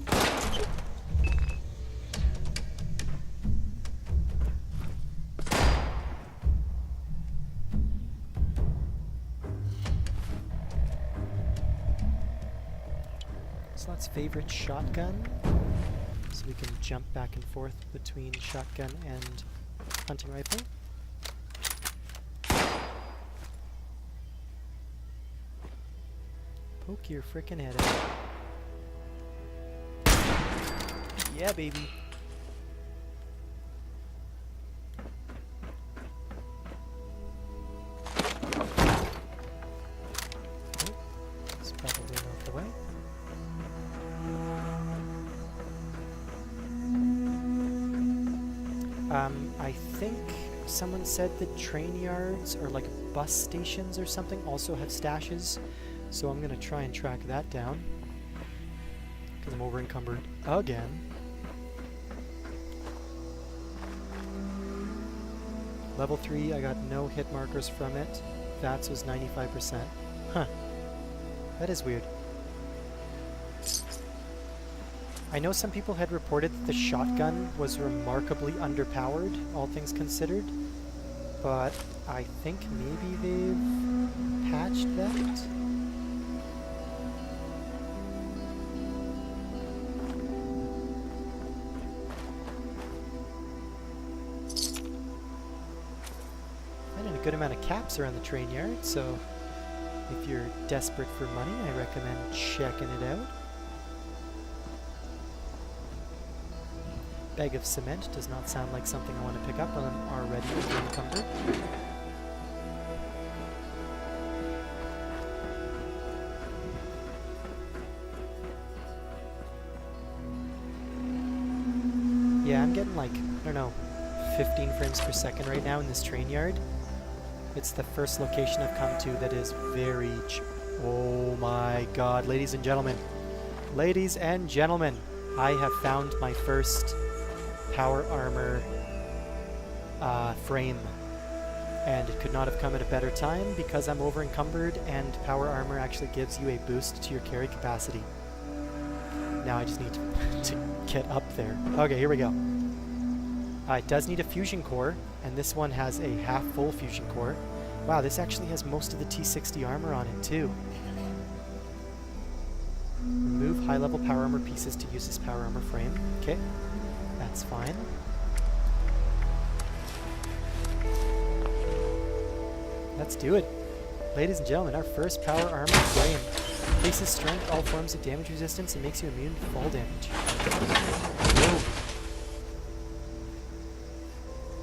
Slot's favorite shotgun, so we can jump back and forth between shotgun and hunting rifle. Poke your frickin' head out. Yeah, baby. It's probably not the way. I think someone said that train yards or like bus stations or something also have stashes. So I'm going to try and track that down, because I'm over encumbered again. Level 3, I got no hit markers from it. VATS was 95%. Huh. That is weird. I know some people had reported that the shotgun was remarkably underpowered, all things considered. But I think maybe they've patched that? good amount of caps around the train yard, so if you're desperate for money, I recommend checking it out. Bag of cement does not sound like something I want to pick up when I'm already encumbered. Yeah, I'm getting like, I don't know, 15 frames per second right now in this train yard. It's the first location I've come to that is very oh my god, ladies and gentlemen. Ladies and gentlemen, I have found my first power armor frame. And it could not have come at a better time because I'm over encumbered and power armor actually gives you a boost to your carry capacity. Now I just need to get up there. Okay, here we go. It does need a fusion core, and this one has a half-full fusion core. Wow, this actually has most of the T60 armor on it, too. Remove high-level power armor pieces to use this power armor frame. Okay, that's fine. Let's do it. Ladies and gentlemen, our first power armor frame. Increases strength, all forms of damage resistance, and makes you immune to fall damage. Whoa.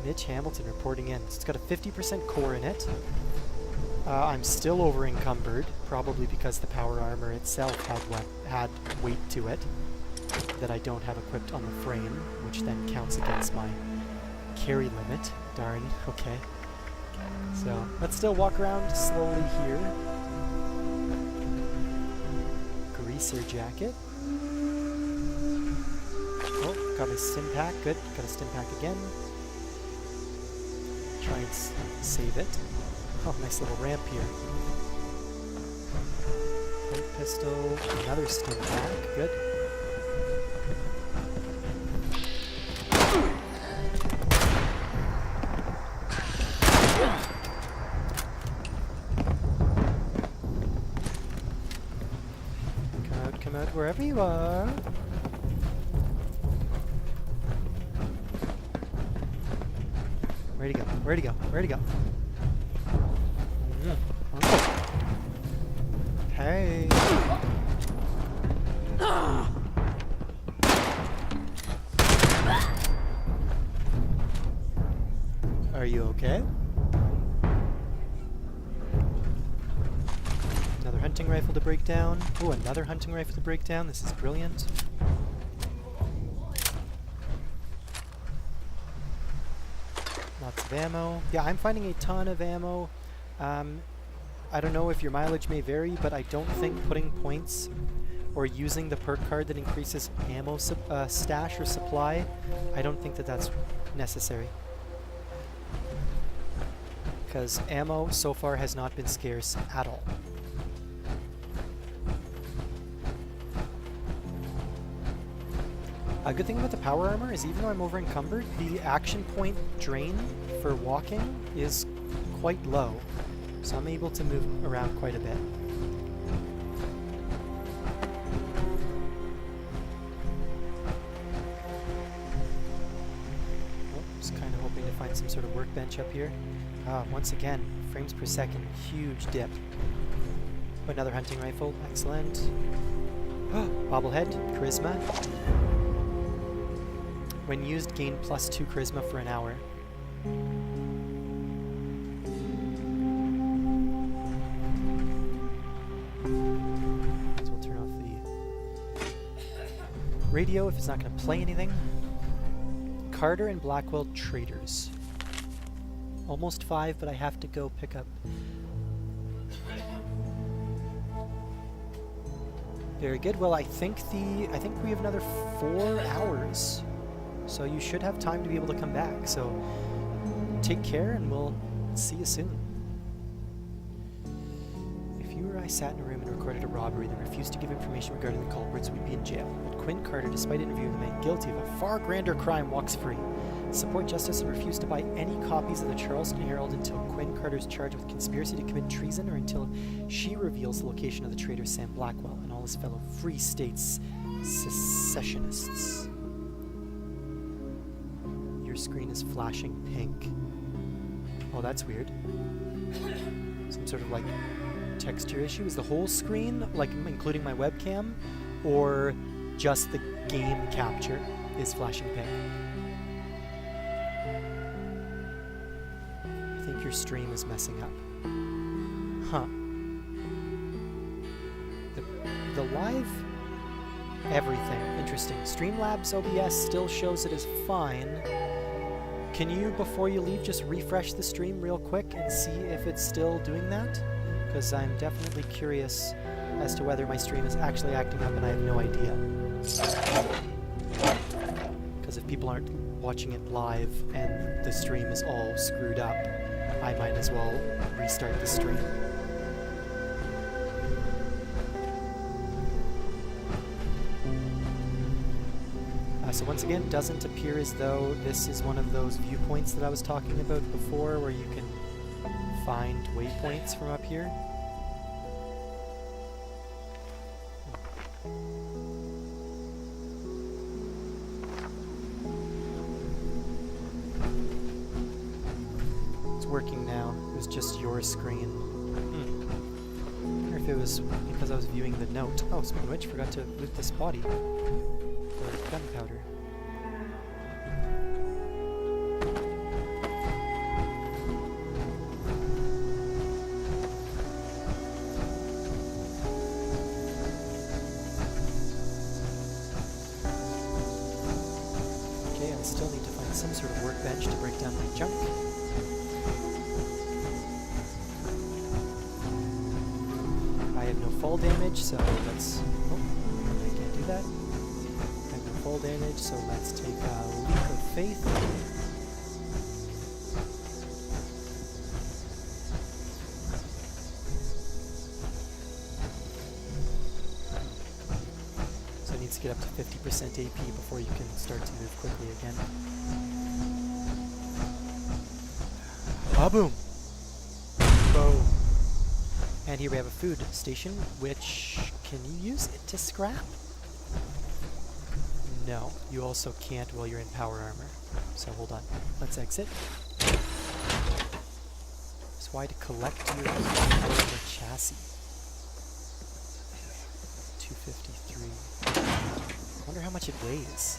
Mitch Hamilton reporting in. It's got a 50% core in it. I'm still over encumbered, probably because the power armor itself had weight to it that I don't have equipped on the frame, which then counts against my carry limit. Darn, okay. So, let's still walk around slowly here. Greaser jacket. Oh, got a stim pack. Good. Got a stim pack again. Try and save it. Oh, nice little ramp here. Light pistol. Another stim pack. Good. Come out wherever you are. Where'd he go? Where'd he go? Where'd he go? Oh. Hey. Are you okay? Another hunting rifle to break down. Oh, another hunting rifle to break down. This is brilliant. Lots of ammo. Yeah, I'm finding a ton of ammo. I don't know if your mileage may vary, but I don't think putting points or using the perk card that increases ammo stash or supply, I don't think that that's necessary. Because ammo so far has not been scarce at all. A good thing about the power armor is even though I'm over encumbered, the action point drain for walking is quite low. So I'm able to move around quite a bit. Oh, just kind of hoping to find some sort of workbench up here. Once again, frames per second, huge dip. Another hunting rifle, excellent. Bobblehead, charisma. When used, gain +2 charisma for an hour. So we'll turn off the radio if it's not going to play anything. Carter and Blackwell traders. Almost 5, but I have to go pick up. Very good. Well, I think we have another 4 hours. So you should have time to be able to come back. So take care and we'll see you soon. If you or I sat in a room and recorded a robbery then refused to give information regarding the culprits, we'd be in jail. But Quinn Carter, despite interviewing the man guilty of a far grander crime, walks free. Support justice and refuse to buy any copies of the Charleston Herald until Quinn Carter is charged with conspiracy to commit treason or until she reveals the location of the traitor Sam Blackwell and all his fellow Free States secessionists. Your screen is flashing pink. Oh, that's weird. Some sort of like texture issue. Is the whole screen, like including my webcam, or just the game capture is flashing pink? I think your stream is messing up. Huh. The live everything. Interesting. Streamlabs OBS still shows it as fine. Can you, before you leave, just refresh the stream real quick and see if it's still doing that? Because I'm definitely curious as to whether my stream is actually acting up and I have no idea. Because if people aren't watching it live and the stream is all screwed up, I might as well restart the stream. So once again, doesn't appear as though this is one of those viewpoints that I was talking about before, where you can find waypoints from up here. It's working now. It was just your screen. I wonder if it was because I was viewing the note. Oh, speaking of which, forgot to loot this body. Gunpowder. Okay, I still need to find some sort of workbench to break down my junk. I have no fall damage, so let's... Oh, I can't do that. Fall damage, so let's take a leap of faith. So it needs to get up to 50% AP before you can start to move quickly again. Ah, boom! Boom! And here we have a food station, which... can you use it to scrap? No, you also can't while you're in power armor. So hold on. Let's exit. That's why to collect your power armor chassis. 253. I wonder how much it weighs.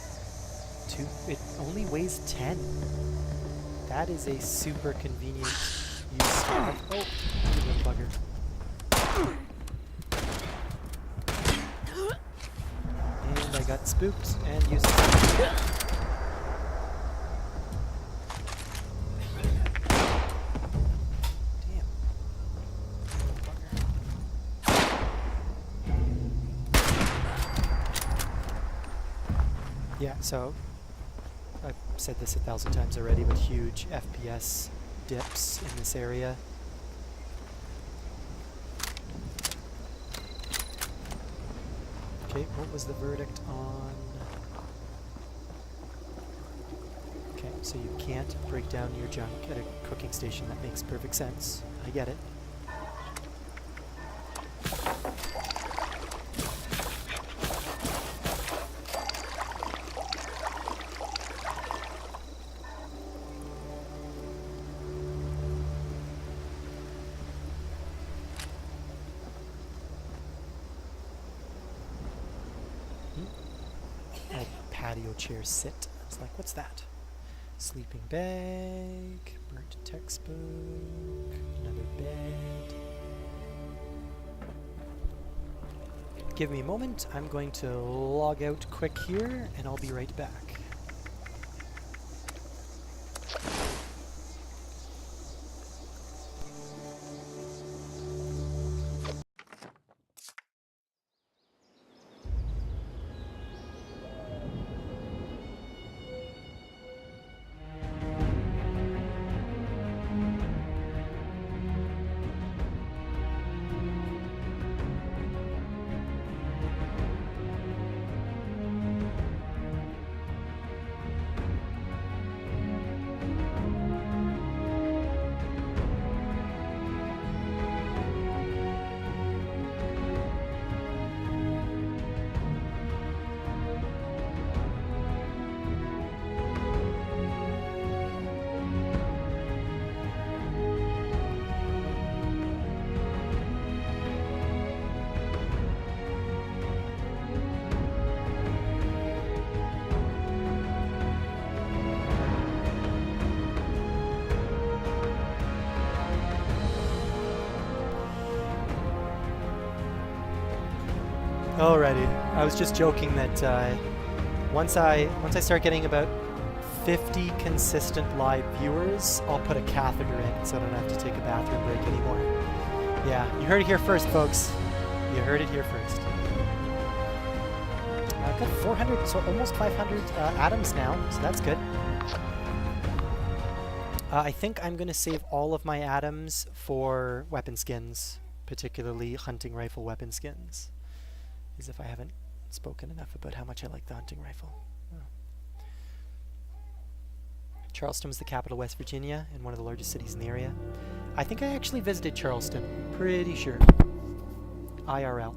It only weighs 10. That is a super convenient use of... Oh, you little bugger. I got spooked and used it. Damn. Yeah, so I've said this 1,000 times already, but huge FPS dips in this area. Okay, what was the verdict on... Okay, so you can't break down your junk at a cooking station. That makes perfect sense. I get it. Patio chair sit. I was like, what's that? Sleeping bag, burnt textbook, another bed. Give me a moment. I'm going to log out quick here, and I'll be right back. Alrighty. I was just joking that once I start getting about 50 consistent live viewers, I'll put a catheter in so I don't have to take a bathroom break anymore. Yeah, you heard it here first, folks. You heard it here first. I've got 400, so almost 500 atoms now, so that's good. I think I'm going to save all of my atoms for weapon skins, particularly hunting rifle weapon skins. As if I haven't spoken enough about how much I like the hunting rifle. Oh. Charleston was the capital of West Virginia and one of the largest cities in the area. I think I actually visited Charleston. Pretty sure. IRL.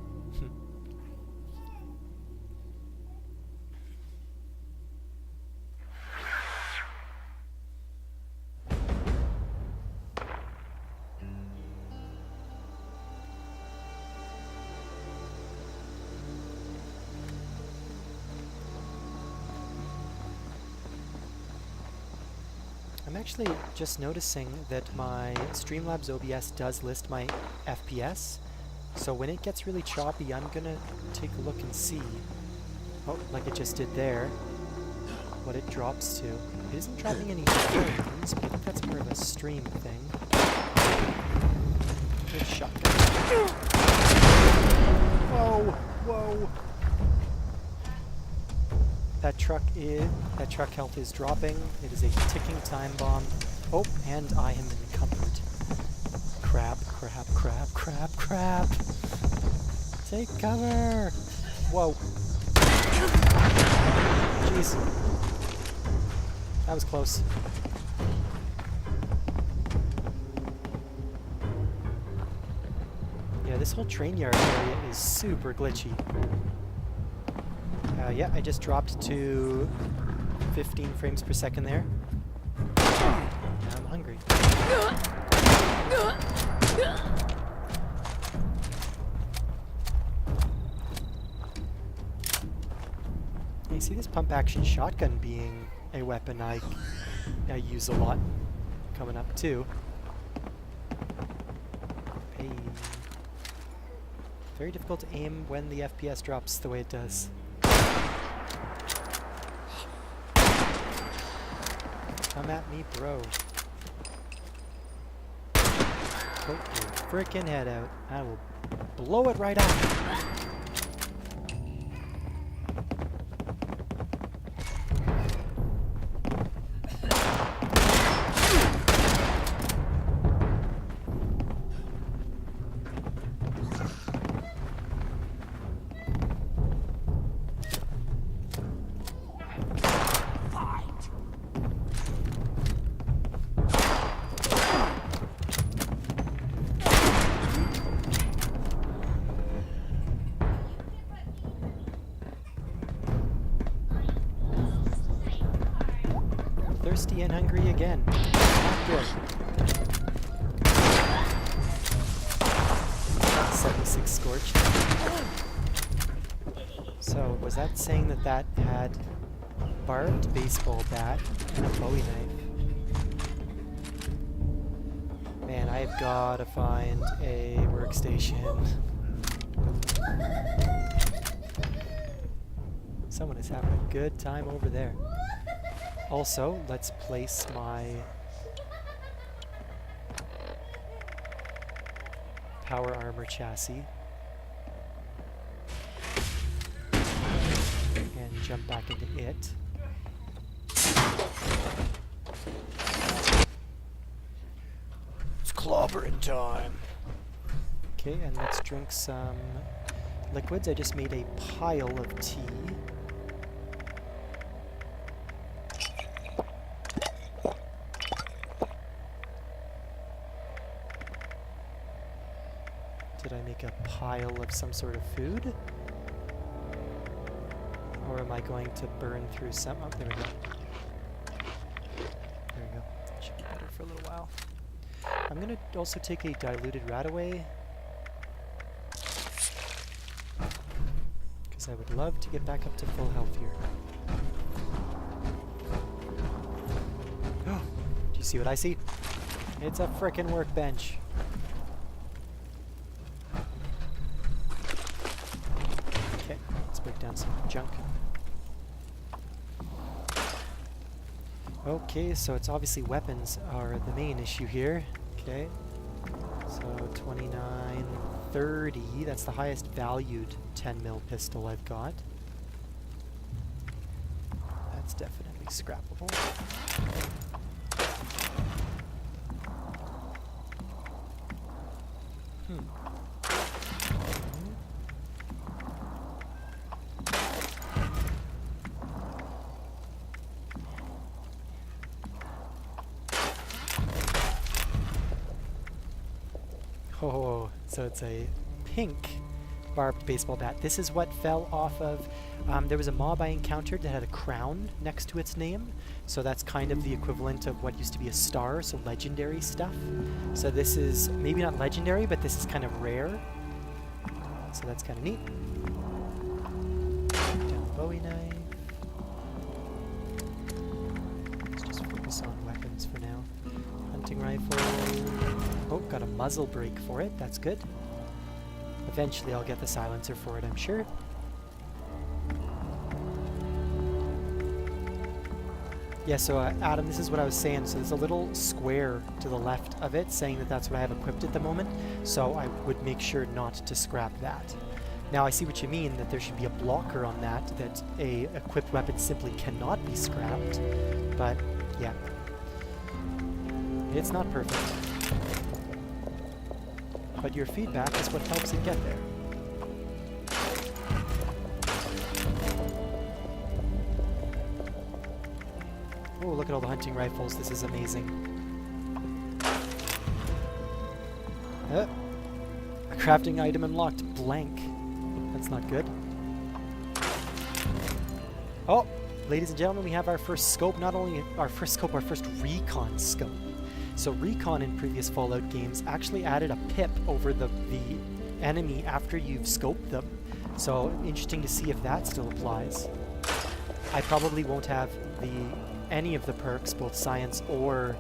I'm actually just noticing that my Streamlabs OBS does list my FPS, so when it gets really choppy, I'm gonna take a look and see, like it just did there, what it drops to. It isn't dropping any frames, but I think that's more of a stream thing. Good shotgun. Whoa, whoa. That truck health is dropping. It is a ticking time bomb. Oh, and I am encumbered. Crap, crap, crap, crap, crap. Take cover. Whoa. Jeez. That was close. Yeah, this whole train yard area is super glitchy. Yeah, I just dropped to 15 frames per second there. Now I'm hungry. You see this pump action shotgun being a weapon I use a lot coming up too. Hey. Very difficult to aim when the FPS drops the way it does. Come at me, bro. Poke your frickin' head out. I will blow it right out. Thirsty and hungry again. Not good. 76 scorched. So, was that saying that that had barbed baseball bat and a Bowie knife? Man, I've gotta find a workstation. Someone is having a good time over there. Also, let's place my power armor chassis and jump back into it. It's clobbering time. Okay, and let's drink some liquids. I just made a pile of tea. Did I make a pile of some sort of food? Or am I going to burn through some? Oh, there we go. There we go. Should be better for a little while. I'm going to also take a diluted Radaway, because I would love to get back up to full health here. Oh, do you see what I see? It's a frickin' workbench. break down some junk. Okay, so it's obviously weapons are the main issue here. Okay, so 29, 30, that's the highest valued 10 mil pistol I've got. That's definitely scrappable. Oh, so it's a pink barbed baseball bat. This is what fell off of... there was a mob I encountered that had a crown next to its name. So that's kind of the equivalent of what used to be a star, so legendary stuff. So this is maybe not legendary, but this is kind of rare. So that's kind of neat. Down the Bowie knife. Let's just focus on weapons for now. Hunting rifle. Oh, got a muzzle brake for it. That's good. Eventually I'll get the silencer for it, I'm sure. Yeah, so Adam, this is what I was saying. So there's a little square to the left of it saying that that's what I have equipped at the moment. So I would make sure not to scrap that. Now I see what you mean, that there should be a blocker on that, that a equipped weapon simply cannot be scrapped. But yeah, it's not perfect. But your feedback is what helps it get there. Oh, look at all the hunting rifles. This is amazing. A crafting item unlocked. Blank. That's not good. Oh, ladies and gentlemen, we have our first scope. Not only our first scope, our first recon scope. So recon in previous Fallout games actually added a pip over the enemy after you've scoped them. So interesting to see if that still applies. I probably won't have any of the perks, both science or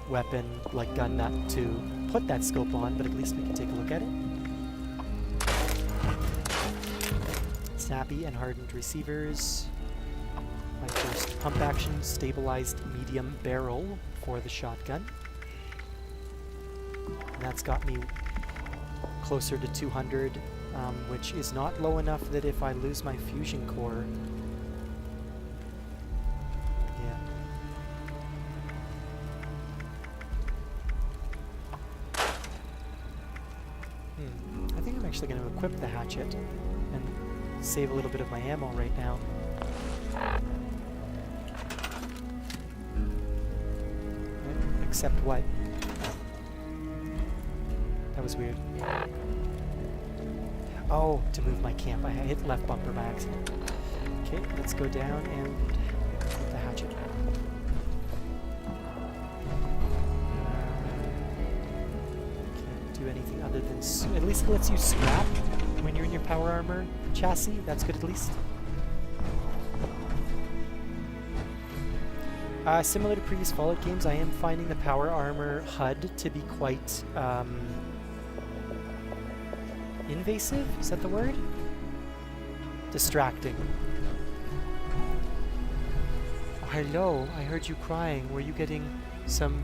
weapon, like gun nut, to put that scope on, but at least we can take a look at it. Snappy and hardened receivers. My first pump action stabilized medium barrel for the shotgun. And that's got me closer to 200, which is not low enough that if I lose my fusion core... Yeah. I think I'm actually going to equip the hatchet and save a little bit of my ammo right now. Except what? That was weird. Oh, to move my camp. I hit left bumper by accident. Okay, let's go down and put the hatchet. Can't do anything other than... at least it lets you scrap when you're in your power armor chassis. That's good at least. Similar to previous Fallout games, I am finding the power armor HUD to be quite... invasive? Is that the word? Distracting. Oh, hello, I heard you crying. Were you getting some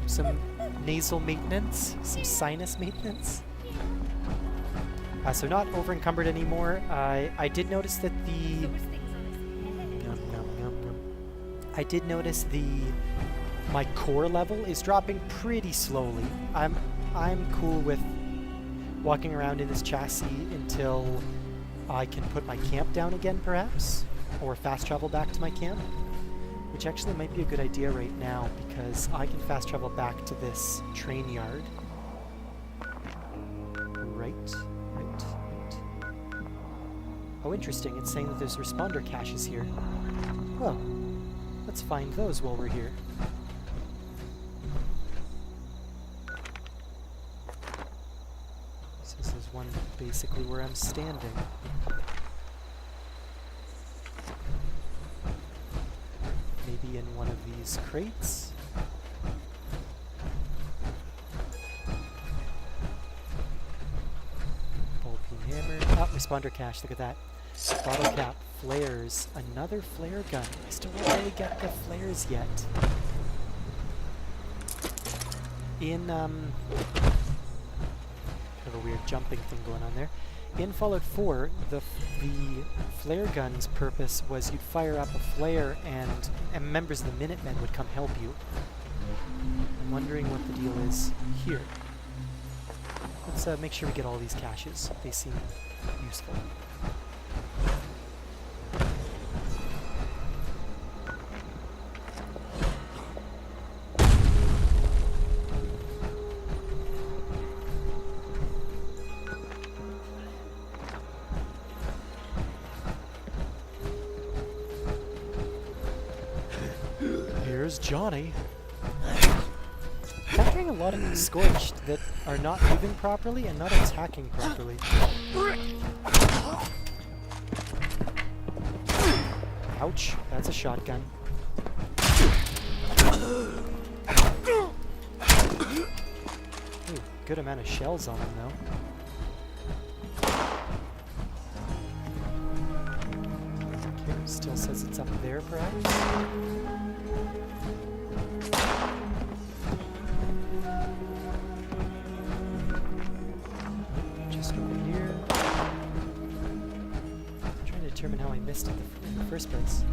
nasal maintenance? Some sinus maintenance? So not over encumbered anymore. I did notice that the... I did notice my core level is dropping pretty slowly. I'm cool with walking around in this chassis until I can put my camp down again, perhaps, or fast travel back to my camp, which actually might be a good idea right now because I can fast travel back to this train yard. Right. Oh, interesting. It's saying that there's responder caches here. Well, let's find those while we're here. So this is one basically where I'm standing. Maybe in one of these crates. Ball peen hammer. Oh, responder cache, look at that. Bottle cap, flares, another flare gun. I still don't really get the flares yet. In, have a weird jumping thing going on there. In Fallout 4, the flare gun's purpose was you'd fire up a flare and members of the Minutemen would come help you. I'm wondering what the deal is here. Let's make sure we get all these caches. They seem useful. Here's Johnny. Capturing a lot of Scorched that are not moving properly and not attacking properly. Ouch, that's a shotgun. Ooh, good amount of shells on him though. Okay, still says it's up there perhaps. How I missed it in the first place.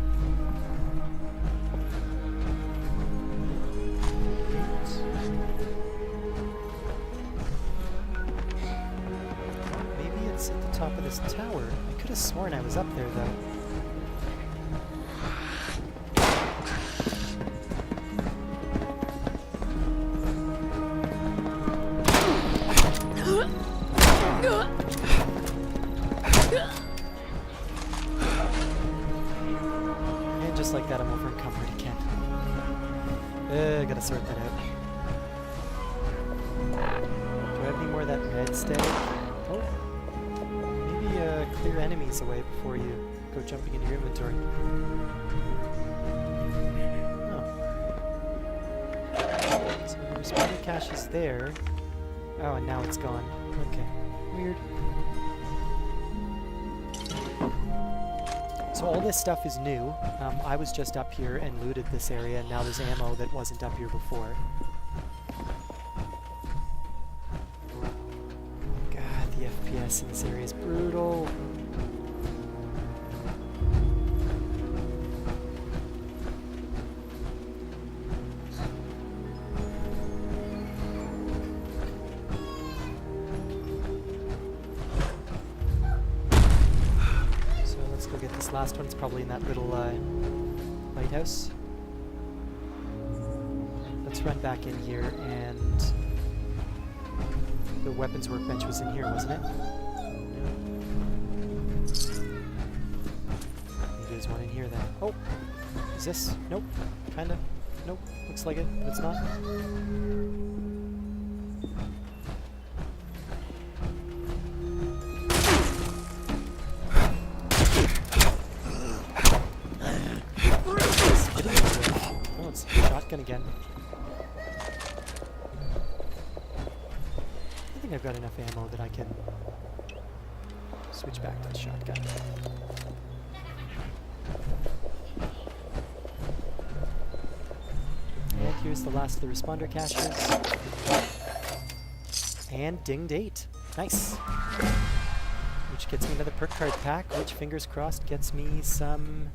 Maybe it's at the top of this tower. I could have sworn I was up there though. Just like that, I'm over encumbered again. Gotta sort that out. Do I have any more of that red stag? Oh. Maybe clear enemies away before you go jumping into your inventory. Oh. So the responder cache is there. Oh, and now it's gone. Okay. Weird. So all this stuff is new. I was just up here and looted this area, and now there's ammo that wasn't up here before. God, the FPS in this area is brutal. Last one's probably in that little lighthouse. Let's run back in here, and the weapons workbench was in here, wasn't it? Maybe there's one in here then. Oh! Is this? Nope. Kinda. Nope. Looks like it, but it's not. Again. I think I've got enough ammo that I can switch back to the shotgun. And here's the last of the responder caches. And dinged 8. Nice. Which gets me another perk card pack, which, fingers crossed, gets me some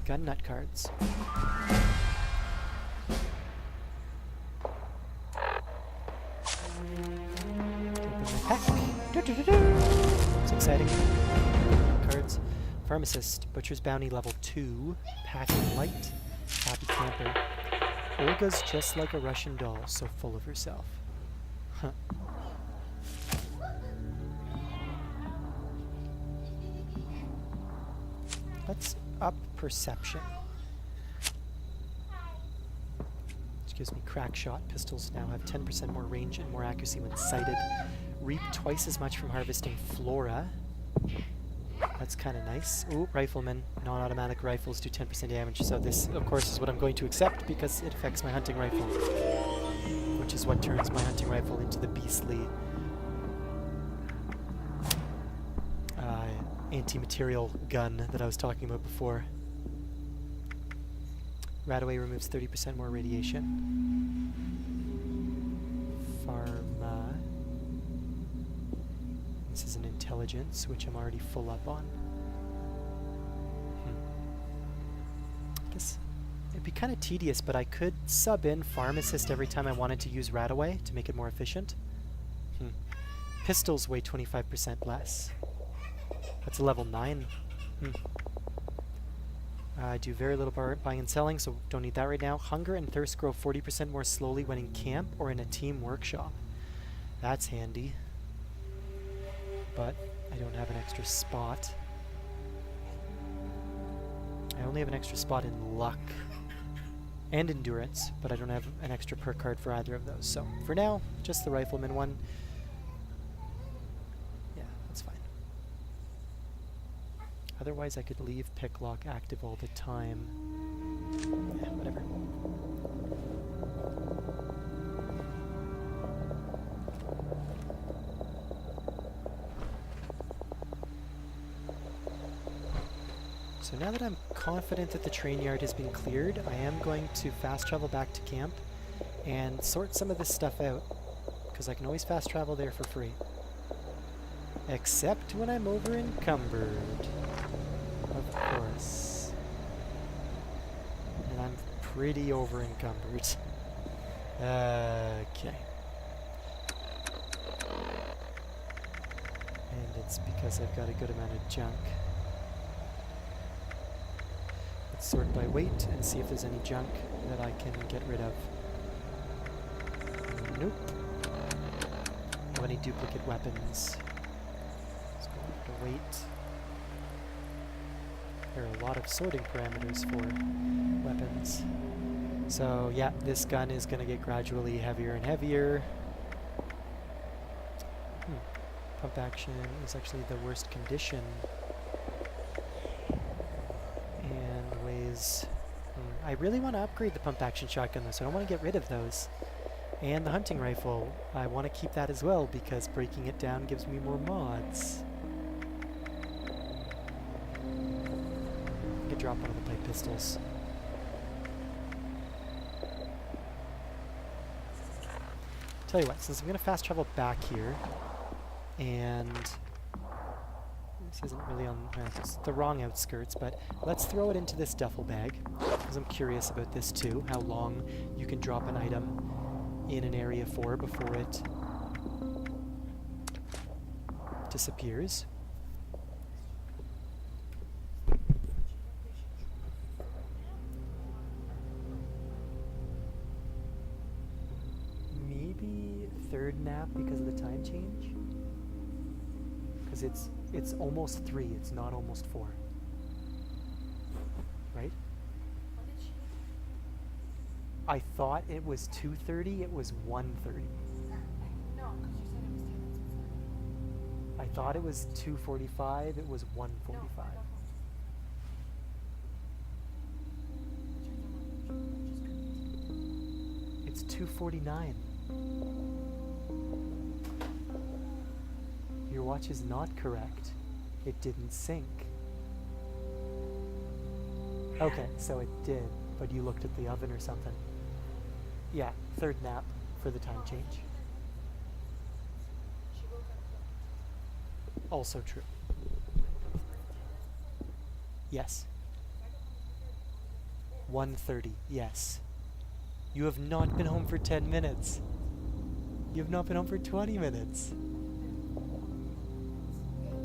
gun nut cards. It's exciting. Cards. Pharmacist. Butcher's Bounty level 2. Packing Light. Happy Camper. Olga's just like a Russian doll, so full of herself. Huh. Let's up perception. Which gives me crack shot. Pistols now have 10% more range and more accuracy when sighted. Reap twice as much from harvesting flora. That's kind of nice. Ooh, rifleman. Non-automatic rifles do 10% damage. So this, of course, is what I'm going to accept because it affects my hunting rifle. Which is what turns my hunting rifle into the beastly anti-material gun that I was talking about before. Radaway removes 30% more radiation. Pharma. This is an intelligence, which I'm already full up on. I guess it'd be kind of tedious, but I could sub in pharmacist every time I wanted to use Radaway to make it more efficient. Pistols weigh 25% less. That's a level 9. I do very little buying and selling, so don't need that right now. Hunger and thirst grow 40% more slowly when in camp or in a team workshop. That's handy. But I don't have an extra spot. I only have an extra spot in luck and endurance, but I don't have an extra perk card for either of those. So for now, just the rifleman one. Yeah, that's fine. Otherwise, I could leave pick lock active all the time. Yeah, whatever. So now that I'm confident that the train yard has been cleared, I am going to fast travel back to camp and sort some of this stuff out, because I can always fast travel there for free. Except when I'm over encumbered. Of course. And I'm pretty over encumbered. Okay. And it's because I've got a good amount of junk. Let's sort by weight and see if there's any junk that I can get rid of. Nope. Have any duplicate weapons? Let's go to weight. There are a lot of sorting parameters for weapons. So yeah, this gun is going to get gradually heavier and heavier. Pump action is actually the worst condition. And weighs... I really want to upgrade the pump action shotgun though, so I don't want to get rid of those. And the hunting rifle, I want to keep that as well because breaking it down gives me more mods. I could drop one of the pipe pistols. Tell you what, since I'm going to fast travel back here, and this isn't really on it's the wrong outskirts, but let's throw it into this duffel bag, because I'm curious about this too, how long you can drop an item in an area for before it disappears. Maybe third nap because of the time change? Because it's almost 3, it's not almost 4. Right? I thought it was 2:30, it was 1:30. No, because you said it was 10 minutes before. I thought it was 2:45, it was 1:45. It's 2:49. Your watch is not correct. It didn't sync. Okay, so it did, but you looked at the oven or something. Yeah, third nap for the time change. She woke up. Also true. Yes. 1:30, yes. You have not been home for 10 minutes. You have not been home for 20 minutes.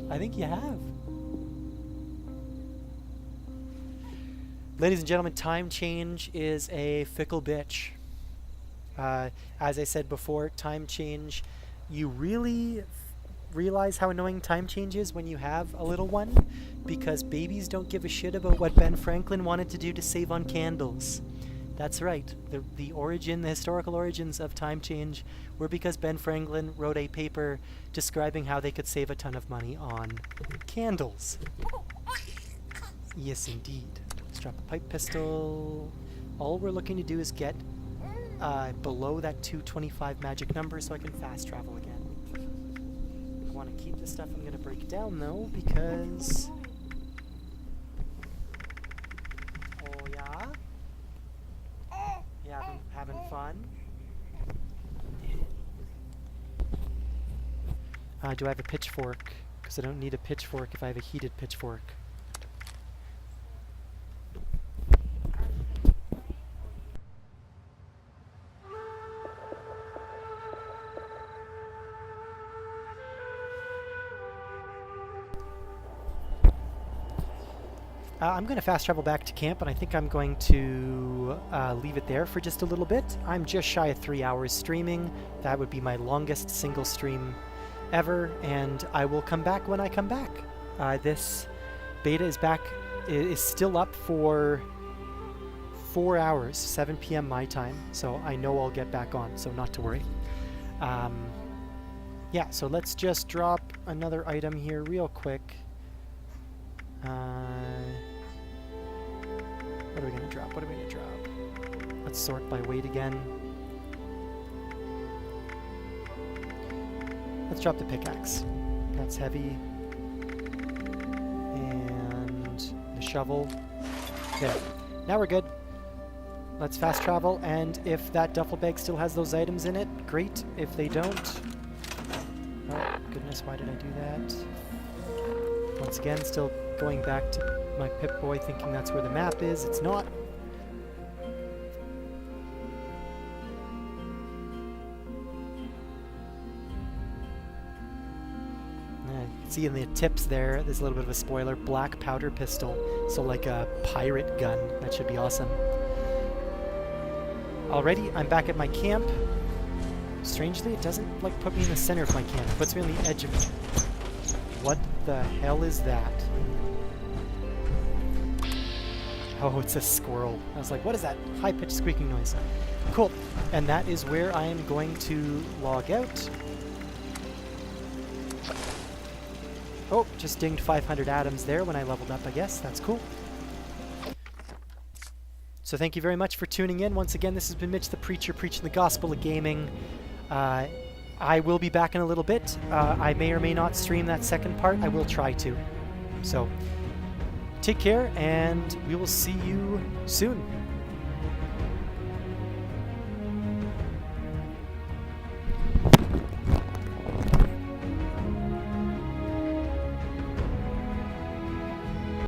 I think you have. Ladies and gentlemen, time change is a fickle bitch. As I said before, time change, you really realize how annoying time change is when you have a little one, because babies don't give a shit about what Ben Franklin wanted to do to save on candles. That's right. The historical origins of time change were because Ben Franklin wrote a paper describing how they could save a ton of money on candles. Yes, indeed. Let's drop a pipe pistol. All we're looking to do is get below that 225 magic number so I can fast travel again. I want want to keep the stuff I'm going to break down, though, because... Oh, yeah? You having fun? Do I have a pitchfork? Because I don't need a pitchfork if I have a heated pitchfork. I'm going to fast travel back to camp, and I think I'm going to leave it there for just a little bit. I'm just shy of 3 hours streaming. That would be my longest single stream ever, and I will come back when I come back. This beta is back, is still up for 4 hours, 7 p.m. my time, so I know I'll get back on, so not to worry. Yeah, so let's just drop another item here real quick. What are we going to drop? What are we going to drop? Let's sort by weight again. Let's drop the pickaxe. That's heavy. And the shovel. There. Now we're good. Let's fast travel, and if that duffel bag still has those items in it, great. If they don't... Oh, goodness, why did I do that? Once again, still going back to my Pip-Boy thinking that's where the map is. It's not. You can see in the tips there's a little bit of a spoiler. Black powder pistol. So like a pirate gun. That should be awesome. Alrighty, I'm back at my camp. Strangely, it doesn't like put me in the center of my camp. It puts me on the edge of it. What the hell is that? Oh, it's a squirrel. I was like, what is that high-pitched squeaking noise? Cool. And that is where I am going to log out. Oh, just dinged 500 atoms there when I leveled up, I guess. That's cool. So thank you very much for tuning in. Once again, this has been Mitch the Preacher, preaching the gospel of gaming. I will be back in a little bit. I may or may not stream that second part. I will try to. So, take care, and we will see you soon.